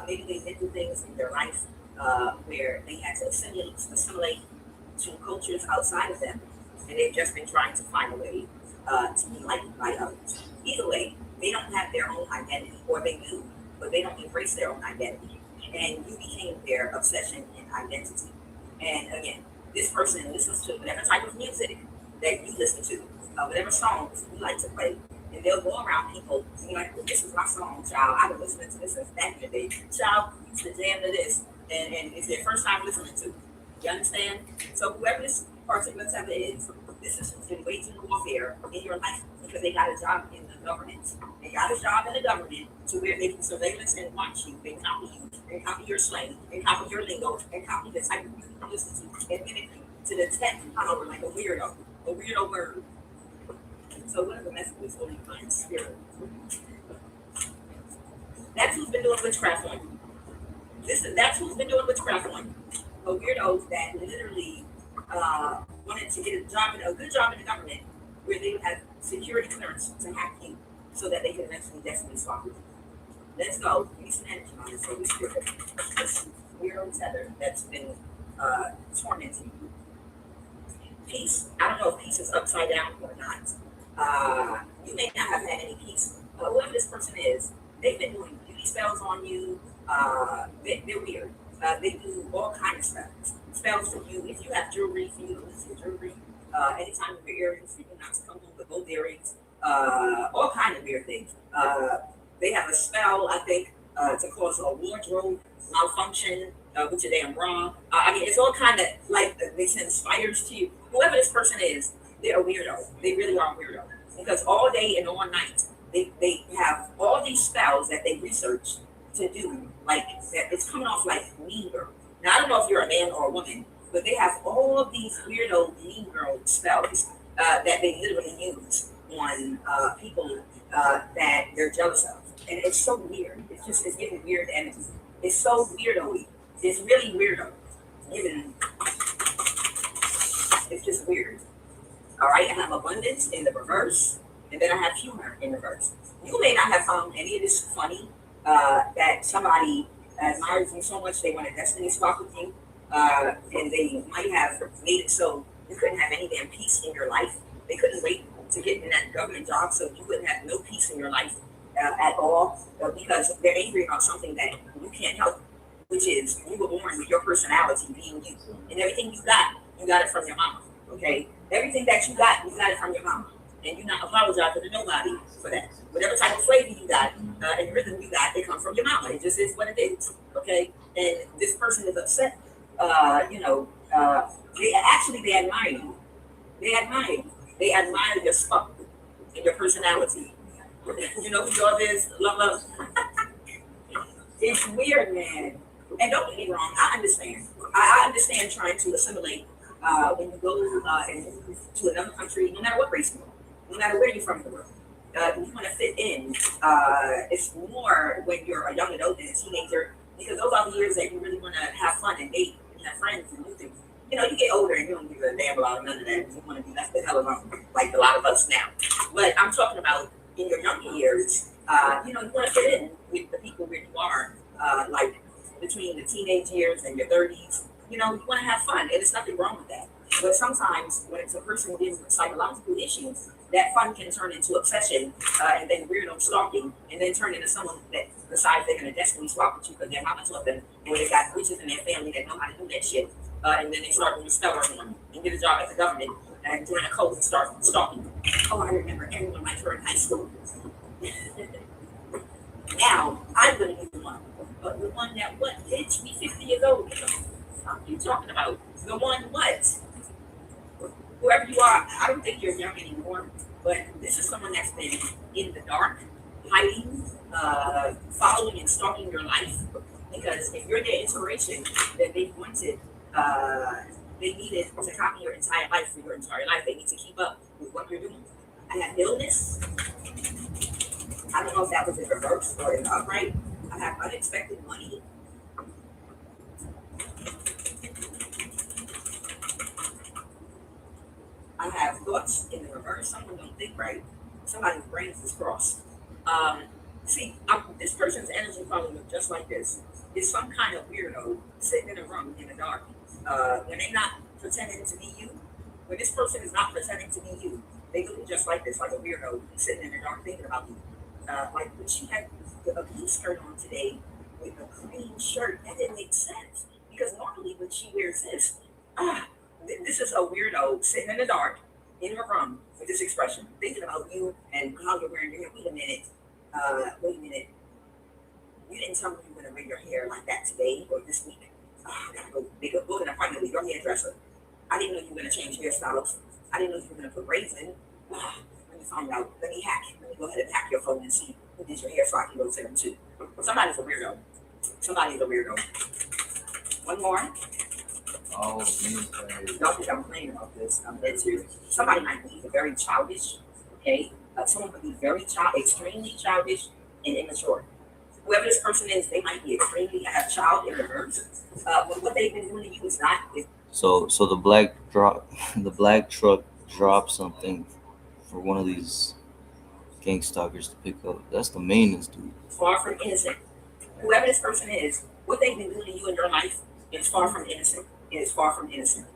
Maybe they've been through things in their life where they had to assimilate to cultures outside of them, and they've just been trying to find a way to be liked by others. Either way, they don't have their own identity, or they do, but they don't embrace their own identity. And you became their obsession and identity. And again, this person listens to whatever type of music that you listen to, whatever songs you like to play. And they'll go around people and be like, well, this is my song, child. I've been listening to this since back in the day. Child, it's the jam to this. And it's their first time listening to it. You understand? So whoever this particular tether is, this has been waging warfare in your life because they got a job in the government. They got a job in the government to where they can surveillance and watch you, and copy you, and copy your slang, and copy your lingo, and copy the type of music you listen to, and mimic you to the 10th power like a weirdo word. So what are the messages Holy Divine Spirit? That's who's been doing witchcraft on you. That's who's been doing witchcraft on you. A weirdos that literally wanted to get a good job in the government where they would have security clearance to hack you so that they could eventually destiny swap with you. Let's go. Give me some energy on this Holy Spirit. This weirdo tether that's been tormenting you. Peace. I don't know if peace is upside down or not. You may not have had any peace. Whoever this person is, they've been doing beauty spells on you. They're weird. They do all kinds of spells for you. If you have jewelry, for you to lose your jewelry. Anytime you wear earrings, for you not to come home with gold earrings. All kinds of weird things. They have a spell, I think, to cause a wardrobe malfunction, which are damn wrong. I mean, it's all kind of like they send spiders to you. Whoever this person is, they're a weirdo. They really are a weirdo. Because all day and all night, they have all these spells that they research to do. Like, it's coming off like Mean Girl. Now, I don't know if you're a man or a woman, but they have all of these weirdo Mean Girl spells that they literally use on people that they're jealous of. And it's so weird. It's giving weird energy. It's so weirdo-y. It's really weirdo. It's just weird. All right, I have abundance in the reverse, and then I have humor in reverse. You may not have found any of this funny, that somebody admires you so much they want to destiny swap with you, and they might have made it so you couldn't have any damn peace to get in that government job so you wouldn't have no peace in your life at all, because they're angry about something that you can't help, which is you were born with your personality being you, and everything you got it from your mama. Okay, everything that you got it from your mama, and you're not apologizing to nobody for that. Whatever type of flavor you got and rhythm you got, it comes from your mama. It just is what it is. Okay, and this person is upset. They admire you. They admire your spunk and your personality. You know who yours is? Love. It's weird, man. And don't get me wrong, I understand. I understand trying to assimilate when you go to another country, no matter what race you are, no matter where you're from in the world. You want to fit in. It's more when you're a young adult and a teenager, because those are the years that you really want to have fun and date and have friends and do things. You know, you get older and you don't give a damn about none of that. You want to be left the hell alone, like a lot of us now. But I'm talking about in your younger years, you want to fit in with the people where you are, like between the teenage years and your 30s. You want to have fun, and there's nothing wrong with that. But sometimes when it's a person dealing with psychological issues, that fun can turn into obsession, and then weirdo stalking, and then turn into someone that decides they're going to destiny swap with you because their mama taught them, and they got witches in their family that know how to do that shit. And then they start to discover one and get a job at the government and join a cult and start stalking. Oh, I remember everyone liked her in high school. Now, I'm going to be the one. But the one that what? Bitch, me 50 years old. What are you talking about? The one what? Whoever you are, I don't think you're young anymore. But this is someone that's been in the dark, hiding, following and stalking your life. Because if you're their inspiration, then they needed to copy your entire life for your entire life. They need to keep up with what you're doing. I have illness. I don't know if that was in reverse or in upright. I have unexpected money. I have thoughts in the reverse. Someone don't think right. Somebody's brains is crossed. This person's energy probably look just like this. It's some kind of weirdo sitting in a room in the dark. When they're not pretending to be you, when this person is not pretending to be you, they look just like this, like a weirdo sitting in the dark thinking about you. Like when she had a blue skirt on today with a green shirt, that didn't make sense. Because normally when she wears this, this is a weirdo sitting in the dark in her room with this expression, thinking about you and how you're wearing your hair. Wait a minute. You didn't tell me you were going to wear your hair like that today or this week. I gotta go make a book an appointment with your hairdresser. I didn't know you were going to change hairstyles. I didn't know you were going to put braids in. Let me find out. Let me go ahead and hack your phone and see who did your hair so I can go to them too. Somebody's a weirdo. One more. Oh, Don't think I'm playing about this. I'm dead serious. Somebody might be very childish, okay? Someone could be extremely childish and immature. Whoever this person is, they might be extremely child in reverse. But what they've been doing to you is not. So the black truck dropped something for one of these gang stalkers to pick up. That's the maintenance dude. Far from innocent. Whoever this person is, what they've been doing to you in your life is far from innocent. It is far from innocent.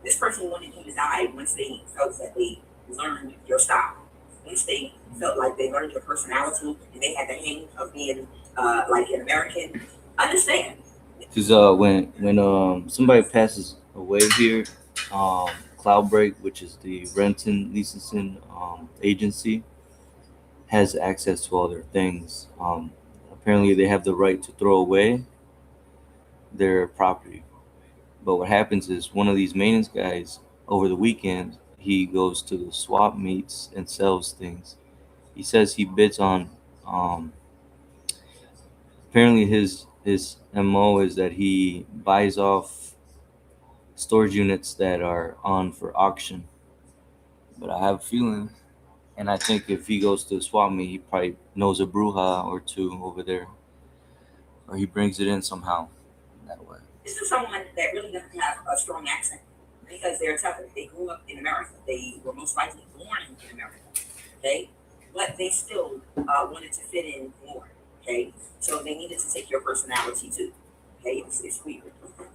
This person wanted you to die once they felt that they learned your style. Once they felt like they learned your personality and they had the hang of being like an American. Understand? Because when somebody passes away here, Cloudbreak, which is the Renton licensing agency, has access to all their things. Apparently, they have the right to throw away their property. But what happens is one of these maintenance guys over the weekend, he goes to the swap meets and sells things. He says he bids on. Apparently, his MO is that he buys off storage units that are on for auction. But I have a feeling, and I think if he goes to the swap meet, he probably knows a bruja or two over there, or he brings it in somehow that way. This is someone that really doesn't have a strong accent because they're tough. They grew up in America. They were most likely born in America. Okay, but they still wanted to fit in more. Okay, so they needed to take your personality too. Okay, it's weird.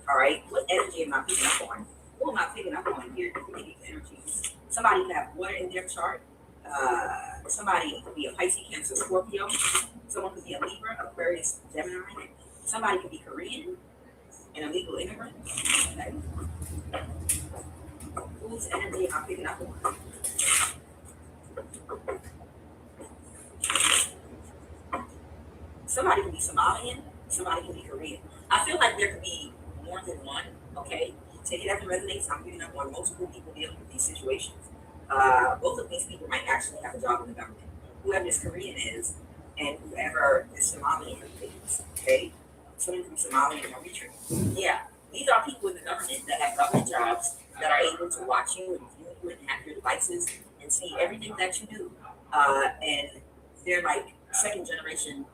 All right, what energy am I picking up on? Who am I picking up on here? Negative energies. Somebody can have water in their chart. Somebody could be a Pisces, Cancer, Scorpio. Someone could be a Libra, Aquarius, Gemini. Somebody could be Korean, an illegal immigrant. Okay. Whose energy am I picking up on? Somebody can be Somalian, somebody can be Korean. I feel like there could be more than one, okay? Take it as it resonates. I'm picking up on multiple people dealing with these situations. Both of these people might actually have a job in the government. Whoever this Korean is, and whoever this Somalian is, okay? Someone can be Somalian and Eritrean. Yeah, these are people in the government that have government jobs that are able to watch you and view you and hack your devices and see everything that you do. And they're like second generation.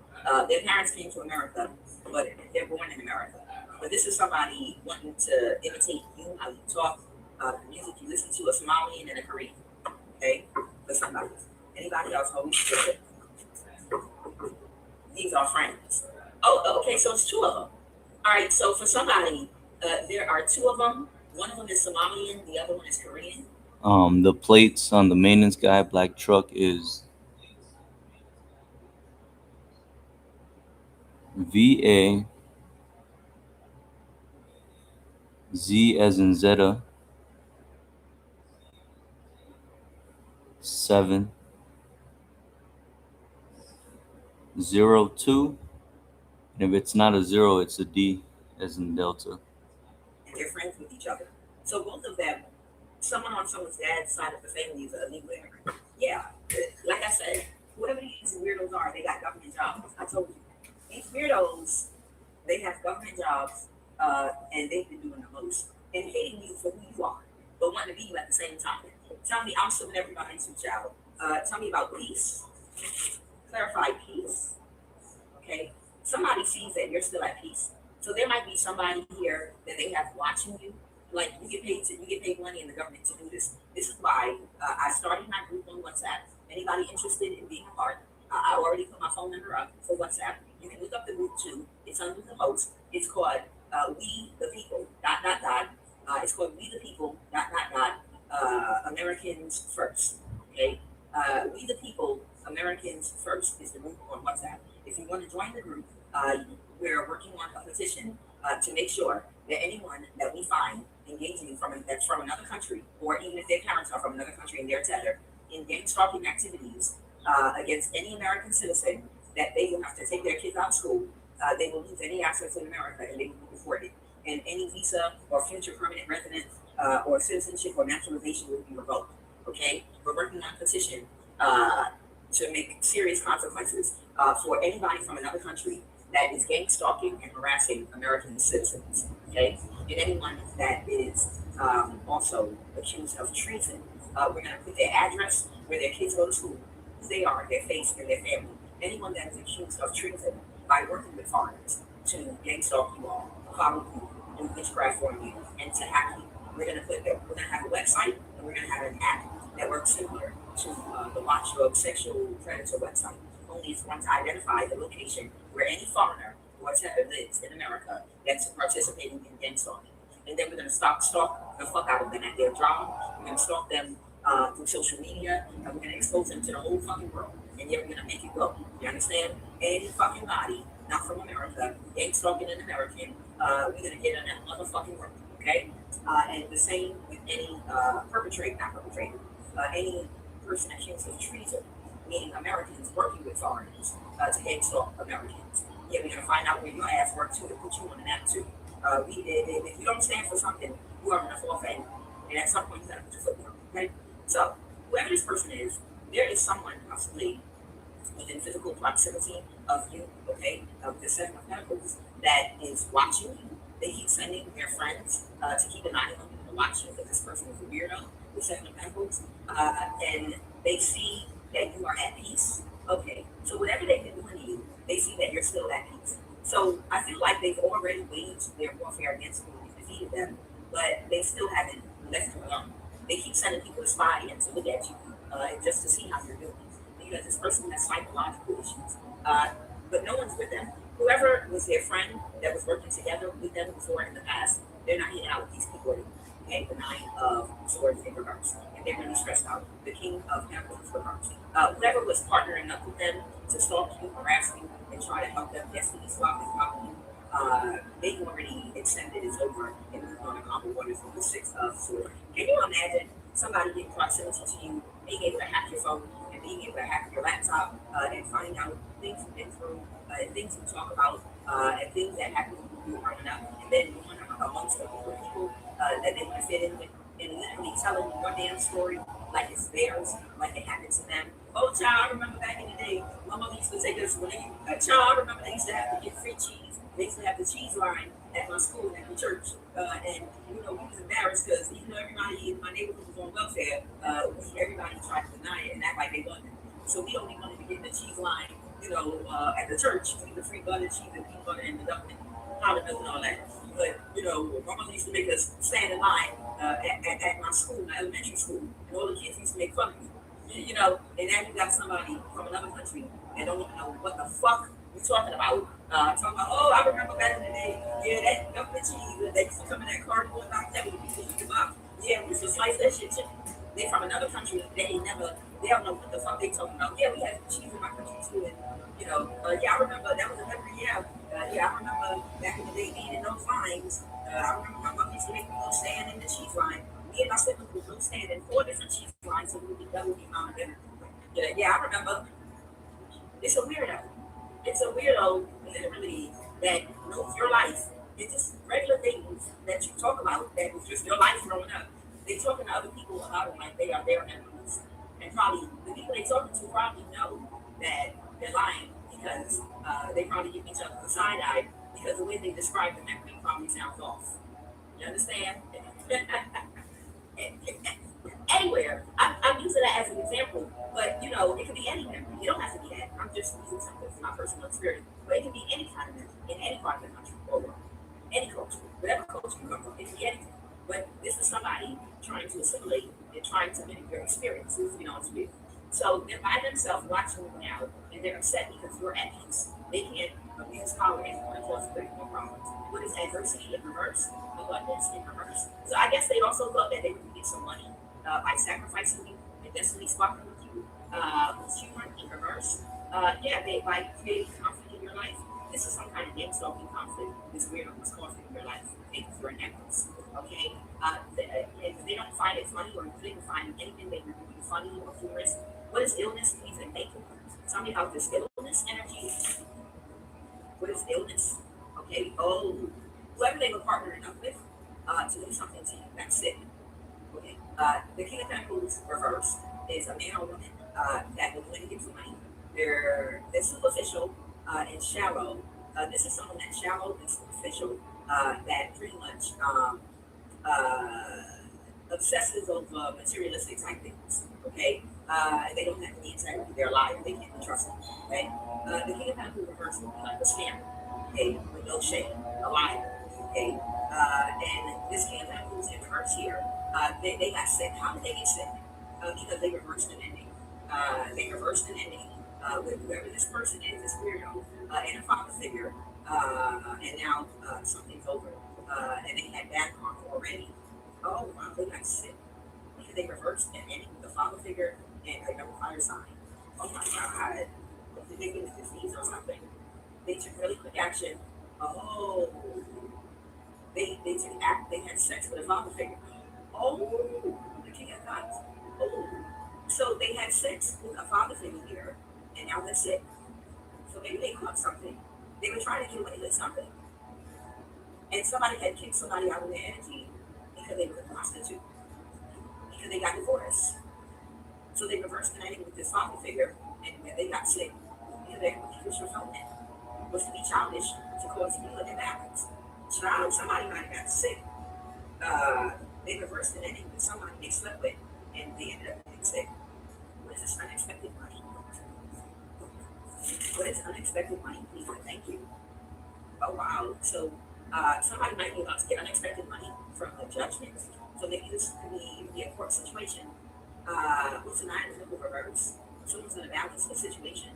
Their parents came to America, but they're born in America. But this is somebody wanting to imitate you, how you talk, the music you listen to, a Somalian and a Korean. Okay? For somebody. Anybody else? Holy Spirit. These are friends. Oh, okay, so it's two of them. All right, so for somebody, there are two of them. One of them is Somalian, the other one is Korean. The plates on the maintenance guy, black truck, is VA Z as in Zeta 702. And if it's not a 0, it's a D as in Delta. And they're friends with each other. So both of them, someone on someone's dad's side of the family is a legal immigrant. Yeah, like I said, whoever these weirdos are, they got government jobs. I told you. These weirdos, they have government jobs, and they've been doing the most. And hating you for who you are, but wanting to be you at the same time. Tell me, I'm suing everybody to child. Tell me about peace. Clarify peace. Okay? Somebody sees that you're still at peace. So there might be somebody here that they have watching you. Like you get paid money in the government to do this. This is why I started my group on WhatsApp. Anybody interested in being a part? I already put my phone number up for WhatsApp. You can look up the group too. It's under the host. It's called We the People. ... It's called We the People. ... Americans First. Okay. We the People. Americans First is the group on WhatsApp. If you want to join the group, we're working on a petition to make sure that anyone that we find engaging that's from another country, or even if their parents are from another country and they're tethered in gang stalking activities against any American citizen, that they will have to take their kids out of school. They will lose any access in America and they will be deported. And any visa or future permanent resident or citizenship or naturalization will be revoked. Okay? We're working on a petition to make serious consequences for anybody from another country that is gang stalking and harassing American citizens. Okay? And anyone that is also accused of treason. We're going to put their address, where their kids go to school, who they are, their face, and their family. Anyone that is accused of treason by working with foreigners to gang stalk you all, follow you, do witchcraft for you, and to hack you. We're going to have a website, and we're going to have an app that works similar to the Watchdog Sexual Predator website. Only it's going to identify the location where any foreigner or whatever lives in America that's participating in gang stalking. And then we're going to stalk the fuck out of them at their job. We're going to stalk them through social media, and we're going to expose them to the whole fucking world. And then we're going to make it go. You understand? Any fucking body, not from America, gang stalking an American, we're going to get on that motherfucking world. Okay? And the same with any any person accused of treason, meaning Americans working with foreigners to gang stalk Americans. Yeah, we're going to find out where your ass works too, to put you on an app too. If you don't stand for something, you are going to fall for it. And at some point, you got to put your foot down. Okay? So, whoever this person is, there is someone possibly within physical proximity of you, okay, of the Seven of Pentacles, that is watching you. They keep sending their friends to keep an eye on you and watch you, because this person is a weirdo with Seven of Pentacles, and they see that you are at peace. Okay, so whatever they've been doing to you, they see that you're still at peace. So I feel like they've already waged their warfare against you and defeated them, but they still haven't left you alone. They keep sending people to spy and to look at you just to see how you're doing. Because this person has psychological issues, but no one's with them. Whoever was their friend that was working together with them before in the past, they're not hanging out with these people anymore. Okay, the Nine of Swords in reverse. And they're really stressed out. The King of Pentacles reversed. Whoever was partnering up with them to stalk you, harass you, and try to help them destiny swap and copy you, they've already accepted it's over and moved on to calmer waters with the Six of Swords. Can you imagine somebody in proximity to you being able to hack your phone and being able to hack your laptop and find out things you've been through, and things you talk about, and things that happened when you were growing up, and then going amongst the group of people that they want to fit in with, and literally telling you your damn story like it's theirs, like it happened to them. Oh, child, I remember back in the day, my mother used to take us when child, I remember they used to have to get free cheese. They used to have the cheese line at my school and at the church, and we was embarrassed because even though everybody in my neighborhood was on welfare, everybody tried to deny it and act like they wasn't. So we only wanted to get the cheese line, at the church, the free butter, cheese, and peanut butter, and the dumpling, powdered milk, and all that. But my mother used to make us stand in line at my school, my elementary school, and all the kids used to make fun of me. And now you got somebody from another country and don't even know what the fuck we talking about. Oh, I remember back in the day, yeah, that government cheese, they used to come in that cardboard box that would be eat them up. Yeah, we used to slice that shit. They from another country, they don't know what the fuck they talking about. Yeah, we had cheese in my country too, and I remember that was a memory. I remember back in the day eating those lines. I remember my mother used to make me go stand in the cheese line. Me and my siblings would go stand in 4 different cheese lines, so we would be double the amount of dinner. I remember. It's a weirdo. It's a weirdo, literally, that knows your life. It's just regular things that you talk about that was just your life growing up. They talking to other people about it like they are their enemies. And probably the people they talking to probably know that they're lying because they probably give each other the side eye because the way they describe the memory probably sounds off. You understand? Anywhere. I'm using that as an example, but it could be any memory. You don't have to be that. I'm just using something from my personal experience. But it can be any kind of memory in any part of the country or world. Any culture. Whatever culture you come from, it can be anything. But this is somebody trying to assimilate and trying to mimic your experiences, So they're by themselves watching you now, and they're upset because you're at peace. They can't abuse power anymore and cause critical problems. What is adversity in reverse? Abundance in reverse. So I guess they also thought that they would get some money by sacrificing you and destiny swapping with you, with humor in reverse. They by creating conflict in your life. This is some kind of name-stalking conflict. This weirdo was causing in your life. Thank you for an necklace. Okay? If they don't find it funny or if they don't find anything they would be funny or humorous, what is illness? Please and thank you. Tell me about this illness energy. What is illness? Okay. Oh, whoever they were partnering up with to do something to you, that's it. Okay. The King of Pentacles reverse is a man or woman that will win you some money. They're superficial and shallow. This is someone that's shallow and superficial that pretty much obsesses over materialistic type things. Okay. They don't have any integrity. They're liars. They can't be trusted. Okay. The King of Pentacles reverse will be like a scammer. Okay, with no shame, a liar. Okay. And this King of Pentacles in reverse here, they got sick. How did they get sick? Because they reversed an ending. They reversed an ending with whoever this person is, this weirdo, and a father figure, and now something's over. And they had bad karma already. Oh wow, they got sick because they reversed an ending with a father figure and a fire sign. Oh my God, did they get disease or something? They took really quick action. Oh, they had sex with a father figure. Oh, the King of Cups. Oh, so they had sex with a father figure here, and now they're sick. So maybe they caught something. They were trying to get away with something, and somebody had kicked somebody out of their energy because they were a prostitute, because they got divorced. So they reversed the ending with this father figure, and they got sick because they was fulfillment was to be childish to cause people in their balance. Child, somebody might have got sick. They reversed an ending with somebody they slept with, and they ended up getting sick. What is this unexpected money? What is unexpected money? Please and thank you. Oh wow. So somebody might be about to get unexpected money from a judgment. So maybe this could be a court situation. What's the Nine of Pentacles reverse? Someone's going to balance the situation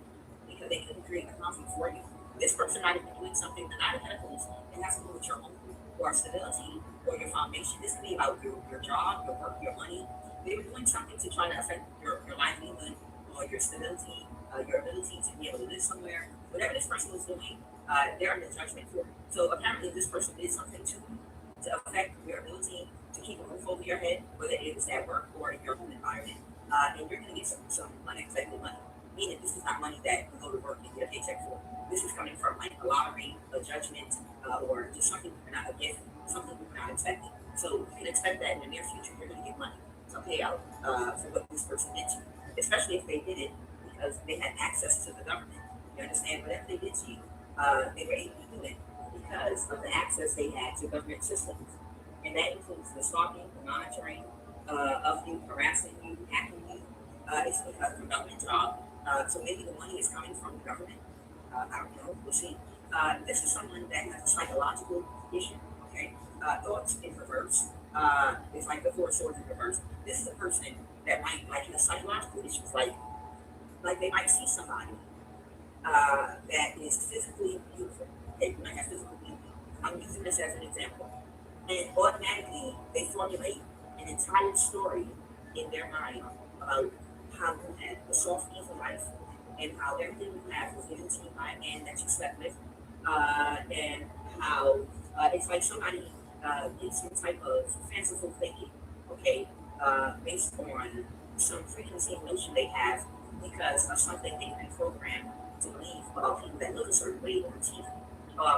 because they couldn't create a conflict for you. This person might have been doing something, the Nine of Pentacles, and has to do with your uncle. or stability or your foundation. This could be about your job, your work, your money. They were doing something to try to affect your livelihood or your stability, your ability to be able to live somewhere. Whatever this person was doing, they're under judgment for it. So apparently this person did something to affect your ability to keep a roof over your head, whether it is at work or in your home environment. And you're going to get some unexpected money. Meaning this is not money that you go to work and get a paycheck for. This is coming from like a lottery, a judgment, or just something you're not, a gift, something you're not expecting. So you can expect that in the near future you're going to get money, a payout for what this person did to you, especially if they did it because they had access to the government. You understand? Whatever they did to you, they were able to do it because of the access they had to government systems. And that includes the stalking, the monitoring of you, harassing you, hacking you. It's because of a government job. So maybe the money is coming from the government. I don't know. We'll see. This is someone that has a psychological issue. Okay. Thoughts in reverse. It's like the four swords in reverse. This is a person that might have psychological issues, like they might see somebody that is physically beautiful. They might have physical beauty. I'm using this as an example. And automatically they formulate an entire story in their mind about how you had a soft, easy life and how everything you have was given to you by a man that you slept with, and how it's like somebody did some type of fanciful thinking, okay, based on some preconceived notion they have because of something they've been programmed to believe about people that look a certain way on TV,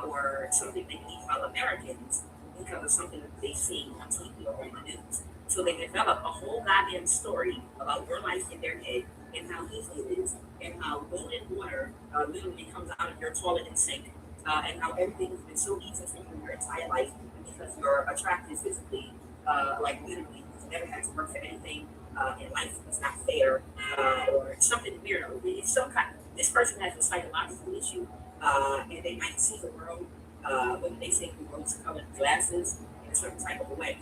or something they believe about Americans because of something that they see on TV or on the news. So they develop a whole goddamn story about your life in their head and how easy it is and how golden water literally comes out of your toilet and sink, and how everything has been so easy for you your entire life because you're attractive physically, like literally you've never had to work for anything in life. It's not fair, or something weird. It's some kind. This person has a psychological issue, and they might see the world, when they say through rose-colored glasses, in a certain type of a way.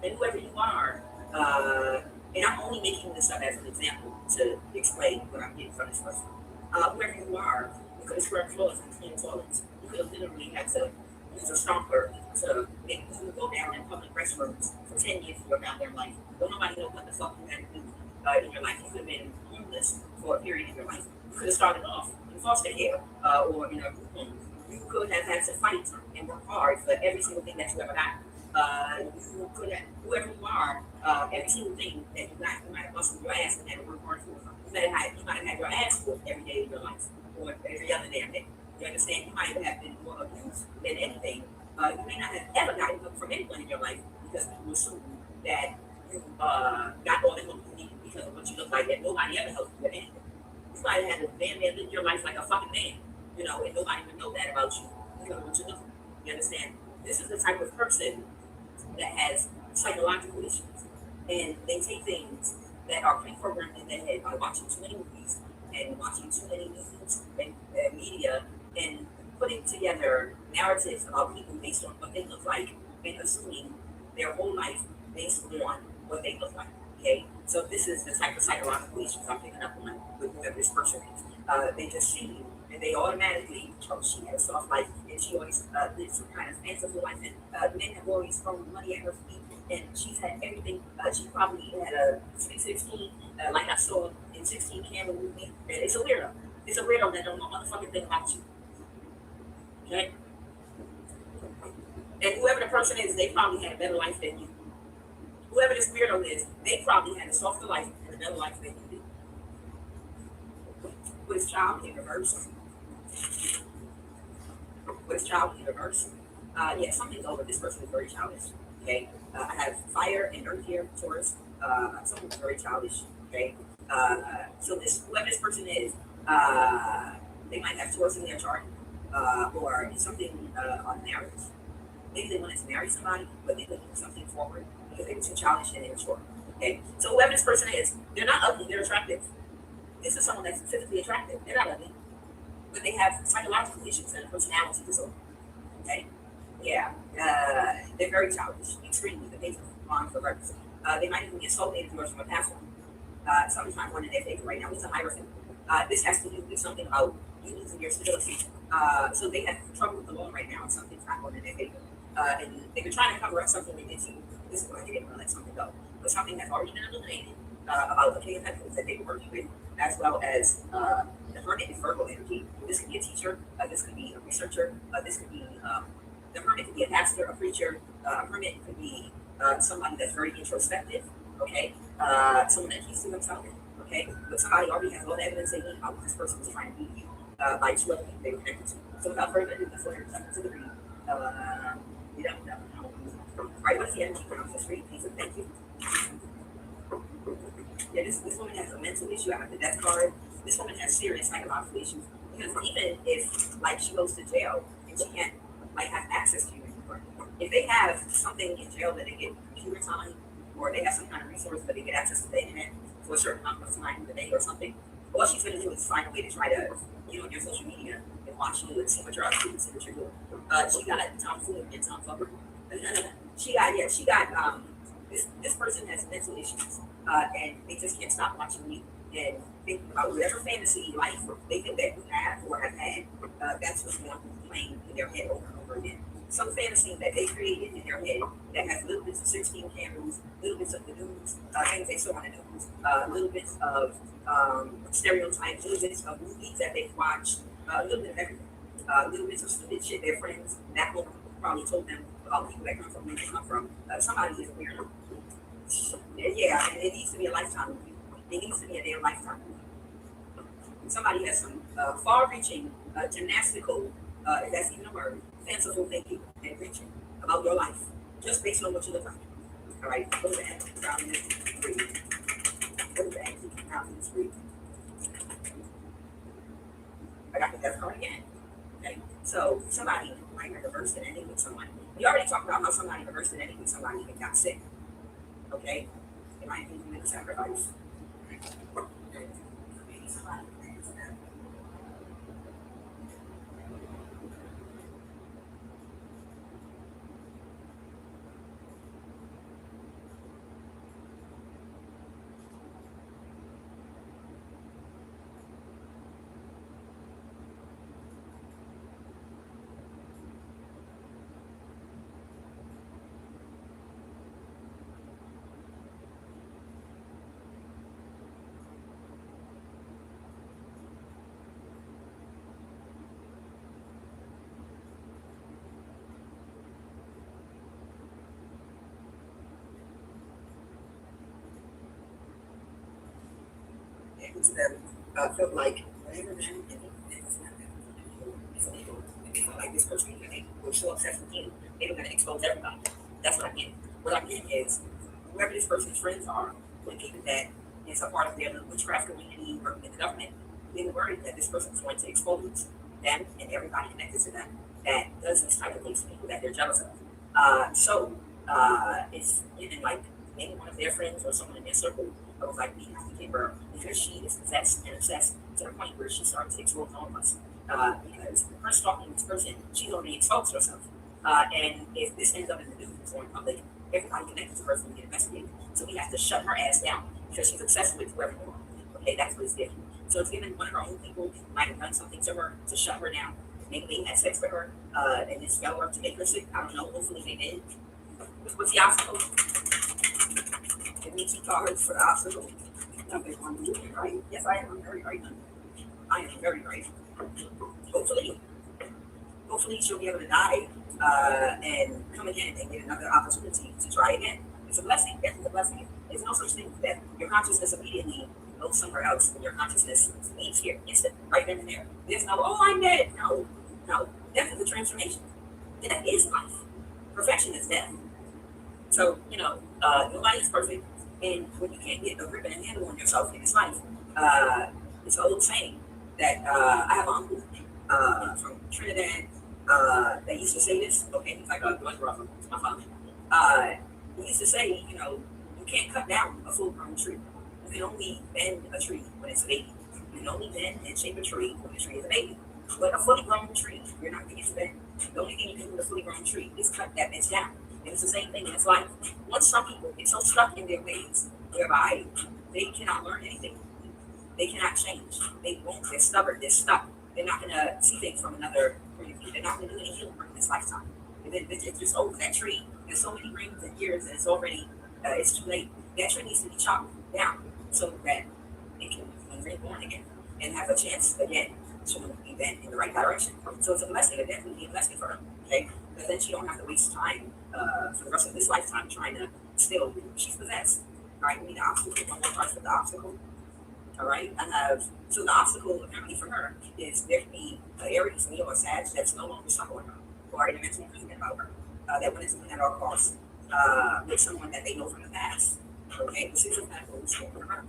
And whoever you are, and I'm only making this up as an example to explain what I'm getting from this person. Whoever you are, you could have scrubbed floors and cleaned toilets. You could have literally had to use a stomper to make you go down in public restrooms for 10 years of your goddamn life. Don't nobody know what the fuck you had to do in your life. You could have been homeless for a period in your life. You could have started off in foster care or in a group home. You could have had to fight and work hard for every single thing that you ever got. You could have, whoever you are, every single thing that you got, you might have busted your ass and had to work hard for. You might have had your ass whooped every day of your life, or every other damn day. You understand? You might have been more abused than anything. You may not have ever gotten help from anyone in your life because people assume that you got all the help you need because of what you look like, and nobody ever helped you with anything. You might have had a man that lived your life like a fucking man, you know, and nobody would know that about you because of what you look like. You understand? This is the type of person that has psychological issues, and they take things that are pre-programmed in their head by watching too many movies and watching too many news and media and putting together narratives about people based on what they look like and assuming their whole life based on what they look like. Okay, so this is the type of psychological issues I'm picking up on with whoever this person is. They just see you and they automatically, oh, she had a soft life and she always lived some kind of fanciful life, and men have always thrown money at her feet, and she's had everything. She probably had a 316, like I saw in 16 Camera movie, and it's a weirdo. It's a weirdo that don't know motherfucking thing about you. Okay? And whoever the person is, they probably had a better life than you. Whoever this weirdo is, they probably had a softer life and a better life than you did. With child in reverse. With child in reverse. Yeah, something's over. This person is very childish. Okay. I have fire and earth here, Taurus. Someone's very childish. Okay. So whoever this person is, they might have Taurus in their chart, or something on marriage. Maybe they wanted to marry somebody, but they couldn't do something forward because they were too childish and immature. Okay. So whoever this person is, they're not ugly. They're attractive. This is someone that's physically attractive. They're not ugly, but they have psychological issues and a personality disorder. Okay. Yeah, they're very childish, extremely. The page on for records. They might even get soulmated yours from a past one. Sometimes one in their favor right now. It's a hierophant. This has to do with something about you losing your stability. So they have trouble with the law right now. Something's not going in their favor. And they were trying to cover up something they did to you. This is why they didn't want to let something go. But something that's already been illuminated about the individuals that they were working with, as well as the hermit is verbal energy. This could be a teacher, this could be a researcher, this could be the hermit could be a pastor, a preacher, a hermit could be somebody that's very introspective, okay? Someone that keeps to themselves, okay? But somebody already has all the evidence they need about what this person was trying to do to you by two other people they were connected to. So without further ado, let's learn to the read. You don't know. Right, what's the energy from this read? Please and thank you. Yeah, this woman has a mental issue out of the death card. This woman has serious psychological issues. Because even if, like, she goes to jail and she can't, like, have access to you anymore, if they have something in jail that they get computer time, or they have some kind of resource that they get access to the internet for a certain amount of time a day or something, all she's going to do is find a way to try to, you know, on your social media and watch you and see what you're up to and see what you're doing. She got tomfoolery and tomfuckery. She got this person has mental issues, and they just can't stop watching you and thinking about whatever fantasy life they think that you have or have had. That's what's going playing in their head over and over again. Some fantasy that they created in their head that has little bits of 16 candles, little bits of the news, things they saw on the news, little bits of stereotypes, little bits of movies that they've watched, a little bit of everything. Little bits of stupid shit their friends that woman probably told them about people that come from where they come from. Somebody is a weirdo. Yeah, and it needs to be a lifetime movie. It needs to be a damn lifetime movie. Somebody has some far-reaching, gymnastical, if that's even a word, fanciful thinking and reaching about your life, just based on what you look like. All right, go to the end. Down in this read. Go to the end. Down in this read. I got the death card again. Okay, so somebody might have reversed an ending with someone. We already talked about how somebody reversed an ending with somebody and got sick. Okay, it might be human sacrifice. To them felt like whatever man they felt like this person was so obsessed with you, they were going to expose everybody. That's what I get. What I get is whoever this person's friends are, the people that is a part of their witchcraft community or in the government, they were worried that this person was going to expose them and everybody connected to them that does this type of things to people that they're jealous of. So it's even like maybe one of their friends or someone in their circle was like, we have to get her because she is possessed and obsessed to the point where she started to expose all of us. Because her stalking this person, she's already exposed herself. And if this ends up in the news or in public, everybody connected to her is going to get investigated. So we have to shut her ass down because she's obsessed with whoever you are. Okay, that's what it's giving. So it's given one of her own people might have done something to her to shut her down. Maybe they had sex with her and it spelled her to make her sick. I don't know. Hopefully they did. What's the obstacle? Give me 2 cards for the obstacle. I'm right. Yes, I am. I'm very right. I am very right. Hopefully she'll be able to die and come again and get another opportunity to try again. It's a blessing. Death is a blessing. There's no such thing that your consciousness immediately goes somewhere else when your consciousness leaves here. Instant, right then and there. There's no, oh, I'm dead. No. Death is a transformation. Death is life. Perfection is death. So, nobody is perfect. And when you can't get a grip and a handle on yourself in this life, it's an old saying that I have an uncle from Trinidad that used to say this. Okay, he's like a blood brother to my father. He used to say, you can't cut down a full-grown tree. You can only bend a tree when it's a baby. You can only bend and shape a tree when the tree is a baby. But a fully grown tree, you're not going to bend. The only thing you can do with a fully grown tree is cut that bitch down. And it's the same thing in its life. Once some people get so stuck in their ways whereby they cannot learn anything, they cannot change. They won't. They're stubborn. They're stuck. They're not going to see things from another point of view. They're not going to do any healing work in this lifetime. It's just over that tree. There's so many rings and years, and it's already it's too late. That tree needs to be chopped down so that it can be reborn again and have a chance again to be bent in the right direction. So it's a blessing, a definitely a blessing for her. Okay, but then she don't have to waste time for the rest of this lifetime trying to still. She's possessed. All right, we need the obstacle. One more part for the obstacle. All right, so the obstacle apparently for her is there can be Aries, Leo, or Sag that's no longer stuck on her, or in a mental imprisonment about her. That one is doing at all costs with someone that they know from the past. Okay, the Six of Pentacles for her.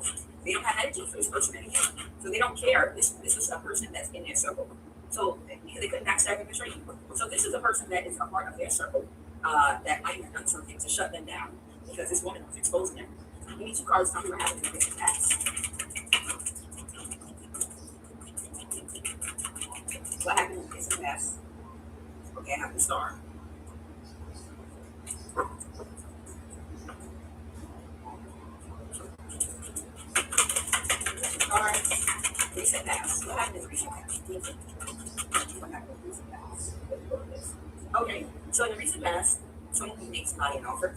They don't have energy for this person anymore, so they don't care. This is a person that's in their circle. So because they couldn't backstab and betray you. So this is a person that is a part of their circle that might have done something to shut them down because this woman was exposing them. We need 2 cards. Tell me what happened in the recent past. What happened in the recent past? Okay, I have the Star. Cards. Recent past. What happened in the recent past? What happened in the recent past? Okay, so in the recent past, someone who makes somebody an offer.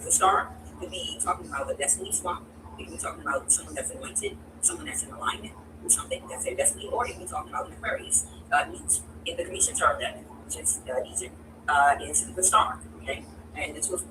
The Star could be talking about a destiny swap. It could be talking about someone that's anointed, someone that's in alignment with something that's their destiny, or it could be talking about an Aquarius. Meet in the Commission chart that which is Egypt is the Star. Okay, and the 2 of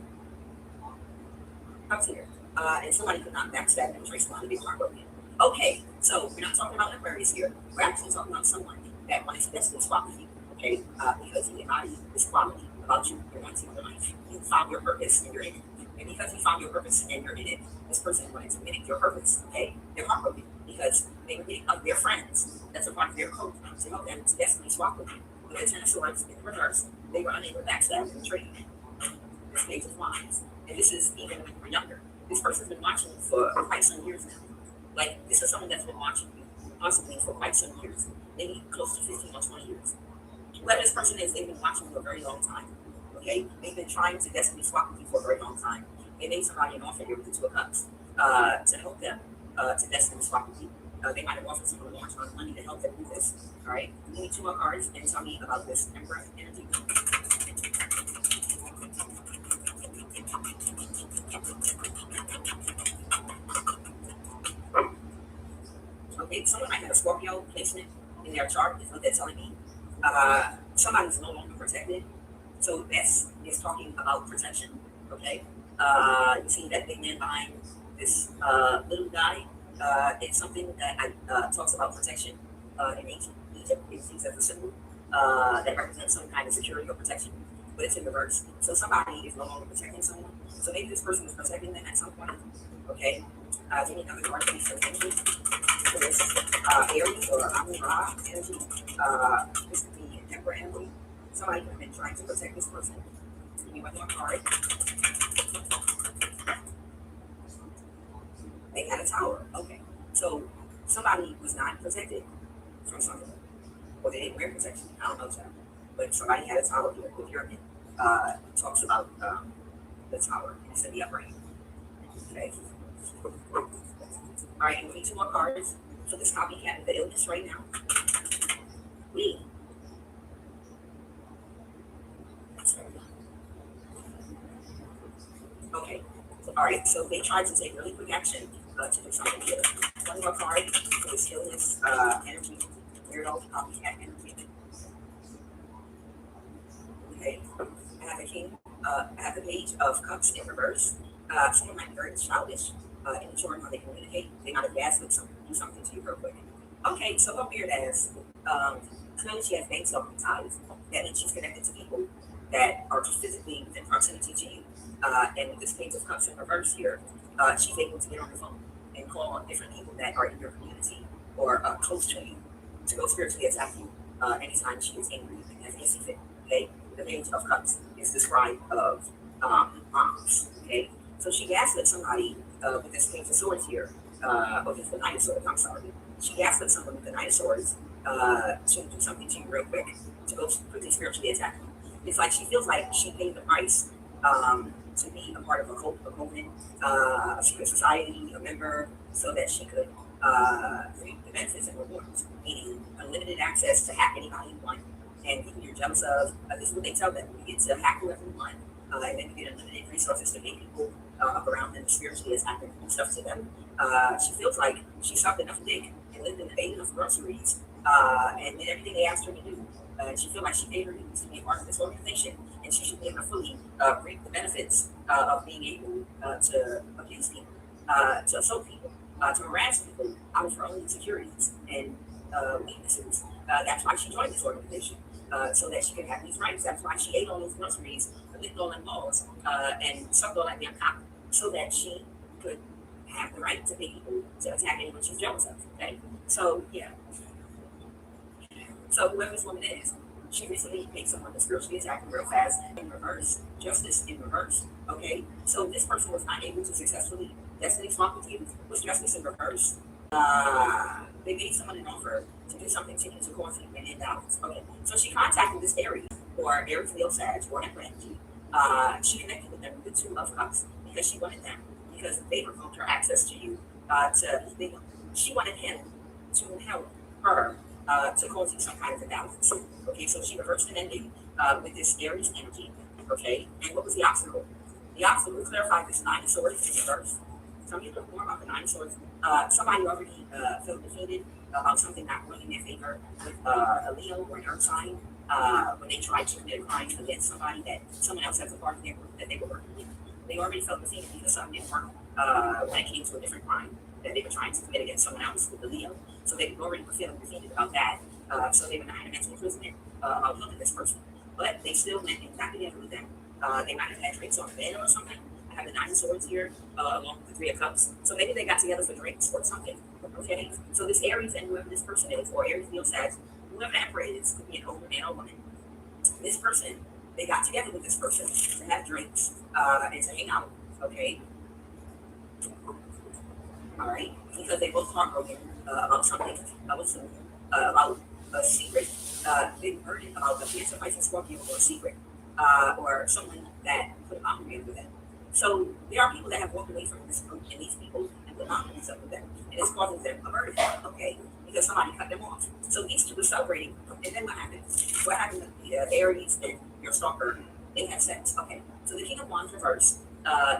Cups here. And somebody could not backstab and trace somebody to be heartbroken. Okay, so we're not talking about an Aquarius here. We're actually talking about someone that wanted to destiny swap with you. Okay, because he embodied this quality about you, your anointing, your life. You found your purpose and you're in it. And because you found your purpose and you're in it, this person wanted to mimic your purpose. Okay, they're heartbroken because they were getting their friends. That's a part of their code to help them to destiny swap with you. With the Ten of Swords in reverse, they were unable to backstab and betray you. This Page of Wands, and this is even when you were younger. This person's been watching you for quite some years now. Like this is someone that's been watching you possibly for quite some years, maybe close to 15 or 20 years. Whoever this person is, they've been watching you for a very long time. Okay, they've been trying to destiny swap with you for a very long time. They made somebody an offer here with the 2 of Cups to help them to destiny swap with you. They might have offered someone a large amount of money to help them do this. All right, you need 2 more cards and tell me about this Emperor energy. Okay, someone might have a Scorpio placement in their chart, is what they're telling me. Somebody's no longer protected. So that's is talking about protection. Okay. You see that big man behind this little guy. It's something that talks about protection in ancient Egypt. It's used as a symbol that represents some kind of security or protection, but it's in reverse. So somebody is no longer protecting someone. So maybe this person is protecting them at some point. Okay. Give me another card, please. So energy for this Aries or Amun-Ra energy. This could be an Emperor energy. Somebody could have been trying to protect this person. Give me one more card. They had a tower. Okay. So somebody was not protected from something. Or they didn't wear protection. I don't know, child. But somebody had a tower here with your talks about the tower. It's in the upper end. Okay. All right, and we need 2 more cards for this copycat, the illness right now. Okay. All right, so they tried to take really quick action to do something here. 1 more card for this illness energy, weirdo copycat energy. Okay, I have a king. I have the Page of Cups in reverse. Someone might be very childish, immature in how they communicate. They might have gaslit something, do something to you real quick. Okay, so her weird ass. Clearly she has bank ties. That means she's connected to people that are just physically within proximity to you. And with this Page of Cups in reverse here, she's able to get on the phone and call on different people that are in your community or close to you to go spiritually attack you anytime she is angry and has any fit. Okay, the Page of Cups is described of moms. Okay, so she gaslit somebody with this Page of Swords here, or with the Knight of Swords. I'm sorry. She gaslit someone with the Knight of Swords to do something to you real quick to go quickly spiritually attack you. It's like she feels like she paid the price to be a part of a cult, a movement, a secret society, a member, so that she could reap the benefits and rewards, meaning unlimited access to hack anybody you want and people you're jealous of. This is what they tell them. You get to hack whoever you want, and then you get unlimited resources to pay people up around them spiritually attacking and stuff to them. She feels like she sucked enough dick and lived and ate enough groceries and did everything they asked her to do. She feels like she paid her dues to be a part of this organization, and she should be able to fully reap the benefits of being able to abuse people, to assault people, to harass people out of her own insecurities and weaknesses. That's why she joined this organization, so that she could have these rights. That's why she ate all those groceries, licked all them balls, and sucked all that damn cock, so that she could have the right to pay people to attack anyone she's jealous of. Okay, so yeah. So whoever this woman is, she recently paid someone to spiritually attack her real fast in reverse, justice in reverse. Okay, so this person was not able to successfully destiny swap with you. Was justice in reverse? They made someone an offer to do something to you to cause you an imbalance. Okay, so she contacted this Aries or Aries Leo Sag or Emperor energy. She connected with them with the 2 of Cups because she wanted them, because they revoked her access to you. She wanted him to help her to cause you some kind of imbalance. Okay, so she reversed an ending with this Aries energy. Okay, and what was the obstacle? The obstacle, clarified this 9 of Swords in reverse. Tell me a little more about the 9 of Swords. Somebody already felt defeated about something not going in their favor with a Leo or an Earth sign when they tried to commit a crime against somebody that someone else has a part of their group that they were working with. They already felt defeated because something didn't work when it came to a different crime that they were trying to commit against someone else with the Leo. So they already were feeling defeated about that. So they were not in a mental imprisonment about helping this person. But they still went and got together with them. They might have had drinks on the bed or something. I have the 9 of Swords here, along with the 3 of Cups. So maybe they got together for drinks or something. Okay, so this Aries and whoever this person is, or Aries Leo Sag, whoever the Emperor is, could be an older man or woman. This person, they got together with this person to have drinks and to hang out. Okay, all right, because they both heartbroken about something, about a secret. They were hurting about a Cancer, Pisces, Scorpio, or a secret, or someone that put a boundary up with them. So there are people that have walked away from this group, and these people have put boundaries up with them, and it's causing them a burden, okay, because somebody cut them off. So these two were celebrating, and then what happened? What happened with the Aries and your stalker? They had sex, okay. So the King of Wands reverse.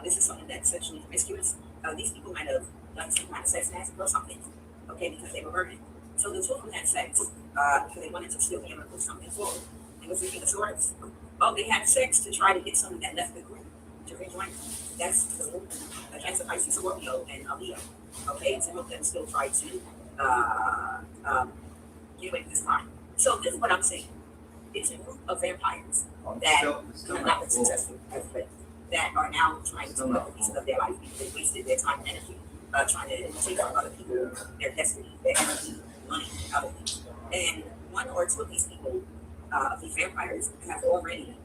This is something that's sexually promiscuous. These people might have done some kind of sex magic or something, okay, because they were burdened. So the two of them had sex because they wanted to still be able to put something forward. It was the King of Swords. Oh, they had sex to try to get someone that left the group to rejoin them. That's the movement. A Cancer, Pisces, Scorpio, and a Leo. Okay, to help them still try to get away with this crime. So this is what I'm saying. It's a group of vampires that have not been successful as of late, that are now trying to cut pieces of their life because they wasted their time and energy trying to take from other people their destiny, their energy, money out of them. And 1 or 2 of these people, these vampires, have already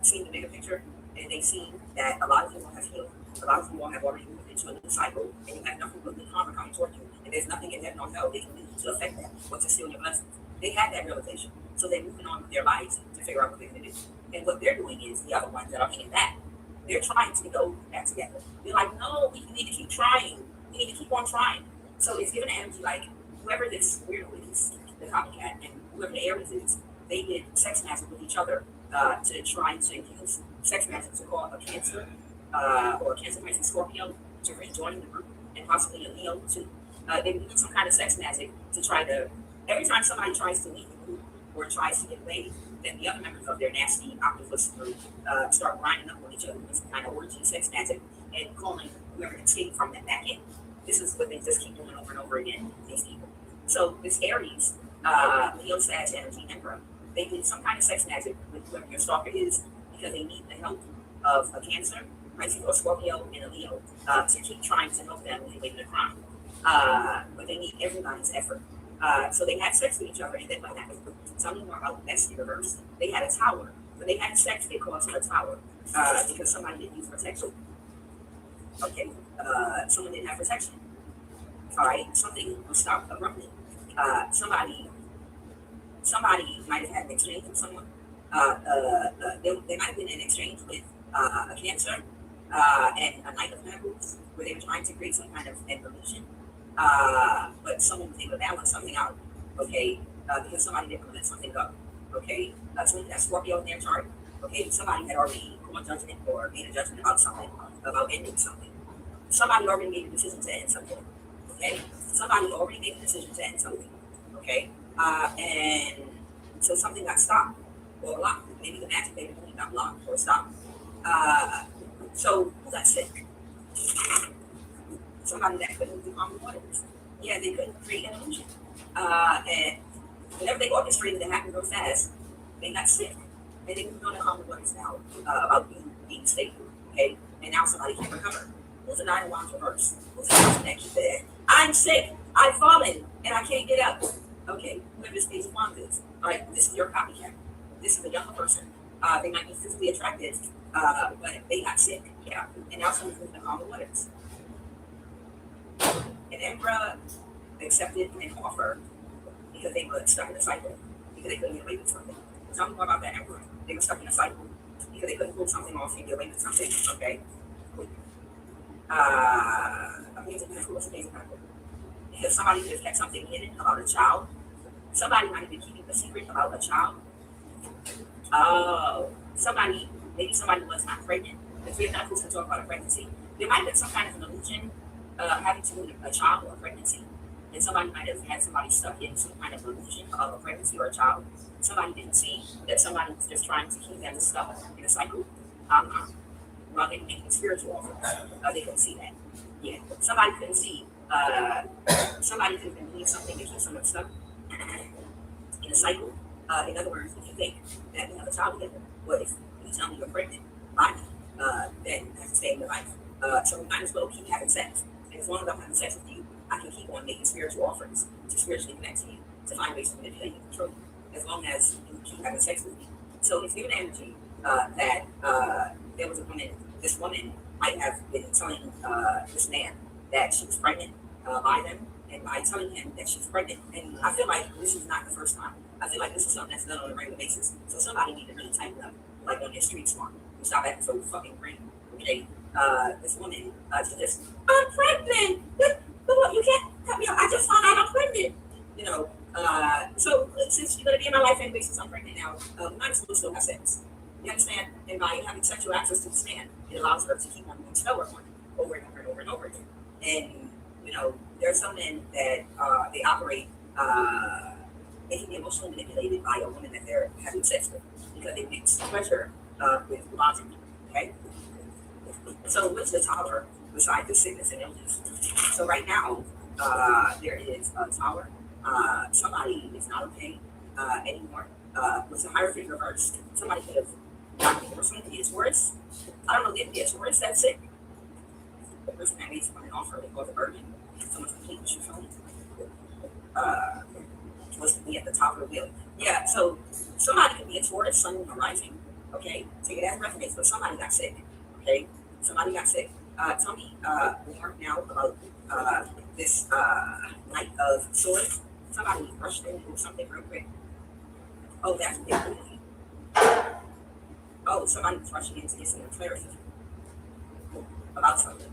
seen the bigger picture, and they've seen that a lot of you all have healed, a lot of you all have already moved into a new cycle, and you have nothing but good karma coming toward you, and there's nothing in heaven or hell they can do to affect that or to steal your blessings. They had that realization, so they're moving on with their lives to figure out what they're going to do. And what they're doing is, the other ones that are hanging back, they're trying to go back together. They're like, no, we need to keep trying. We need to keep on trying. So it's giving an energy like, whoever this weirdo is, the copycat, and whoever the Aries is, they did sex magic with each other to try to use sex magic to call a Cancer or Cancer, Pisces, Scorpio to rejoin the group, and possibly a Leo too. They were doing some kind of sex magic to try to, every time somebody tries to leave the group or tries to get away, then the other members of their nasty octopus group start grinding up on each other with some kind of orgy sex magic and calling whoever escaped from them back in. This is what they just keep doing over and over again, these people. So this Aries, Leo, Sag, energy, Emperor, they did some kind of sex magic with whoever your stalker is because they need the help of a Cancer, Pisces, or Scorpio, and a Leo to keep trying to help them get away with the crime. But they need everybody's effort. So they had sex with each other, and then what happened? Tell me more about that's the reverse. They had a tower. When they had sex, they caused a tower because somebody didn't use protection. Okay, someone didn't have protection. All right, something was stopped abruptly. Somebody might have had an exchange with someone. They might have been in exchange with a Cancer and a Knight of Pentacles, where they were trying to create some kind of evolution. But someone was able to balance something out, okay, because somebody didn't let something go. Okay, so that's Scorpio in their chart. Okay, somebody had already called judgment or made a judgment about something, about ending something. Somebody already made a decision to end something. Okay, somebody already made a decision to end something. Okay, and so something got stopped or blocked. Maybe the activated only got blocked or stopped. So who got sick? Somebody that couldn't do calm waters. Yeah, they couldn't create an illusion. And whenever they orchestrated it happened real fast, they got sick. And they moved on to calm waters now about being stable. Okay, and now somebody can't recover. Who's the Nine of Wands reverse? Who's the person that keeps it? I'm sick. I've fallen and I can't get up. Okay, whoever this Page of Wands is. All right, this is your copycat. This is a younger person. They might be physically attractive, but they got sick. Yeah, and now someone's moving to calm waters. An Emperor accepted an offer because they were stuck in a cycle, because they couldn't get away with something. Tell me more about that Emperor. They were stuck in a cycle because they couldn't pull something off and get away with something. Okay. Amazing Pinnacle was Amazing Pinnacle. Because somebody could have kept something hidden about a child. Somebody might have been keeping a secret about a child. Oh, maybe somebody was not pregnant. The Three of Pentacles can talk about a pregnancy. There might have been some kind of an illusion having to do with a child or a pregnancy. And somebody might have had somebody stuck in some kind of illusion of a pregnancy or a child. Somebody didn't see that somebody was just trying to keep them stuck in a cycle. While they were making a spiritual offer, they couldn't see that. Yeah, somebody couldn't see. Somebody could have been doing something to keep someone stuck in a cycle. In other words, if you think that you have a child together, what if you tell me you're pregnant by me, then you have to stay in your life. So we might as well keep having sex. And as long as I'm having sex with you, I can keep on making spiritual offerings to spiritually connect to you, to find ways to manipulate and control you, as long as you keep having sex with me. So it's given energy that there was a woman, this woman might have been telling this man that she was pregnant by them, and by telling him that she's pregnant, and I feel like this is not the first time. I feel like this is something that's done on a regular basis. So somebody need to really tighten up, like on their street smart. You stop acting so fucking green. Okay, this woman, she just, I'm pregnant. But what, you can't cut me off. I just found out I'm pregnant. You know, so since you're gonna be in my life anyway, since I'm pregnant now, we might as well still have sex. You understand? And by having sexual access to this man, it allows her to keep on doing spell work on him over and over and over and over again. And you know, there are some men that they operate. They can be emotionally manipulated by a woman that they're having sex with because they mix pleasure with logic. Okay. So what's the tower beside the sickness and illness? So right now, there is a tower. Somebody is not okay anymore. With the Hierophant reverse, somebody could have gotten divorced. Maybe it's worse. I don't know if it's worse that sick. The person that made someone an offer, they call the virgin. Someone's completely truthful. Was to be at the top of the wheel. Yeah, so somebody could be a Taurus, sun, moon, rising. Okay, so yeah, that resonates. But somebody got sick. Okay, somebody got sick. Tell me more now about this Knight of Swords. Somebody rushed in and do something real quick. Oh, that's what oh, somebody was rushing in to get some clarity about something.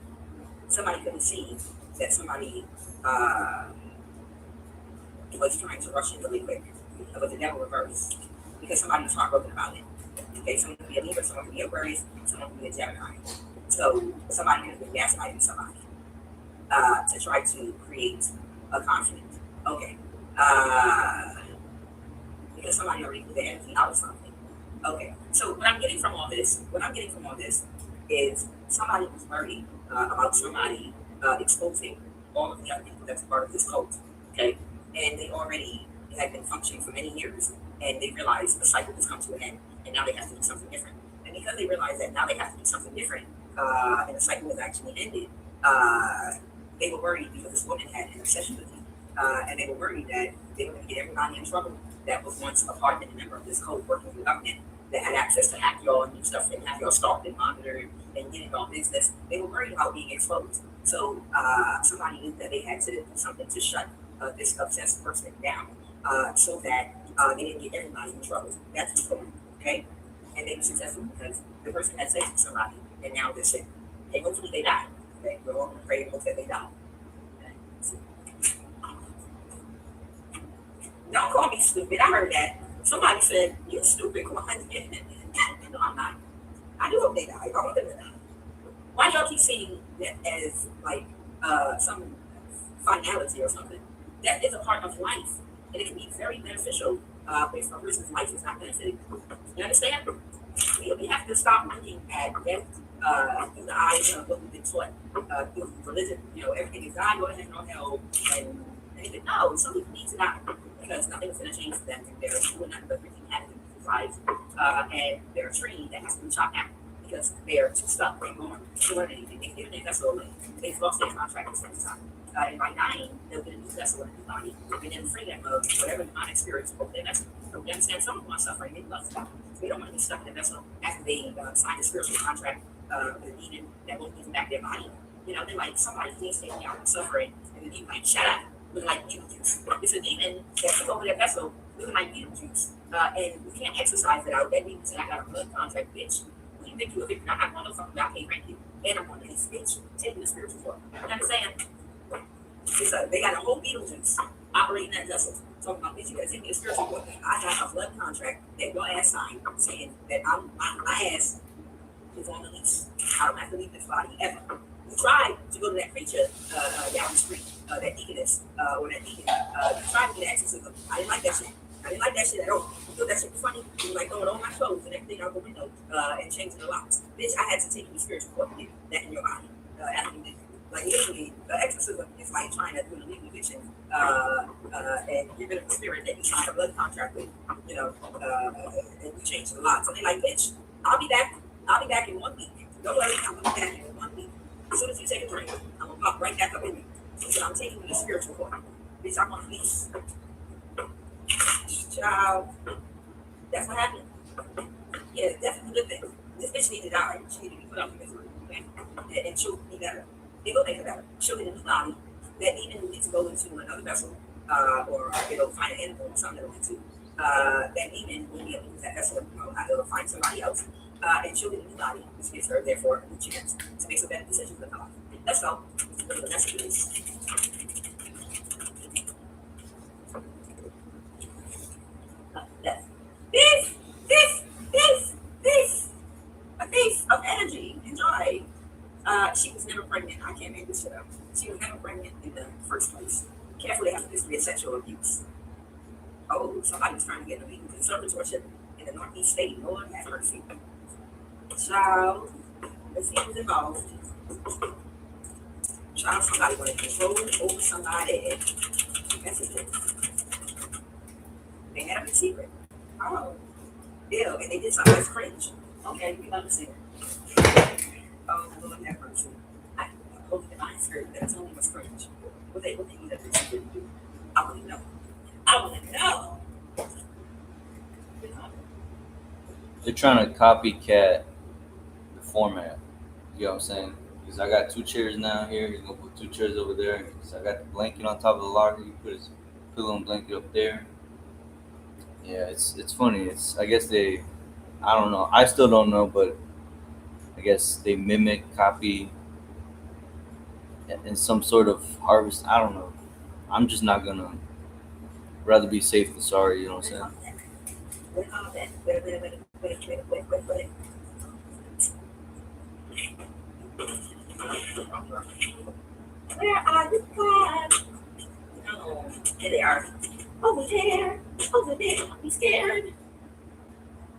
Somebody couldn't see that somebody was trying to rush in really quick with the devil reverse because somebody was heartbroken about it. Okay, someone could be a Libra, someone could be Aquarius, someone could be a Gemini. So somebody could have been gaslighting somebody to try to create a conflict. Okay, because somebody already put their energy out of something. Okay, so what I'm getting from all this is somebody was worried about somebody exposing all of the other people that's part of this cult. Okay. And they already had been functioning for many years, and they realized the cycle has come to an end, and now they have to do something different. And because they realized that now they have to do something different, and the cycle has actually ended, they were worried because this woman had an obsession with you, and they were worried that they were going to get everybody in trouble that was once a part and a member of this code working for the government that had access to hack y'all and do stuff and have y'all stalked and monitored and getting y'all business. They were worried about being exposed. So somebody knew that they had to do something to shut this obsessed person down so that they didn't get everybody in trouble. That's the point, okay? And they were successful because the person had sex with somebody and now they're sick. Okay, hopefully they die. Okay, we're all going to pray and hope that they die. Okay. Don't call me stupid. I heard that. Somebody said, "You stupid, Kwan." No, I'm not. I do hope they die. I want them to die. Why do y'all keep seeing that as like some finality or something? That is a part of life, and it can be very beneficial if a person's life is not benefiting. You understand? We have to stop looking at death through the eyes of what we've been taught through religion. You know, everything is God, go ahead, no hell, and anything. No, some people need to die because nothing's going to change for them. They're doing nothing but freaking having lives, and they're a tree that has to be chopped down because they're too stuck. They're going to learn anything. They've given their vessel away. They've lost their contract at the same time. And by dying, they'll get a new vessel and a new body, and then free them of whatever demonic spirits broke their vessel. So we understand some of them are suffering, they love stuff. We don't want to be stuck in the vessel after they signed a spiritual contract with a demon that won't give them back their body. You know, they're like, somebody please take me out, I'm suffering. And the demon like, shut up, looking like Beetlejuice. It's a demon that took over their vessel looking like Beetlejuice. And we can't exercise it out. That demon said, I got a blood contract, bitch. When you think you a victim, I'm not going to fucking I can't rank you. And I'm going to this bitch. Take me to spiritual form. You understand? They got a whole Beetlejuice operating that vessel. Talking about, bitch, you gotta take me to spiritual form. I got a blood contract that your ass signed saying that my ass is on the lease. I don't have to leave this body ever. You tried to go to that preacher down the street, that deaconess, or that deacon. You tried to get an exorcism. I didn't like that shit. I didn't like that shit at all. You thought that shit was funny? You were like throwing all my clothes and everything out the window and changing the locks. Bitch, I had to take you to spiritual court to get that in your body. After you did. Like literally, exorcism is like trying to do an illegal eviction and get rid of the spirit that you signed a blood contract with, you know, and you change the lot. So they're like, bitch, I'll be back. I'll be back in 1 week. Don't worry, I'm gonna be back in 1 week. As soon as you take a drink, I'm gonna pop right back up in you. So I'm taking you to spiritual form. Bitch, I'm on lease. Child, that's what happened. Yeah, definitely good thing. This bitch needed to die. She needed to be put out of misery. Okay? And she'll be better. It will make her better. She'll get a new body that even needs to go into another vessel, or find an animal or something to go into. That demon will be able to use that vessel, it'll find somebody else, and she'll get a new body, which gives her therefore a new chance to make some better decisions with her life. That's all. That's what it is. This, a piece of energy. Enjoy. She was never pregnant. I can't make this shit up. She was never pregnant in the first place. Carefully has a history of sexual abuse. Oh, somebody was trying to get a legal conservatorship in the Northeast state. Lord have mercy. Child, let's see who's involved. Child, somebody wanted to control over somebody. That's it. They had them in secret. Oh, ew, and they did something that's cringe. Okay, we understand. Oh, Lord have mercy. I hope the mind spirit that only was cringe. What they either did do. I want to know. I want to know. They're trying to copycat the format. You know what I'm saying? Because I got 2 chairs now here. He's gonna put 2 chairs over there. So I got the blanket on top of the locker. You put his pillow and blanket up there. Yeah, it's funny. I guess I don't know. I still don't know, but I guess they mimic, copy, in some sort of harvest. I don't know. I'm just not gonna. Rather be safe than sorry. You know what I'm saying? Wait. Where are you from? Oh, there they are. Over there. Don't be scared.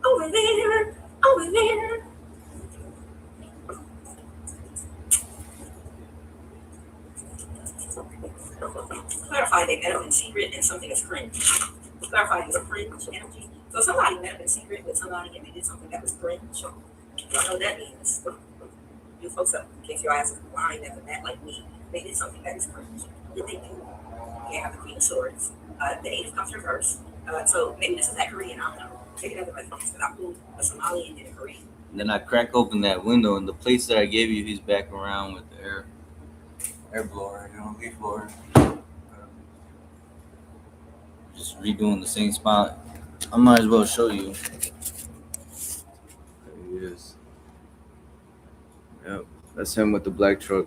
Over there. Clarify they met up in secret and something is cringe. Clarify it's cringe energy. So somebody met up in secret with somebody and they did something that was cringe. You don't know what that means. You folks up, in case your ass is blind, never met like me. They did something that is cringe. Did they do? They have the Queen of Swords. The 8 comes reverse. So maybe this is that Korean, I don't know. Maybe that's but I pulled a Somali and a Korean. And then I crack open that window, and the place that I gave you, he's back around with the air blower, leaf blower. Just redoing the same spot. I might as well show you. There he is. Yep, that's him with the black truck.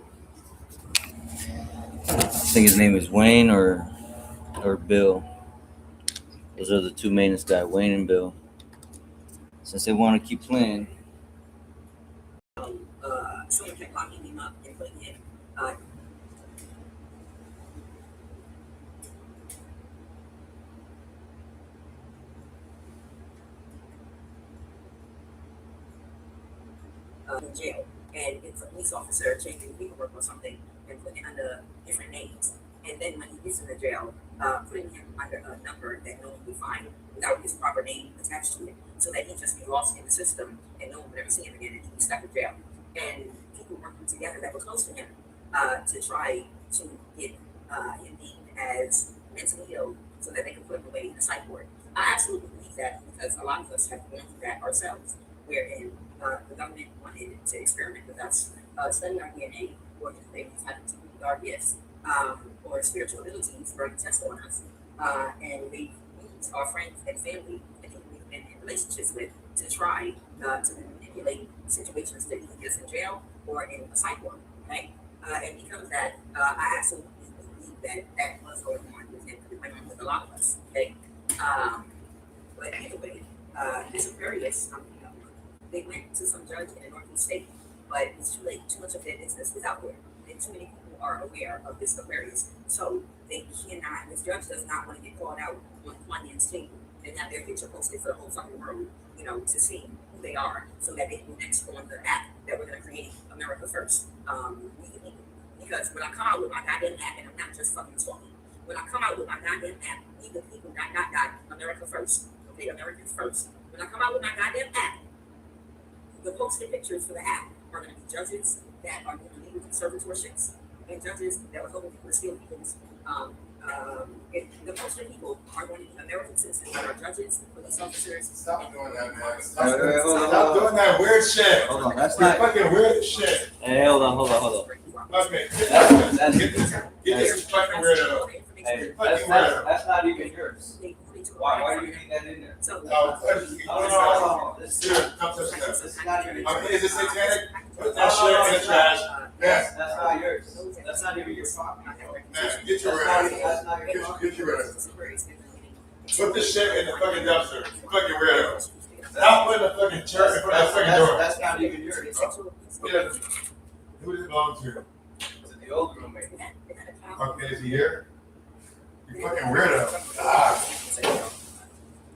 I think his name is Wayne or Bill. Those are the two mainest guys, Wayne and Bill. Since they want to keep playing. Someone kept locking him up and putting him in jail. And it's a police officer changing paperwork or something and putting it under different names. And then when he gets in the jail, putting him under a number that no one will find without his proper name attached to it, so that he just be lost in the system and no one would ever see him again and he'd be stuck in jail. And people working together that were close to him to try to get him deemed as mentally ill so that they can put him away in the psych ward. I absolutely believe that because a lot of us have gone through that ourselves, wherein the government wanted to experiment with us, study our DNA, or just maybe having to with our gifts or spiritual abilities, running tests on us. And they use our friends and family and people we've been in relationships with to try to manipulate situations to either get us in jail or in a psych ward. Okay? And because of that, I absolutely believe that that was going on with him, because it went on with a lot of us. Okay? But either way, this Aquarius, they went to some judge in the Northeast state, but it's too late. Too much of their business is out there, and too many people are aware of this Aquarius. So they cannot. This judge does not want to get called out on Funyun's table and have their picture posted for the whole fucking world, to see who they are, so that they can next on the app that we're going to create, America First. Because when I come out with my goddamn app, and I'm not just fucking talking, when I come out with my goddamn app, leave the people, America First. Okay, Americans First. When I come out with my goddamn app, the posted pictures for the app are going to be judges that are doing legal conservatorships and judges that are hoping people to steal people's. The posted people are going to be American citizens that are judges, police officers. Stop doing that, man. Stop doing that weird shit. Hold on, that's You're not. fucking weird shit. Hey, hold on. Okay, That's get this fucking weirdo. Hey, Fucking weirdo. that's not even yours. Why do you need that in there? No, No. Dude, come touch that. This is not even I mean, yours. is it satanic? Put that shit in the trash. Yes. That's not yours. That's not even your property. Man, get your weirdo. Get your weirdo. Put this shit in the fucking dumpster. You fucking weirdo. Stop putting the fucking chair in front of the fucking door. That's not even yours. Yeah. Who does it belong to? To the old roommate. Okay, is he here? You fucking weirdo. God.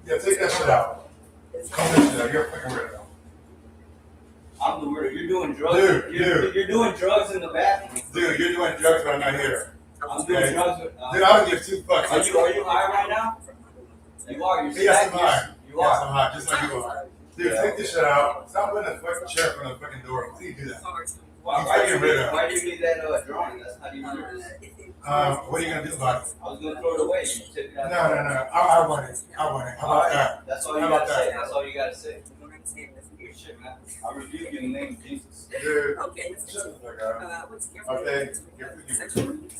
Yeah, take that shit out. Come that shit out. You're a fucking weirdo. I'm the weirdo. You're doing drugs. Dude. You're doing drugs in the bathroom. Dude, you're doing drugs when I'm not here. I'm doing drugs. Dude, I don't give two fucks. Are you high right now? You are. You're Yes, I'm high. You Yes, are. I'm high, just like you are. Dude, take this shit out. Stop putting a fucking chair in front of the fucking door. Why do you do that? Why do you need that drawing? That's not even yours. What are you gonna do about it? I was gonna throw it away. You took it out. No. I want it. How about that? That's all you How gotta about say. that? That's all you gotta say. Good shit, man. I rebuke you in the name of Jesus. Dude, Okay. shut the fuck up. What's Okay?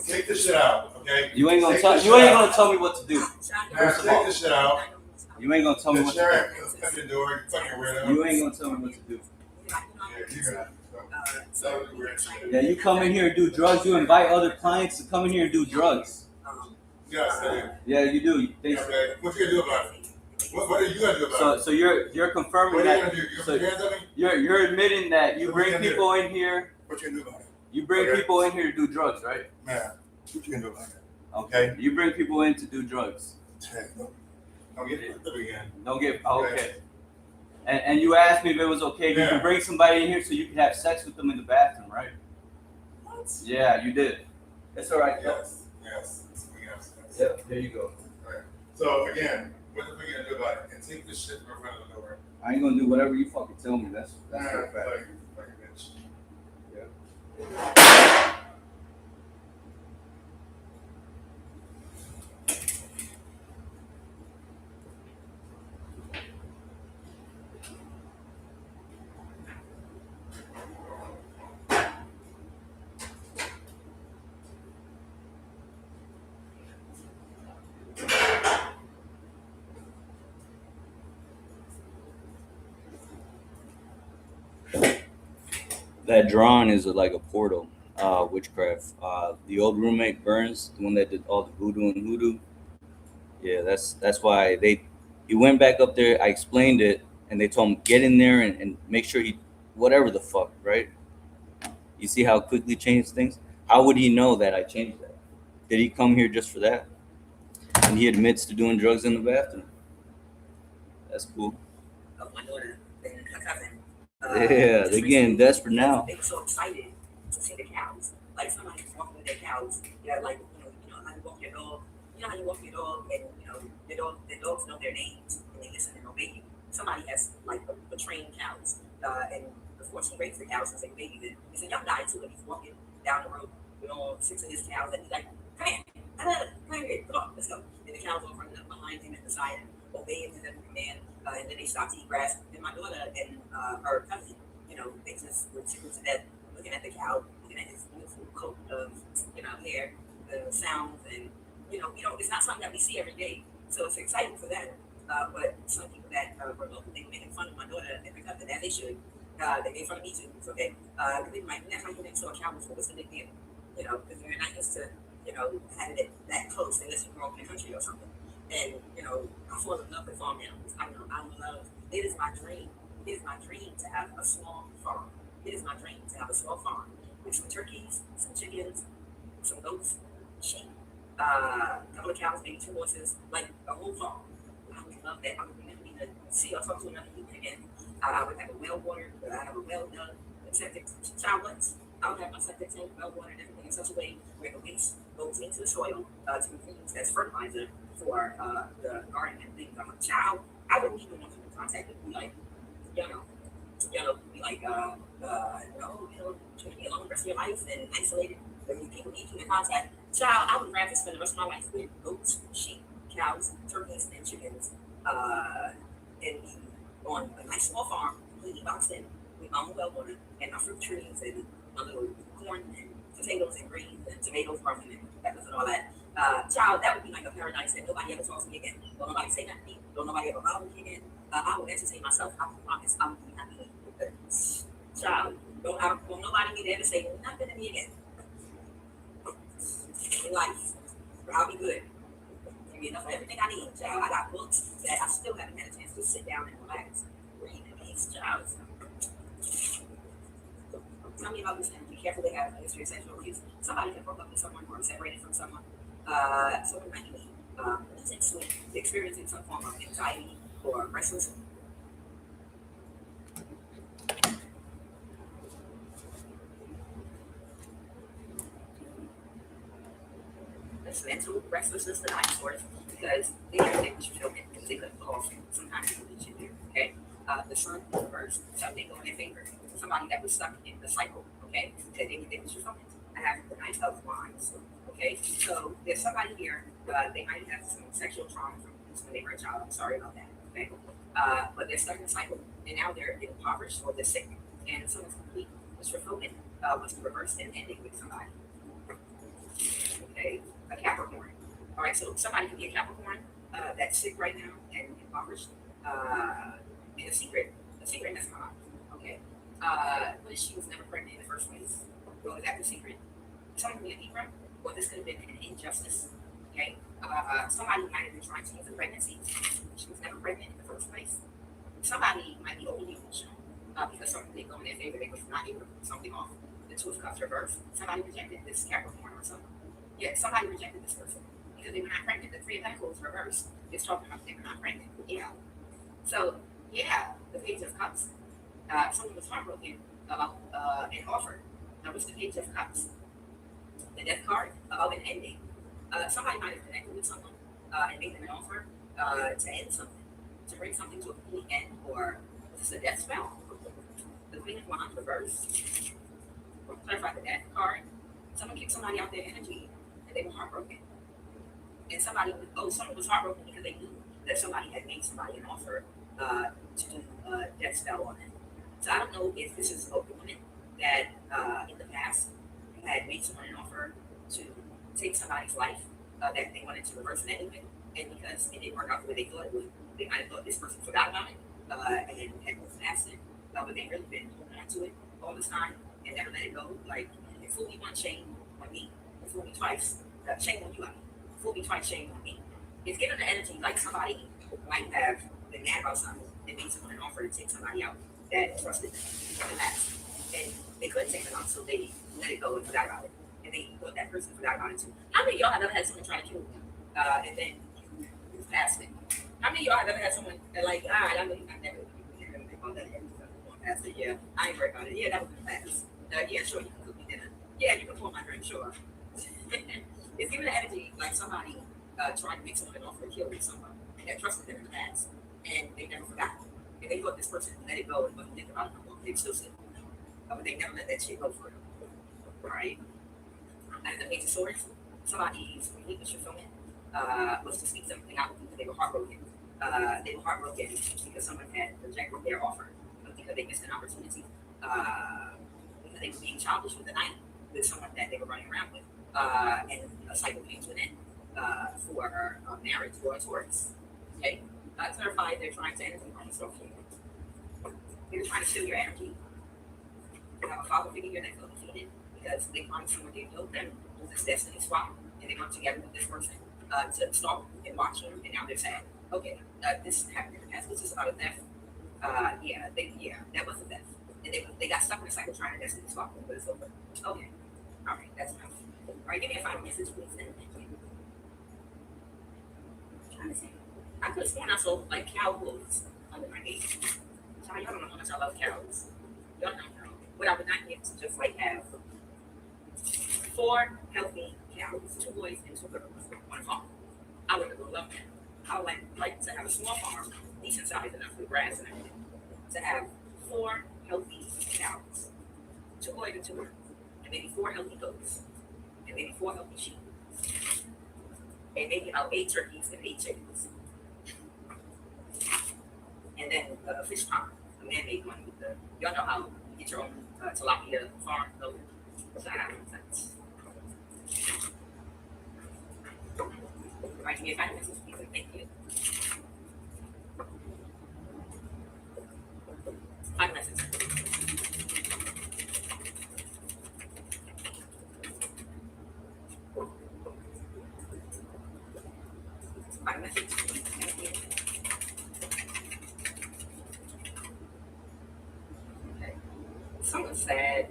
Take this shit out, okay? You ain't gonna Take tell. this You shit ain't out. gonna tell me what to do. Man, First of all, take this shit out. you ain't gonna tell me The what to chair in the fucking door, you fucking do. weirdo. You ain't gonna tell me what to do. Yeah, you're gonna. That was weird shit. Yeah, you come in here and do drugs. You invite other clients to come in here and do drugs. Yes, I do. Yeah, you do. Okay, what you gonna do about it? What are you gonna do about it? So you're confirming What are you that. gonna do? You So gonna put your hands on me? you're admitting that you What bring you gonna do? people in here. What you gonna do about it? You bring Okay. people in here to do drugs, right? Man, what you gonna do about it? Okay. You bring people in to do drugs. Hey, don't get fucked up again. Don't get okay. And you asked me if it was okay. You Yeah. can bring somebody in here so you can have sex with them in the bathroom, right? What? Yeah, you did. It's all right. Yes. We have sex. Yep. There you go. Okay. So again, what the fuck you gonna do about it? And take this shit from in front of the door. I ain't gonna do whatever you fucking tell me. That's for a Like, fact. fucking bitch. That drawing is like a portal, witchcraft. The old roommate Burns, the one that did all the voodoo and hoodoo. Yeah, that's why he went back up there. I explained it, and they told him get in there and make sure he whatever the fuck, right? You see how quickly changed things? How would he know that I changed that? Did he come here just for that? And he admits to doing drugs in the bathroom. That's cool. My daughter and her cousin. Yeah, they're getting desperate now. They were so excited to see the cows. Like somebody was walking with their cows. Yeah, like you know how you walk your dog. You know how you walk your dog, and the dogs know their names and they listen and obey you. Somebody has like a trained cows, and of course he raised the cows since they babied. He's a young guy too, and he's walking down the road with all 6 of his cows, and he's like, "Come here, come here, come on, let's go." And the cows all running up behind him and beside him, obeying his every command. And then they stopped to eat grass. And my daughter and her cousin, they just were tickled to death looking at the cow, looking at his beautiful coat of, hair, the sounds, and it's not something that we see every day. So it's exciting for them. But some people that were local, they were making fun of my daughter and her cousin, as they should. They made fun of me too. It's okay. They might never get into a cow before. What's the big deal? Because you're not used to, having it that close unless you grew up in the country or something. And, I fall in love with farm animals. I love, it is my dream. It is my dream to have a small farm. It is my dream to have a small farm with some turkeys, some chickens, some goats, sheep, a couple of cows, maybe 2 horses, like a whole farm. I would love that. I would never need to see or talk to another human again. I would have a well watered, I have a well done septic once. I would have my septic tank well watered and everything in such a way where the waste goes into the soil to be used as fertilizer for the garden and things. I'm a child. I wouldn't even want to be contacted. Be like, be like, to be alone the rest of your life and isolated. When people need you in contact, child, I would rather spend the rest of my life with goats, sheep, cows, turkeys, and chickens, and be on a nice small farm, completely boxed in, with my own well water and my fruit trees and my little corn and potatoes and greens and tomatoes growing and peppers and all that. Child, that would be like a paradise that nobody ever talks to me again. Don't nobody say nothing to me. Don't nobody ever bother me again. I will entertain myself. I promise I will be happy with it. Child, don't nobody be there to say nothing to me again. In life, I'll be good. Give me enough of everything I need, child. I got books that I still haven't had a chance to sit down and relax. Read these, child. Tell me about this thing. Be careful they have a history of sexual abuse. Somebody that broke up with someone or separated from someone. Someone might be experiencing some form of anxiety or restlessness. This mental restlessness that I sort because they have damage fulfillment because they couldn't pull off some kind of religion there. Okay, the sun is reversed, something going in favor. Somebody that was stuck in the cycle. Okay, that they damage fulfillment. I have the Knight of Wands. Okay, so there's somebody here. They might have some sexual trauma from when they were a child. I'm sorry about that. Okay, but they're stuck in a cycle, and now they're impoverished or they're sick, and someone's complete fulfillment was reversed and ending with somebody. Okay, a Capricorn. All right, so somebody could be a Capricorn that's sick right now and impoverished. And a secret has come out. Okay, but she was never pregnant in the first place. Well, is that the secret? Someone could be a Libra, or this could have been an injustice. Okay, somebody might have been trying to use a pregnancy. She was never pregnant in the first place. Somebody might be overly emotional because something didn't go in their favor. They was not able to put something off. The Two of Cups reversed. Somebody rejected this Capricorn or something. Yeah, somebody rejected this person because they were not pregnant. The Three of Pentacles reversed. It's talking about they were not pregnant. Yeah. So, yeah, the Page of Cups. Someone was heartbroken about an offer. That was the Page of Cups. The Death card about an ending. Somebody might have connected with someone and made them an offer to end something, to bring something to a complete end, or this is a death spell. The Queen of Wands reversed. Clarify the Death card. Someone kicked somebody out their energy and they were heartbroken. And someone was heartbroken because they knew that somebody had made somebody an offer to do a death spell on them. So I don't know if this is a woman that in the past had made someone an offer to take somebody's life that they wanted to reverse it anyway. And because it didn't work out the way they thought it would, they might have thought this person forgot about it and had moved past it. But they've really been holding on to it all this time and never let it go. Like, you fool me once, shame on me. You fool me twice, shame on you. Fool me twice, shame on me. It's giving the energy like somebody might have been mad about something and made someone an offer to take somebody out that trusted them in the past. And they couldn't take them out, so they let it go and forgot about it. And they thought that person forgot about it too. How many of y'all have ever had someone try to kill you? And then you passed it? How many of y'all have ever had someone that like, all right, I know you're not never gonna think about that again. Past it. Yeah, I ain't worried about it. Yeah, that was in the past. Yeah, sure, you can cook me dinner. Yeah, you can pour my drink, sure. It's giving the energy like somebody trying to make someone an offer to kill someone that trusted them in the past, and they never forgot. And they thought this person let it go and wasn't thinking about it no more. They still said, but they never let that shit go for them. All right. And the major source, somebody's relinquished fulfillment was to speak something out because they were heartbroken. They were heartbroken because someone had rejected their offer, because they missed an opportunity, because they were being childish with the night with someone that they were running around with, and a cycle came to an end for marriage or a Taurus. Okay, clarify they're trying to enter on yourself. They're trying to steal your energy. You have a father figure here that feel defeated because they promised someone they built them with this destiny swap, and they worked together with this person to stalk and watch them, and now they're sad. Okay, this happened in the past. This is about a theft. That was a theft. And they got stuck in a cycle trying to destiny swap them, but it's over. Okay, all right, that's enough. All right, give me a final message, please. Then. Thank you. I'm trying to see. I could have sworn I saw like cow hooves under my gate. Y'all don't know how much I love cows. Y'all don't know. What I would not get to just like have 4 healthy cows, 2 boys and 2 girls on a farm. I would love that. I would like to have a small farm, decent size enough for grass and everything, to have 4 healthy cows, 2 boys and 2 girls, and maybe 4 healthy goats, and maybe 4 healthy sheep, and maybe about 8 turkeys and 8 chickens, and then a fish pond, a man-made one with the, y'all know how you get your own tilapia farm, so that makes sense. Right, give me a final message, please, and thank you. Final message. Final message. Thank you. Okay. Someone said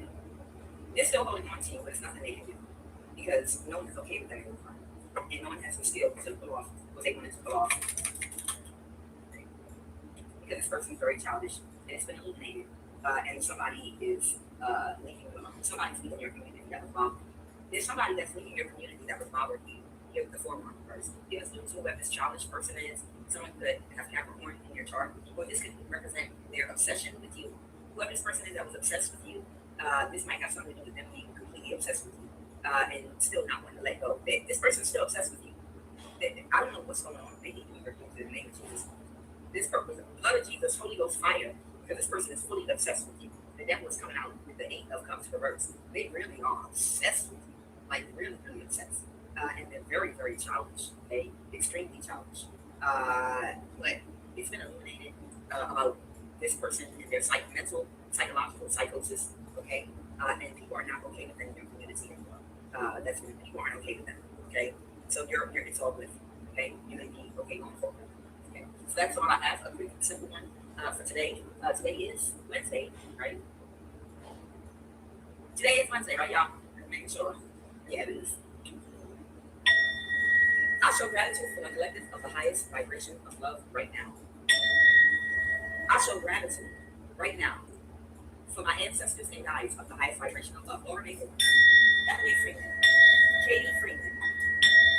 they're still holding on to you, but it's nothing they can do because no one is okay with that anymore. And no one has the skill to pull off what they wanted to pull off. Because this person's very childish and it's been illuminated, and somebody is leaving you alone. Somebody's leaving your community that was bothered. There's somebody that's leaving your community that was bothering you. You're the former person. It's due to whoever this childish person is. Someone could have Capricorn in your chart, or this could represent their obsession with you. Whoever this person is that was obsessed with you, this might have something to do with them being completely obsessed with you. And still not wanting to let go. This person's still obsessed with you. I don't know what's going on. They need to be removed in the name of Jesus. This person, the blood of Jesus, Holy Ghost fire, because this person is fully obsessed with you. The devil is coming out with the 8 of Cups reversed. They really are obsessed with you. Like really, really obsessed. And they're very, very childish. Okay? Extremely childish. But it's been illuminated about this person and their mental, psychological psychosis. Okay? And people are not okay with them in your community anymore. That's when people aren't okay with them. Okay, so you're it's all good. Okay, you're gonna be okay going forward. Okay, so that's all I have. A quick, simple one for today. Today is Wednesday, right? Today is Wednesday, right, y'all? Making sure. Yeah, it is. I show gratitude for the collective of the highest vibration of love right now. I show gratitude right now for my ancestors and guides of the highest vibration of love. Laura Mason, Emily Freeman, Katie Freeman,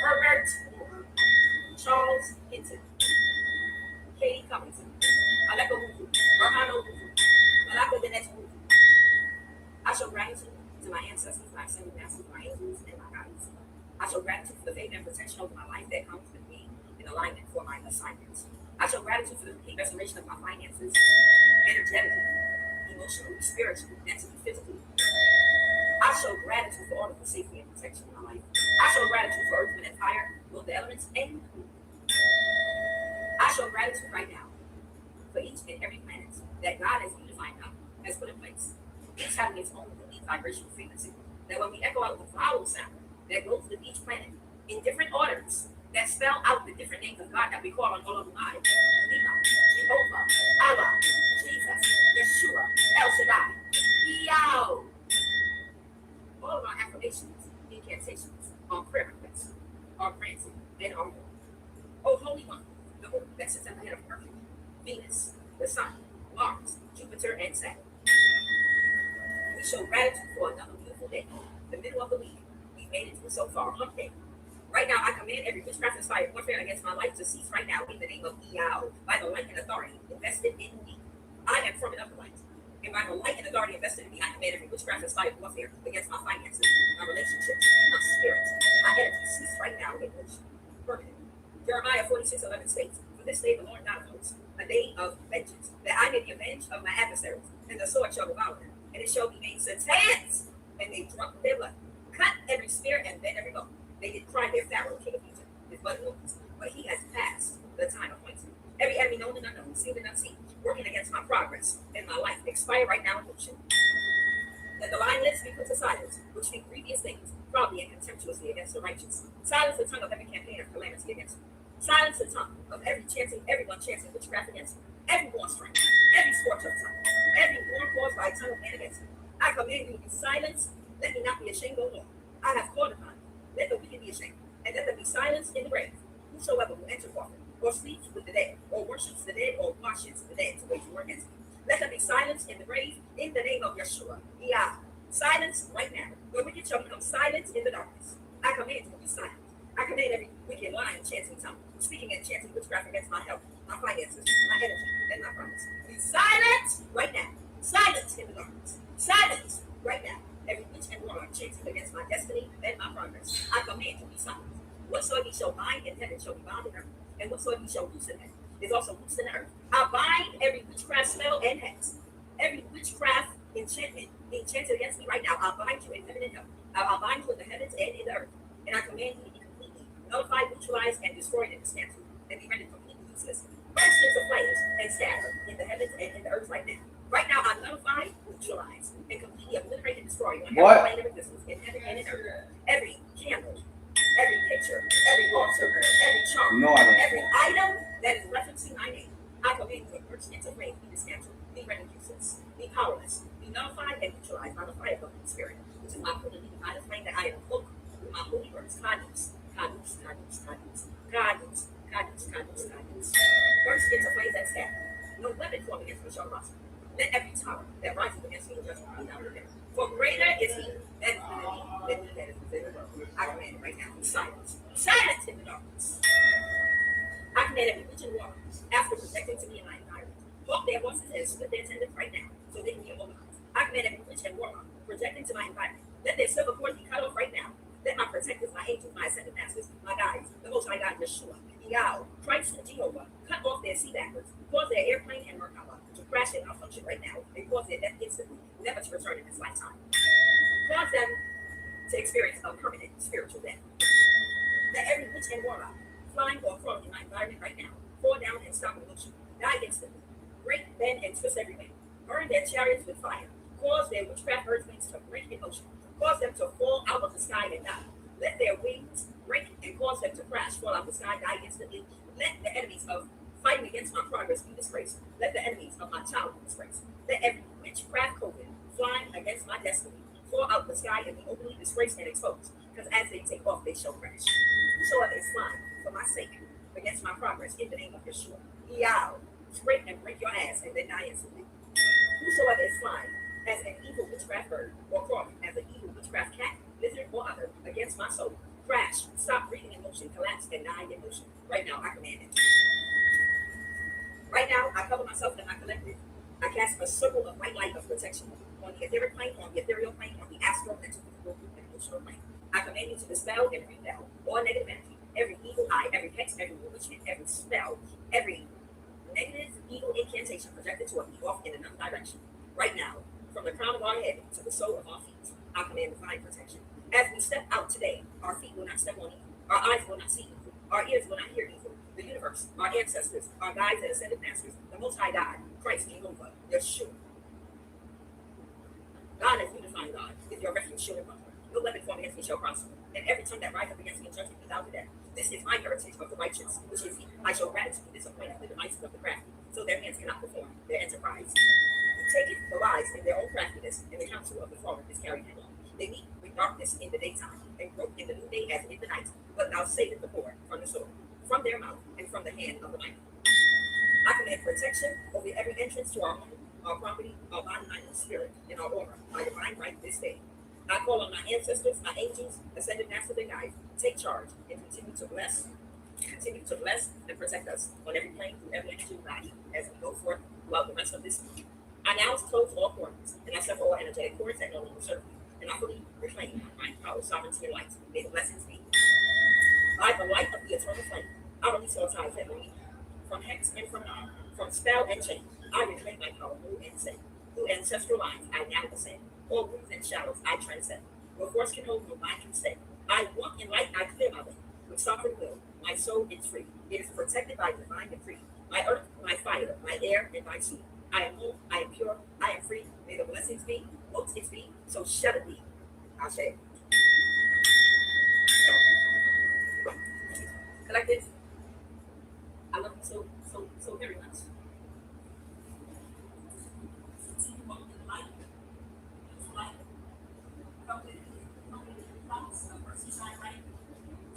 Herbert Moore, Charles Hinton, Katie Covington, Aleko Huku, Rahano Huku, Malako Dinesh Huku. I show gratitude to my ancestors, my ascended masters, my angels, and my guides. I show gratitude for the favor and protection over my life that comes with me in alignment for my assignments. I show gratitude for the complete restoration of my finances, energetically, emotionally, spiritually, mentally, physically. I show gratitude for all of the safety and protection in my life. I show gratitude for earth, wind, and fire, both the elements and the moon. I show gratitude right now for each and every planet that God has unified now, has put in place. Each having its own unique vibrational frequency. That when we echo out the vowel sound that goes with each planet in different orders, that spell out the different names of God that we call on all of lives. Jehovah, Allah, Jesus, Yeshua, El Shaddai, Yao. All of our affirmations, incantations, our prayer requests, are granted and are more. O Holy One, the Holy that sits at the head of Mercury, Venus, the Sun, Mars, Jupiter, and Saturn. We show gratitude for another beautiful day, the middle of the week. We made it through so far, hump day. Right now, I command every witchcraft inspired warfare against my life to cease right now in the name of Yao, by the light and authority invested in me. I am from another light. And by the light and authority invested in me, I command every witchcraft inspired warfare against my finances, my relationships, my spirit, my energy cease right now in which permanent. Jeremiah 46:11 states, "For this day the Lord God of hosts, a day of vengeance, that I may be avenged of my adversaries, and the sword shall devour them, and it shall be made Satan's, and they drunk their blood. Cut every spear and bend every bow. They did cry their Pharaoh, king of Egypt, his blood wounds, but he has passed the time appointed. Every enemy known and unknown, seen and unseen, working against my progress and my life, expire right now in motion. Let the lying lips be put to silence, which speak grievous things, proudly and contemptuously against the righteous. Silence the tongue of every campaign of calamity against me. Silence the tongue of everyone chanting witchcraft against me. Every war strike, every scorch of tongue, every war caused by a tongue of man against me. I command you to be silenced. Let me not be ashamed, O Lord. I have called upon you. Let the wicked be ashamed, and let them be silenced in the grave. Whosoever will enter coffin, or sleeps with the dead, or worships the dead, or washes the dead to wage war against me, let them be silenced in the grave in the name of Yeshua. Yah. Silence right now. The wicked shall become silent in the darkness. I command you to be silent. I command every wicked lying, chanting tongue, speaking and chanting witchcraft against my health, my finances, my energy, and my promise. Be silent right now. Silence in the darkness. Silence right now. Every witch and warlock chanting against my destiny and my progress, I command you to be silent. Whatsoever you shall bind in heaven shall be bound in earth, and whatsoever you shall loose in heaven is also loosed in earth. I bind every witchcraft spell and hex, every witchcraft enchantment enchanted against me right now. I'll bind you in heaven and hell. I'll bind you in the heavens and in the earth, and I command you to be completely nullified, neutralized, and destroyed and dismantled, and be rendered completely useless. Burst into flames and scatter in the heavens and in the earth right now. Right now, I nullify, neutralize, and completely obliterate and destroy on every plane of existence in heaven and in earth. Every candle, every picture, every altar, every charm, every item that is referencing my name, I command you to burst into flames, be dismantled, be rendered useless, be powerless, be nullified and neutralized by the fire of the Holy Spirit, which is my holy by the flame that I am cloaked with my holy words. Kadus, kadus, kadus, kadus, kadus, kadus, kadus, kadus. Burst into flames and scatter. No weapon formed against me shall prosper. Let every tower that rises against me in judgment be down with them. For greater is he that is within me than he that is within the world. I command it right now. Silence. Silence in the darkness. I command every witch and warlock, after projecting to me in my environment, walk their horses and split their tendons right now, so they can be immobilized. I command every witch and warlock, projecting to my environment, let their silver cords be cut off right now. Let my protectors, my angels, my ascended masters, my guides, the Most High God, Yeshua, Yahweh, Christ, and Jehovah, cut off their sea backwards, cause their airplane and Merkaba to crash and malfunction right now, and cause their death instantly, never to return in this lifetime. Cause them to experience a permanent spiritual death. Let every witch and warlock, flying or crawling in my environment right now, fall down and stop in motion, die instantly, break, bend, and twist every way, burn their chariots with fire, cause their witchcraft earthlings to break in motion, cause them to fall out of the sky and die. Let their wings break and cause them to crash, fall out of the sky, die instantly. Let the enemies of fighting against my progress be disgraced. Let the enemies of my child be disgraced. Let every witchcraft COVID flying against my destiny fall out of the sky and be openly disgraced and exposed. Because as they take off, they shall crash. Whosoever is flying for my sake against my progress in the name of Yeshua, Yahweh, scrape and break your ass and then die instantly. Whosoever is flying as an evil witchcraft bird or crawling as an evil witchcraft cat, lizard, or other against my soul, crash, stop breathing in motion, collapse, and die in motion. Right now, I command it. Right now, I cover myself in my collective. I cast a circle of white light of protection on the etheric plane, on the ethereal plane, on the astral, mental, physical, and emotional plane. I command you to dispel and repel all negative energy, every evil eye, every hex, every bewitchment, every spell, every negative, evil incantation projected toward me off in another direction. Right now, from the crown of our head to the sole of our feet, I command divine protection. As we step out today, our feet will not step on evil, our eyes will not see evil, our ears will not hear evil. The universe, our ancestors, our guides and ascended masters, the Most High God, Christ, Jehovah, Yeshua. God is unifying God, is your refuge, shield, and buckler. No weapon formed against me shall prosper, and every tongue that rises up against me in judgment is out to death. This is my heritage of the righteous, which is I show gratitude disappointed the devices of the crafty, so their hands cannot perform their enterprise. Take it, the lies in their own craftiness, and the counsel of the fallen is carried along. They meet with darkness in the daytime, and grope in the noonday as in the night, but thou savest the poor from the sword, from their mouth, and from the hand of the mighty. I command protection over every entrance to our home, our property, our body, mind, and spirit, and our aura, by divine right this day. I call on my ancestors, my angels, ascended masters and guides, take charge and continue to bless and protect us on every plane through every energy body as we go forth throughout the rest of this week. I now close all corners, and I sever all energetic cords that no longer serve me, and I fully reclaim my power, sovereignty, and light. May the blessings be. By the light of the eternal flame, I release all ties that lead from hex and from spell and chain. I reclaim my power, new and safe. Through ancestral lines, I now ascend. All rooms and shadows, I transcend. No force can hold, no mind can stay. I walk in light, I clear my way. With sovereign will, my soul is free. It is protected by divine decree. My earth, my fire, my air, and my sea. I am whole, I am pure, I am free. May the blessings be, won't it be, so shall it be. I'll say. Collective, I love you so very much.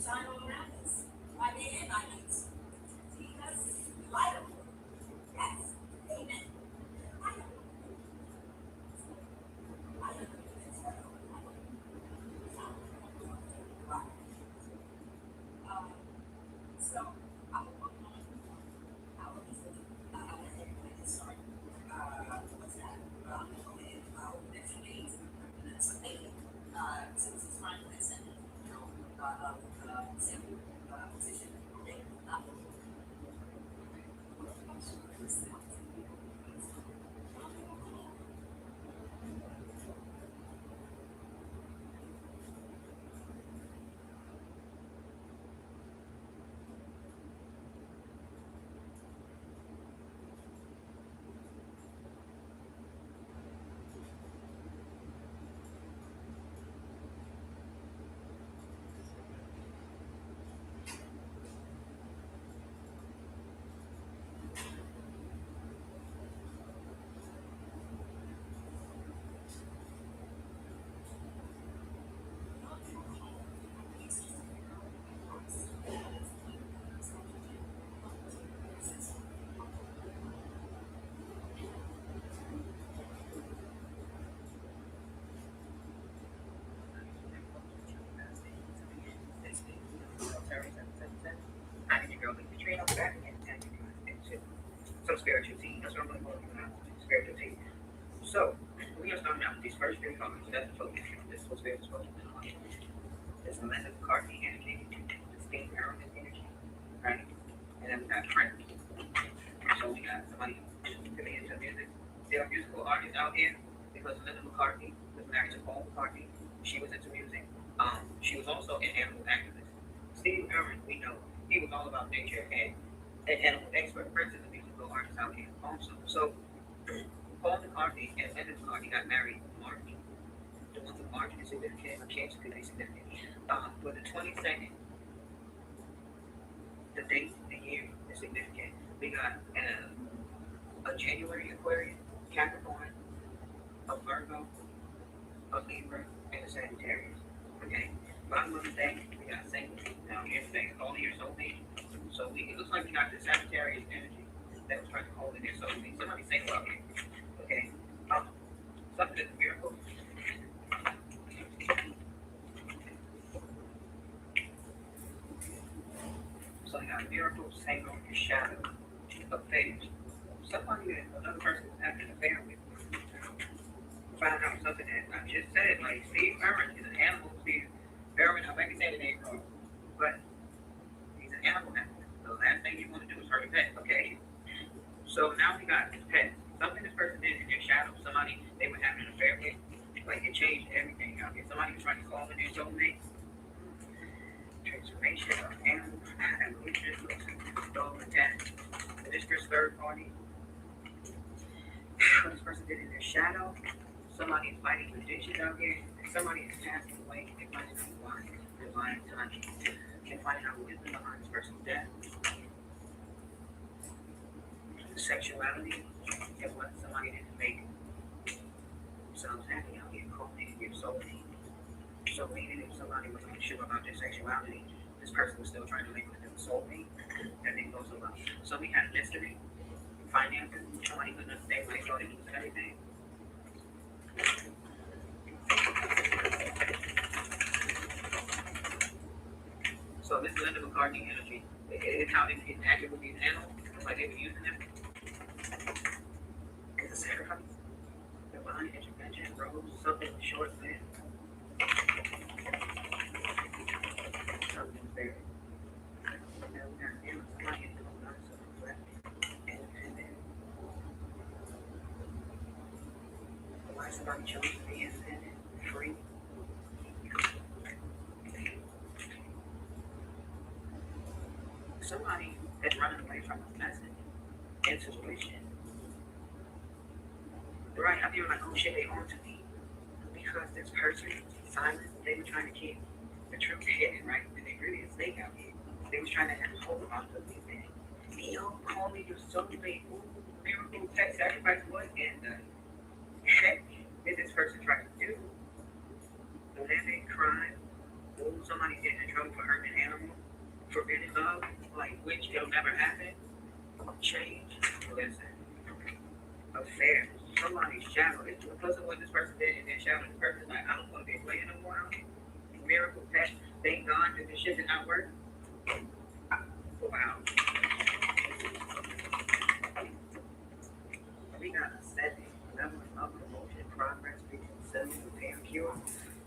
Shine all around us, by day and by night. Jesus, light of yes, amen. So, I will work on how we start. What's that? Next few days, since it's trying to send sample position. Some spiritual tea. That's what I'm going to call it. Spiritual tea. So, we are starting out with these first three cards. That's the focus. This is what spiritual is supposed to be. There's Melinda McCarthy energy, Steve Harrison energy, right? And then we got Trent. So we got somebody really into music. There are musical artists out here because Melinda McCarthy was married to Paul McCartney. She was into music. She was also an animal activist. Steve Irwin, we know, he was all about nature and an animal expert. Prince is a musical artist out here also. So Paul McCartney and Melinda McCartney got married in March. The month of March is significant. Cancer could be significant. For the 22nd, the date, the year is significant. We got a January Aquarian, Capricorn, a Virgo, a Libra, and a Sagittarius. Okay. Bottom of the day, we got Saint down here today. All your soulmate. So it looks like we got the Sagittarius energy that was trying to hold in their soulmate. Somebody say about here. Okay. Something that's a miracle. So you got miracles hanging on your shadow of faith. Somebody that another person is having an affair with. Find out something that I just said, like Steve Irwin is an animal. Steve Irwin, I might be saying the name wrong, but he's an animal now. The last thing you want to do is hurt a pet, okay? So now we got this pet. Something this person did in their shadow, somebody they were having an affair with, like it changed everything out here. Somebody was trying to call in their soulmate. Transformation of animal, evolution, dog attack. The distress third party. What this person did in their shadow. Somebody is fighting magicians out here. Somebody is passing away. They might be divine timing. can find out what is behind this person's death. The sexuality and what somebody didn't make themselves happy out here, culminated your soulmate. So meaning if somebody was unsure about their sexuality, this person was still trying to label them a soulmate. That didn't go so well. So we had a mystery, finances, somebody couldn't understand why they thought it was everything. So this is Linda McCartney energy. It's how they interacted with these animals, like they were using them. It's a sacrifice. Divine intervention, rose, something short man. Something very. Why somebody chose to be independent, free? Somebody that's running away from a message and situation. Right, I'm feeling like, oh shit, they on to me. Because this person, silent, they were trying to keep the truth hidden, right? And they really a snake out here. They was trying to have hope about the thing. Yo, call me your soulmate. Ooh, miracle, pet sacrifice, what in the heck did this person try to do? Living, crime, ooh, somebody getting in trouble for hurting an animal, forbidden love, like which it'll never happen. Change, listen, affair, somebody's shadow. It's because of what this person did in their shadow. This person's like, I don't want to be playing no more. Miracle, pet, thank God that this shit did not work. Wow. We got a setting, level of emotion, progress, reconciliation, repair, cure,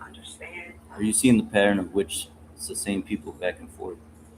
understand. Are you seeing the pattern of which it's the same people back and forth?